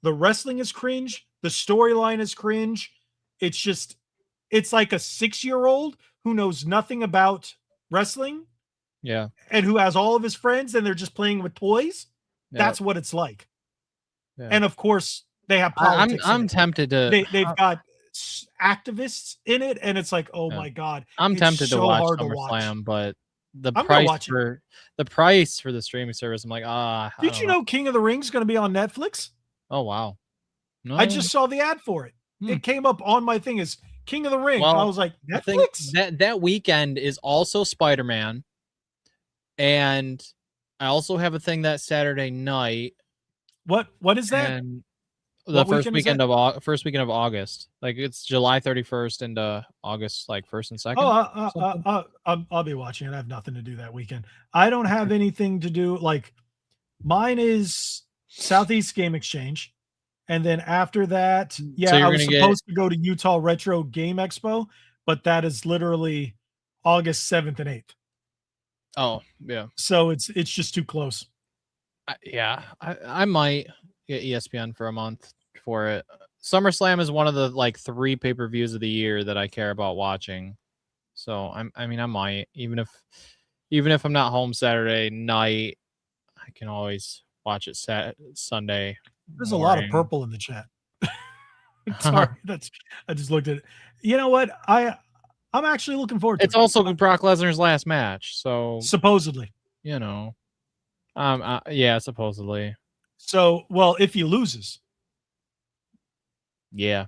The wrestling is cringe. The storyline is cringe. It's like a 6-year-old who knows nothing about wrestling. Yeah. And who has all of his friends and they're just playing with toys. Yep. That's what it's like. Yeah. And of course, they have politics. I'm tempted to. They've got activists in it, and it's like, oh my god, I'm tempted so to watch hard SummerSlam, but the I'm price for the streaming service, I'm like, Did you know King of the Ring is going to be on Netflix? Oh wow. No. I just saw the ad for it. It came up on my thing as King of the Ring. Well, I was like, Netflix? That weekend is also Spider-Man. And I also have a thing that Saturday night. What is that? And the first weekend of August. Like it's July 31st into August, like 1st and 2nd. I'll be watching it. I have nothing to do that weekend. I don't have anything to do. Like mine is Southeast Game Exchange. And then after that, So I was supposed to go to Utah Retro Game Expo, but that is literally August 7th and 8th. Oh, yeah. So it's just too close. I might get ESPN for a month for it. SummerSlam is one of the like 3 pay-per-views of the year that I care about watching. So I might, even if I'm not home Saturday night, I can always watch it Sunday. There's a lot of purple in the chat. Sorry, I just looked at it. You know what? I'm actually looking forward to it. It's also Brock Lesnar's last match, so supposedly. You know. Supposedly. So, well, if he loses. Yeah.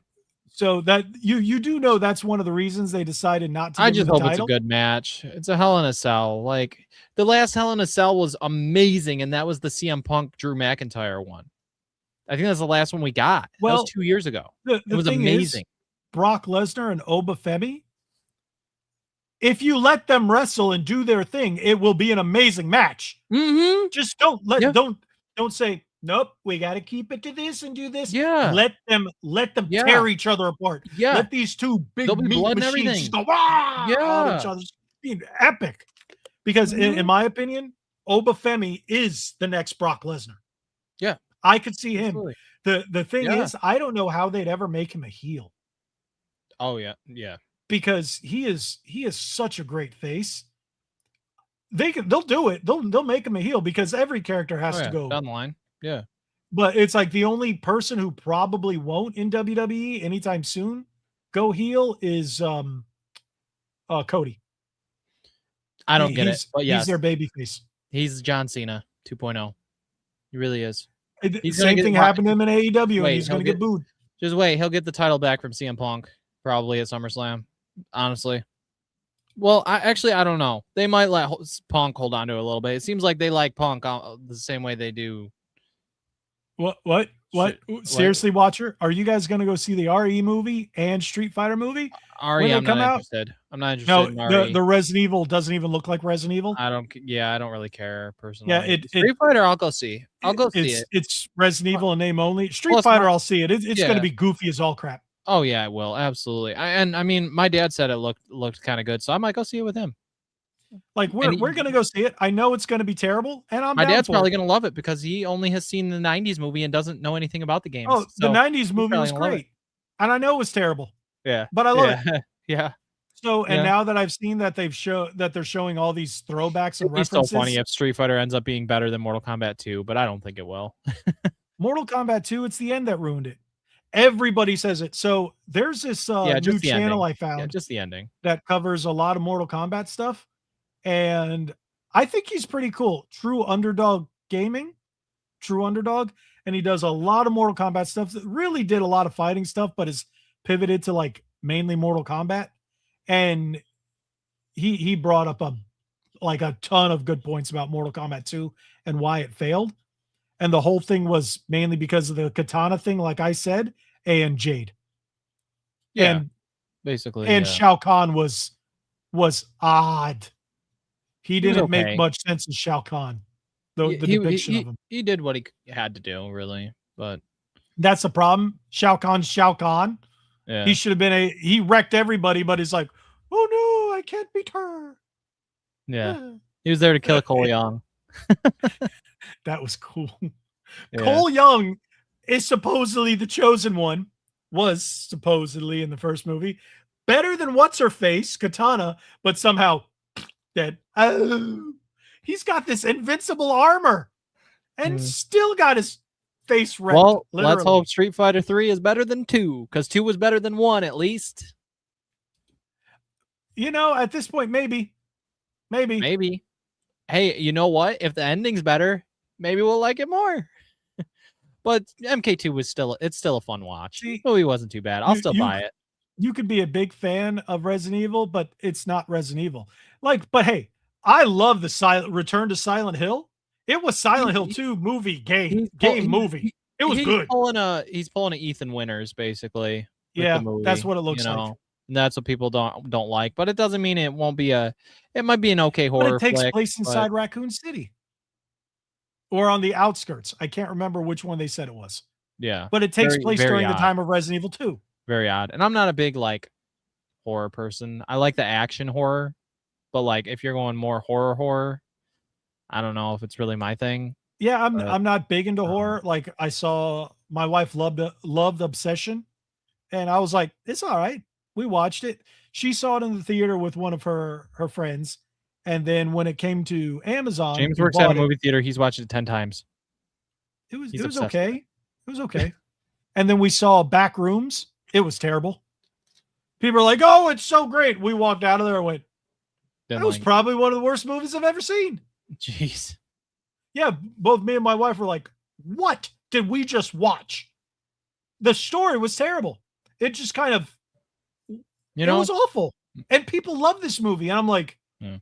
So that you do know that's one of the reasons they decided not to. I just hope it's a good match. It's a Hell in a Cell. Like the last Hell in a Cell was amazing, and that was the CM Punk Drew McIntyre one. I think that's the last one we got. Well, that was 2 years ago. It was amazing. Brock Lesnar and Obafemi. If you let them wrestle and do their thing, it will be an amazing match. Mm-hmm. Just don't say nope. We got to keep it to this and do this. Yeah. Let them tear each other apart. Yeah. Let these two big meat machines just go at each other. Being epic. Because in my opinion, Obafemi is the next Brock Lesnar. Yeah. I could see him. Absolutely. The thing is, I don't know how they'd ever make him a heel. Oh yeah, yeah. Because he is such a great face. They'll do it. They'll make him a heel because every character has to go down the line. Yeah. But it's like the only person who probably won't in WWE anytime soon go heel is Cody. I don't get it. But he's their babyface. He's John Cena 2.0. He really is. Same thing happened to him in AEW, and he's going to get booed. Just wait. He'll get the title back from CM Punk probably at SummerSlam. Honestly. Well, I don't know. They might let Punk hold on to it a little bit. It seems like they like Punk the same way they do. What? Seriously, Watcher? Are you guys going to go see the RE movie and Street Fighter movie? RE, I'm not interested. I'm not interested in RE. The Resident Evil doesn't even look like Resident Evil. I don't really care personally. Yeah, Street Fighter, I'll go see. See it. It's Resident Evil in name only. Street Fighter, I'll see it. It's going to be goofy as all crap. Oh yeah, it will absolutely. I mean, my dad said it looked kind of good, so I might go see it with him. Like we're gonna go see it. I know it's gonna be terrible, and my dad's probably gonna love it because he only has seen the '90s movie and doesn't know anything about the games. Oh, the '90s movie was great, and I know it was terrible. Yeah, but I love it. Yeah. So, and now that I've seen that they're showing all these throwbacks and references. It's so funny if Street Fighter ends up being better than Mortal Kombat 2, but I don't think it will. Mortal Kombat 2, it's the end that ruined it. Everybody says it. So there's this new channel I found. Just the ending. That covers a lot of Mortal Kombat stuff. And I think he's pretty cool. True Underdog. And he does a lot of Mortal Kombat stuff. That really did a lot of fighting stuff, but is pivoted to like mainly Mortal Kombat. And he brought up a ton of good points about Mortal Kombat 2 and why it failed. and the whole thing was mainly because of the katana thing, like I said, and Jade. Yeah, And basically. and Yeah. Shao Kahn was odd. He He was didn't make okay. much sense as Shao Kahn. The depiction of him. He did what he had to do, really. But That's the problem. Shao Kahn's Shao Kahn. yeah, He should have been he wrecked everybody, but he's like, oh no, I can't beat her. yeah. He was there to kill Cole Young. That was cool. Yeah. Cole Young is supposedly the chosen one, was supposedly in the first movie. Better than what's her face, Katana, but somehow dead. Oh, he's got this invincible armor and still got his face wrecked. Well, literally. let's hope Street Fighter 3 is better than 2, because 2 was better than 1 at least. You know, at this point, maybe. Maybe. Hey, you know what? If the ending's better, maybe we'll like it more. But MK2 was still a fun watch. See, The movie wasn't too bad. I'll still buy it. You could be a big fan of Resident Evil, but it's not Resident Evil. But hey, I love the Return to Silent Hill. It was Silent Hill 2 movie movie. It was good. He's pulling an Ethan Winters, basically. with Yeah, the movie, that's what it looks like. And that's what people don't like, but it doesn't mean it won't be it might be an okay horror But it takes flick, place inside Raccoon City. Or on the outskirts. I can't remember which one they said it was. Yeah. But it takes Very, place very during the odd. time of Resident Evil 2. Very odd. And I'm not a big horror person. I like the action horror, but if you're going more horror, I don't know if it's really my thing. Yeah, I'm not big into horror. Like I saw my wife loved Obsession, and I was like, it's all right. We watched it. She saw it in the theater with one of her friends, and then when it came to Amazon, James we works at a bought it. movie theater. He's watched it 10 times. It was He's obsessed with okay. It was okay. And then we saw Back Rooms. It was terrible. People are like, "Oh, it's so great." We walked out of there and went, Didn't "That was like- probably one of the worst movies I've ever seen." Jeez. Yeah, both me and my wife were like, "What did we just watch?" The story was terrible. It just kind of, it was awful. And people love this movie, and I'm like, Yeah.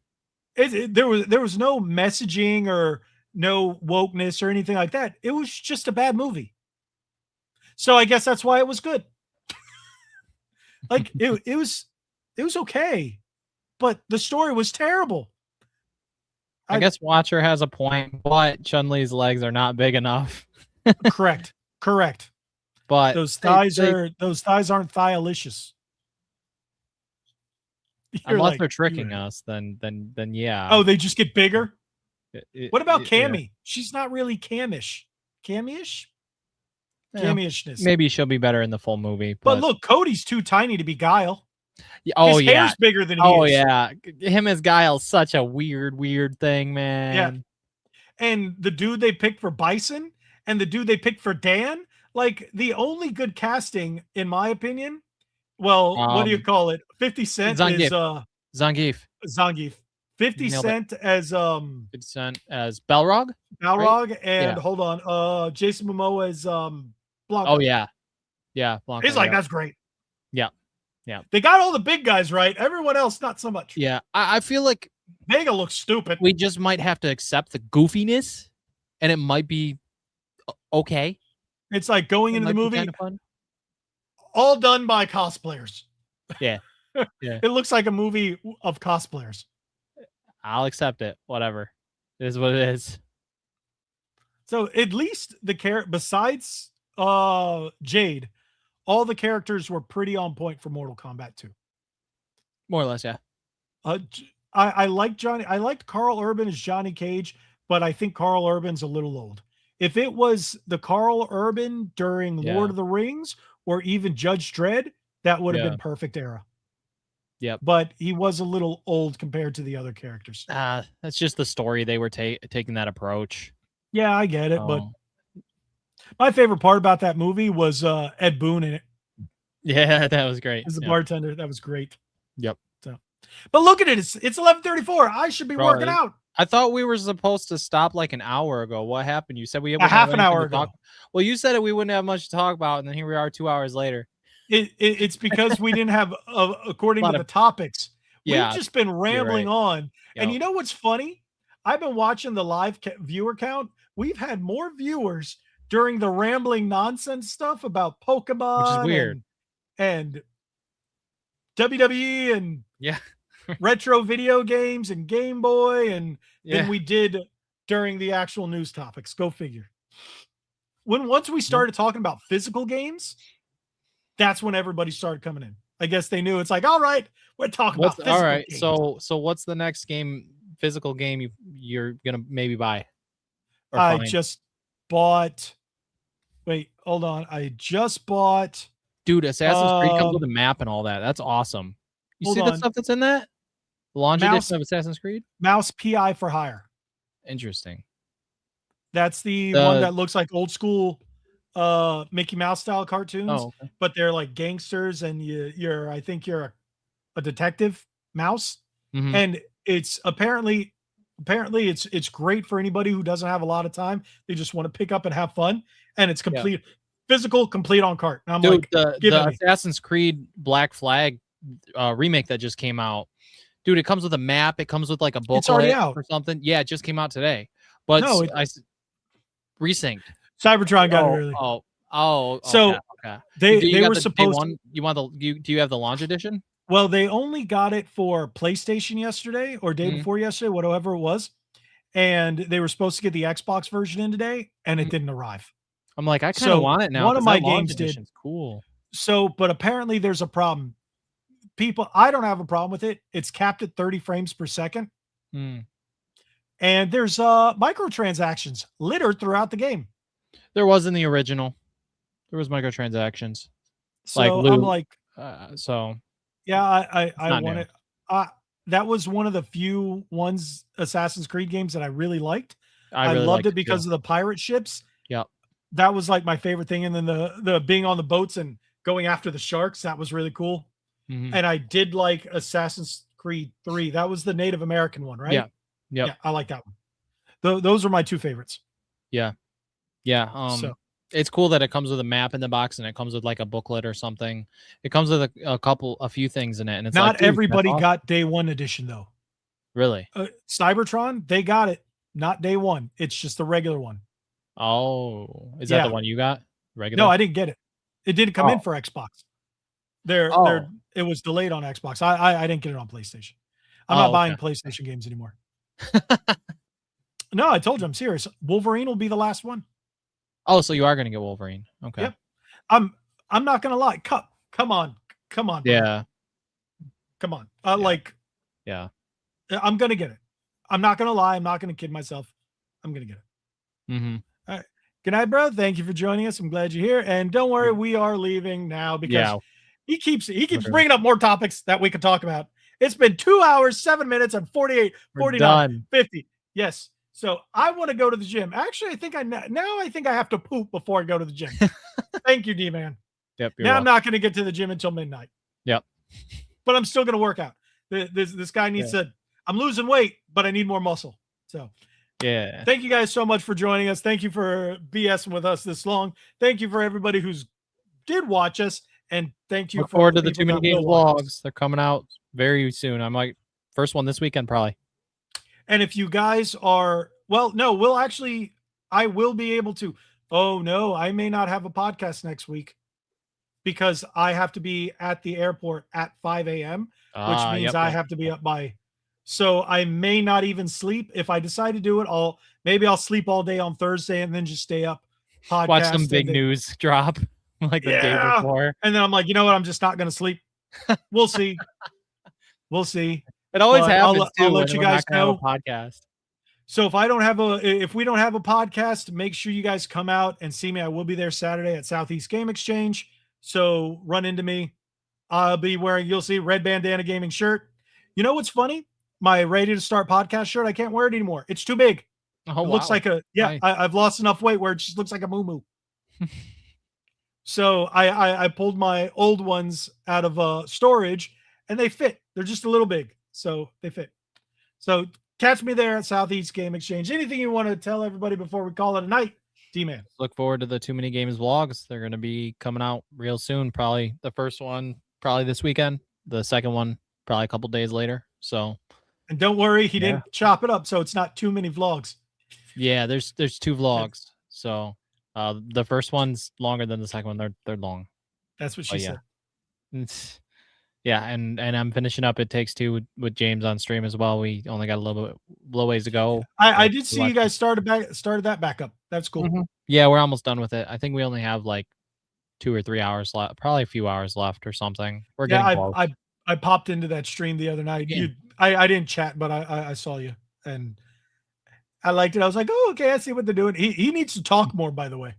there was no messaging or no wokeness or anything like that. It was just a bad movie. So I guess that's why it was good. It was okay, but the story was terrible. I guess Watcher has a point, but Chun-Li's legs are not big enough. Correct. But Those thighs aren't thialicious. unless they're tricking us, then yeah. Oh, they just get bigger? What about Yeah. Cammy? She's not really Camish. Cammy-ish? Yeah. Cammy-ishness. Maybe she'll be better in the full movie. But look, Cody's too tiny to be Guile. Oh His yeah. hair's bigger than he Oh is. yeah. Him as Guile's such a weird thing, man. Yeah. And the dude they picked for Bison and the dude they picked for Dan, the only good casting, in my opinion, what do you call it? 50 Cent is Zangief. Zangief. 50 Nailed Cent as 50 Cent as Balrog. Balrog, Right? and Yeah. hold on, Jason Momoa as Blanca. Oh yeah. Yeah. Blanca, He's like, yeah. that's great. Yeah. Yeah. They got all the big guys right. Everyone else, not so much. Yeah. I feel like Vega looks stupid. we just might have to accept the goofiness, and it might be okay. It's like going It into might the be movie, kinda fun. all done by cosplayers. Yeah. Yeah. It looks like a movie of cosplayers. I'll accept it. Whatever. It is what it is. So at least besides Jade, all the characters were pretty on point for Mortal Kombat 2. More or less, yeah. I like Johnny. I liked Carl Urban as Johnny Cage, but I think Carl Urban's a little old. If it was the Carl Urban during Lord of the Rings or even Judge Dredd, that would have been perfect era. Yep. But he was a little old compared to the other characters. That's just the story. They were taking that approach. Yeah, I get it. But my favorite part about that movie was Ed Boon in it. Yeah, that was great. As the bartender. That was great. Yep. So, but look at it. It's 11:34. I should be working out. I thought we were supposed to stop an hour ago. What happened? You said we a half an hour ago. Well, you said we wouldn't have much to talk about, and then here we are 2 hours later. It's because we didn't have, according to the topics, we've just been rambling on. Yep. And you know what's funny? I've been watching the live viewer count, we've had more viewers during the rambling nonsense stuff about Pokemon, which is weird. and WWE and Yeah. retro video games and Game Boy and Yeah. than we did during the actual news topics. Go figure. Once we started talking about physical games, that's when everybody started coming in. I guess they knew it's like, all right, we're talking about physical all right. games. So what's the next physical game you're gonna maybe buy? Or I find? just bought. Wait, hold on. I just bought. Dude, Assassin's Creed comes with a map and all that. That's awesome. You see the stuff that's in that? The launch edition of Assassin's Creed? Mouse PI for hire. Interesting. That's the one that looks like old school Mickey Mouse style cartoons, okay. but they're like gangsters, and I think you're a detective mouse, and it's apparently it's great for anybody who doesn't have a lot of time. They just want to pick up and have fun, and it's complete physical, complete on cart. And I'm dude, like, the Assassin's Creed Black Flag remake that just came out. Dude, it comes with a map. It comes with like a booklet it's already out or something. Yeah, it just came out today. But no, resynced. Cybertron got it early. So okay. They were supposed to. Do you have the launch edition? Well, they only got it for PlayStation yesterday or day before yesterday, whatever it was. And they were supposed to get the Xbox version in today, and it didn't arrive. I'm like, I kind of want it now. One of my games did. Cool. So, but apparently there's a problem. I don't have a problem with it. It's capped at 30 frames per second. And there's microtransactions littered throughout the game. There was in the original. There was microtransactions. So like loot. I'm like, yeah, I want it. That was one of the few Assassin's Creed games that I really liked. I really loved it because of the pirate ships. Yep. That was like my favorite thing. And then the being on the boats and going after the sharks, that was really cool. And I did like Assassin's Creed 3. That was the Native American one, right? Yeah. Yep. Yeah, I like that one. Those are my two favorites. Yeah. So it's cool that it comes with a map in the box and it comes with like a booklet or something. It comes with a few things in it, and it's not like, dude, everybody got day one edition though. Really? Cybertron, they got it, not day one. It's just the regular one. Oh, is that the one you got? Regular? No, I didn't get it. It didn't come in for Xbox. It was delayed on Xbox. I didn't get it on PlayStation. I'm not buying PlayStation games anymore. No, I told you I'm serious. Wolverine will be the last one. Oh, so you are going to get Wolverine? Okay. Yep. I'm not going to lie. Come on. Yeah. Come on. Yeah. I'm going to get it. I'm not going to lie. I'm not going to kid myself. I'm going to get it. All right. Good night, bro. Thank you for joining us. I'm glad you're here. And don't worry, we are leaving now because he keeps bringing up more topics that we can talk about. It's been 2 hours, 7 minutes, and 48, 49, 50. Yes. So I want to go to the gym. Actually, I think I have to poop before I go to the gym. Thank you, D-Man. Yep. Now I'm not going to get to the gym until midnight. Yep. But I'm still going to work out. This guy needs to. I'm losing weight, but I need more muscle. So yeah. Thank you guys so much for joining us. Thank you for BSing with us this long. Thank you for everybody who's did watch us, and thank you. Look forward to the Too Many Games vlogs. They're coming out very soon. I'm like first one this weekend probably. And if you guys are, I will be able to. Oh no, I may not have a podcast next week because I have to be at the airport at 5 a.m., which means I have to be up by. So I may not even sleep. If I decide to do it, I'll sleep all day on Thursday and then just stay up. Watch some big news drop like the day before. And then I'm like, you know what? I'm just not going to sleep. We'll see. We'll see. It always happens too. I'll let you guys know. Podcast. So if we don't have a podcast, make sure you guys come out and see me. I will be there Saturday at Southeast Game Exchange. So run into me. I'll be wearing, you'll see, red bandana gaming shirt. You know what's funny? My Ready to Start podcast shirt, I can't wear it anymore. It's too big. Oh, it looks like nice. I've lost enough weight where it just looks like a moo-moo. So I pulled my old ones out of storage and they fit. They're just a little big. So they fit. So catch me there at Southeast Game Exchange. Anything you want to tell everybody before we call it a night, D-Man? Look forward to the Too Many Games vlogs. They're going to be coming out real soon. Probably the first one, probably this weekend. The second one, probably a couple days later. So, and don't worry, he didn't chop it up, so it's not too many vlogs. Yeah, there's 2 vlogs. So the first one's longer than the second one. They're long. That's what she yeah. said. It's, yeah, and I'm finishing up It Takes Two with James on stream as well. We only got a little ways to go. I did see you guys started that back up. That's cool. Mhm. Yeah, we're almost done with it. I think we only have like 2 or 3 hours left, probably a few hours left or something. We're getting close. I popped into that stream the other night. Yeah. I didn't chat, but I saw you and I liked it. I was like, oh, okay, I see what they're doing. He needs to talk more, by the way.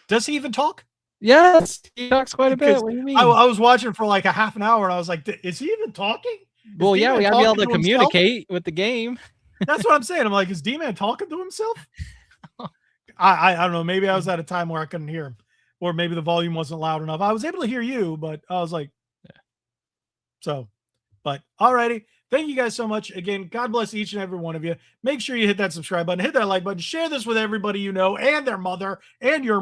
Does he even talk? Yes, he talks quite a bit. Because What do you mean? I was watching for like a half an hour and I was like, is he even talking? Well, yeah, we gotta be able to himself? communicate with the game. That's what I'm saying. I'm like, is D-Man talking to himself? I don't know. Maybe I was at a time where I couldn't hear him, or maybe the volume wasn't loud enough. I was able to hear you, but I was like, Yeah. So, but alrighty. Thank you guys so much. Again, God bless each and every one of you. Make sure you hit that subscribe button, hit that like button, share this with everybody you know, and their mother, and your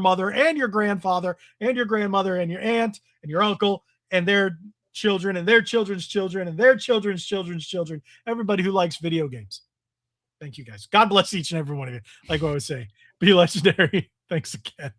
grandfather, and your grandmother, and your aunt, and your uncle, and their children, and their children's children, and their children's children's children. Everybody who likes video games. Thank you guys. God bless each and every one of you. Like what I was saying, be legendary. Thanks again.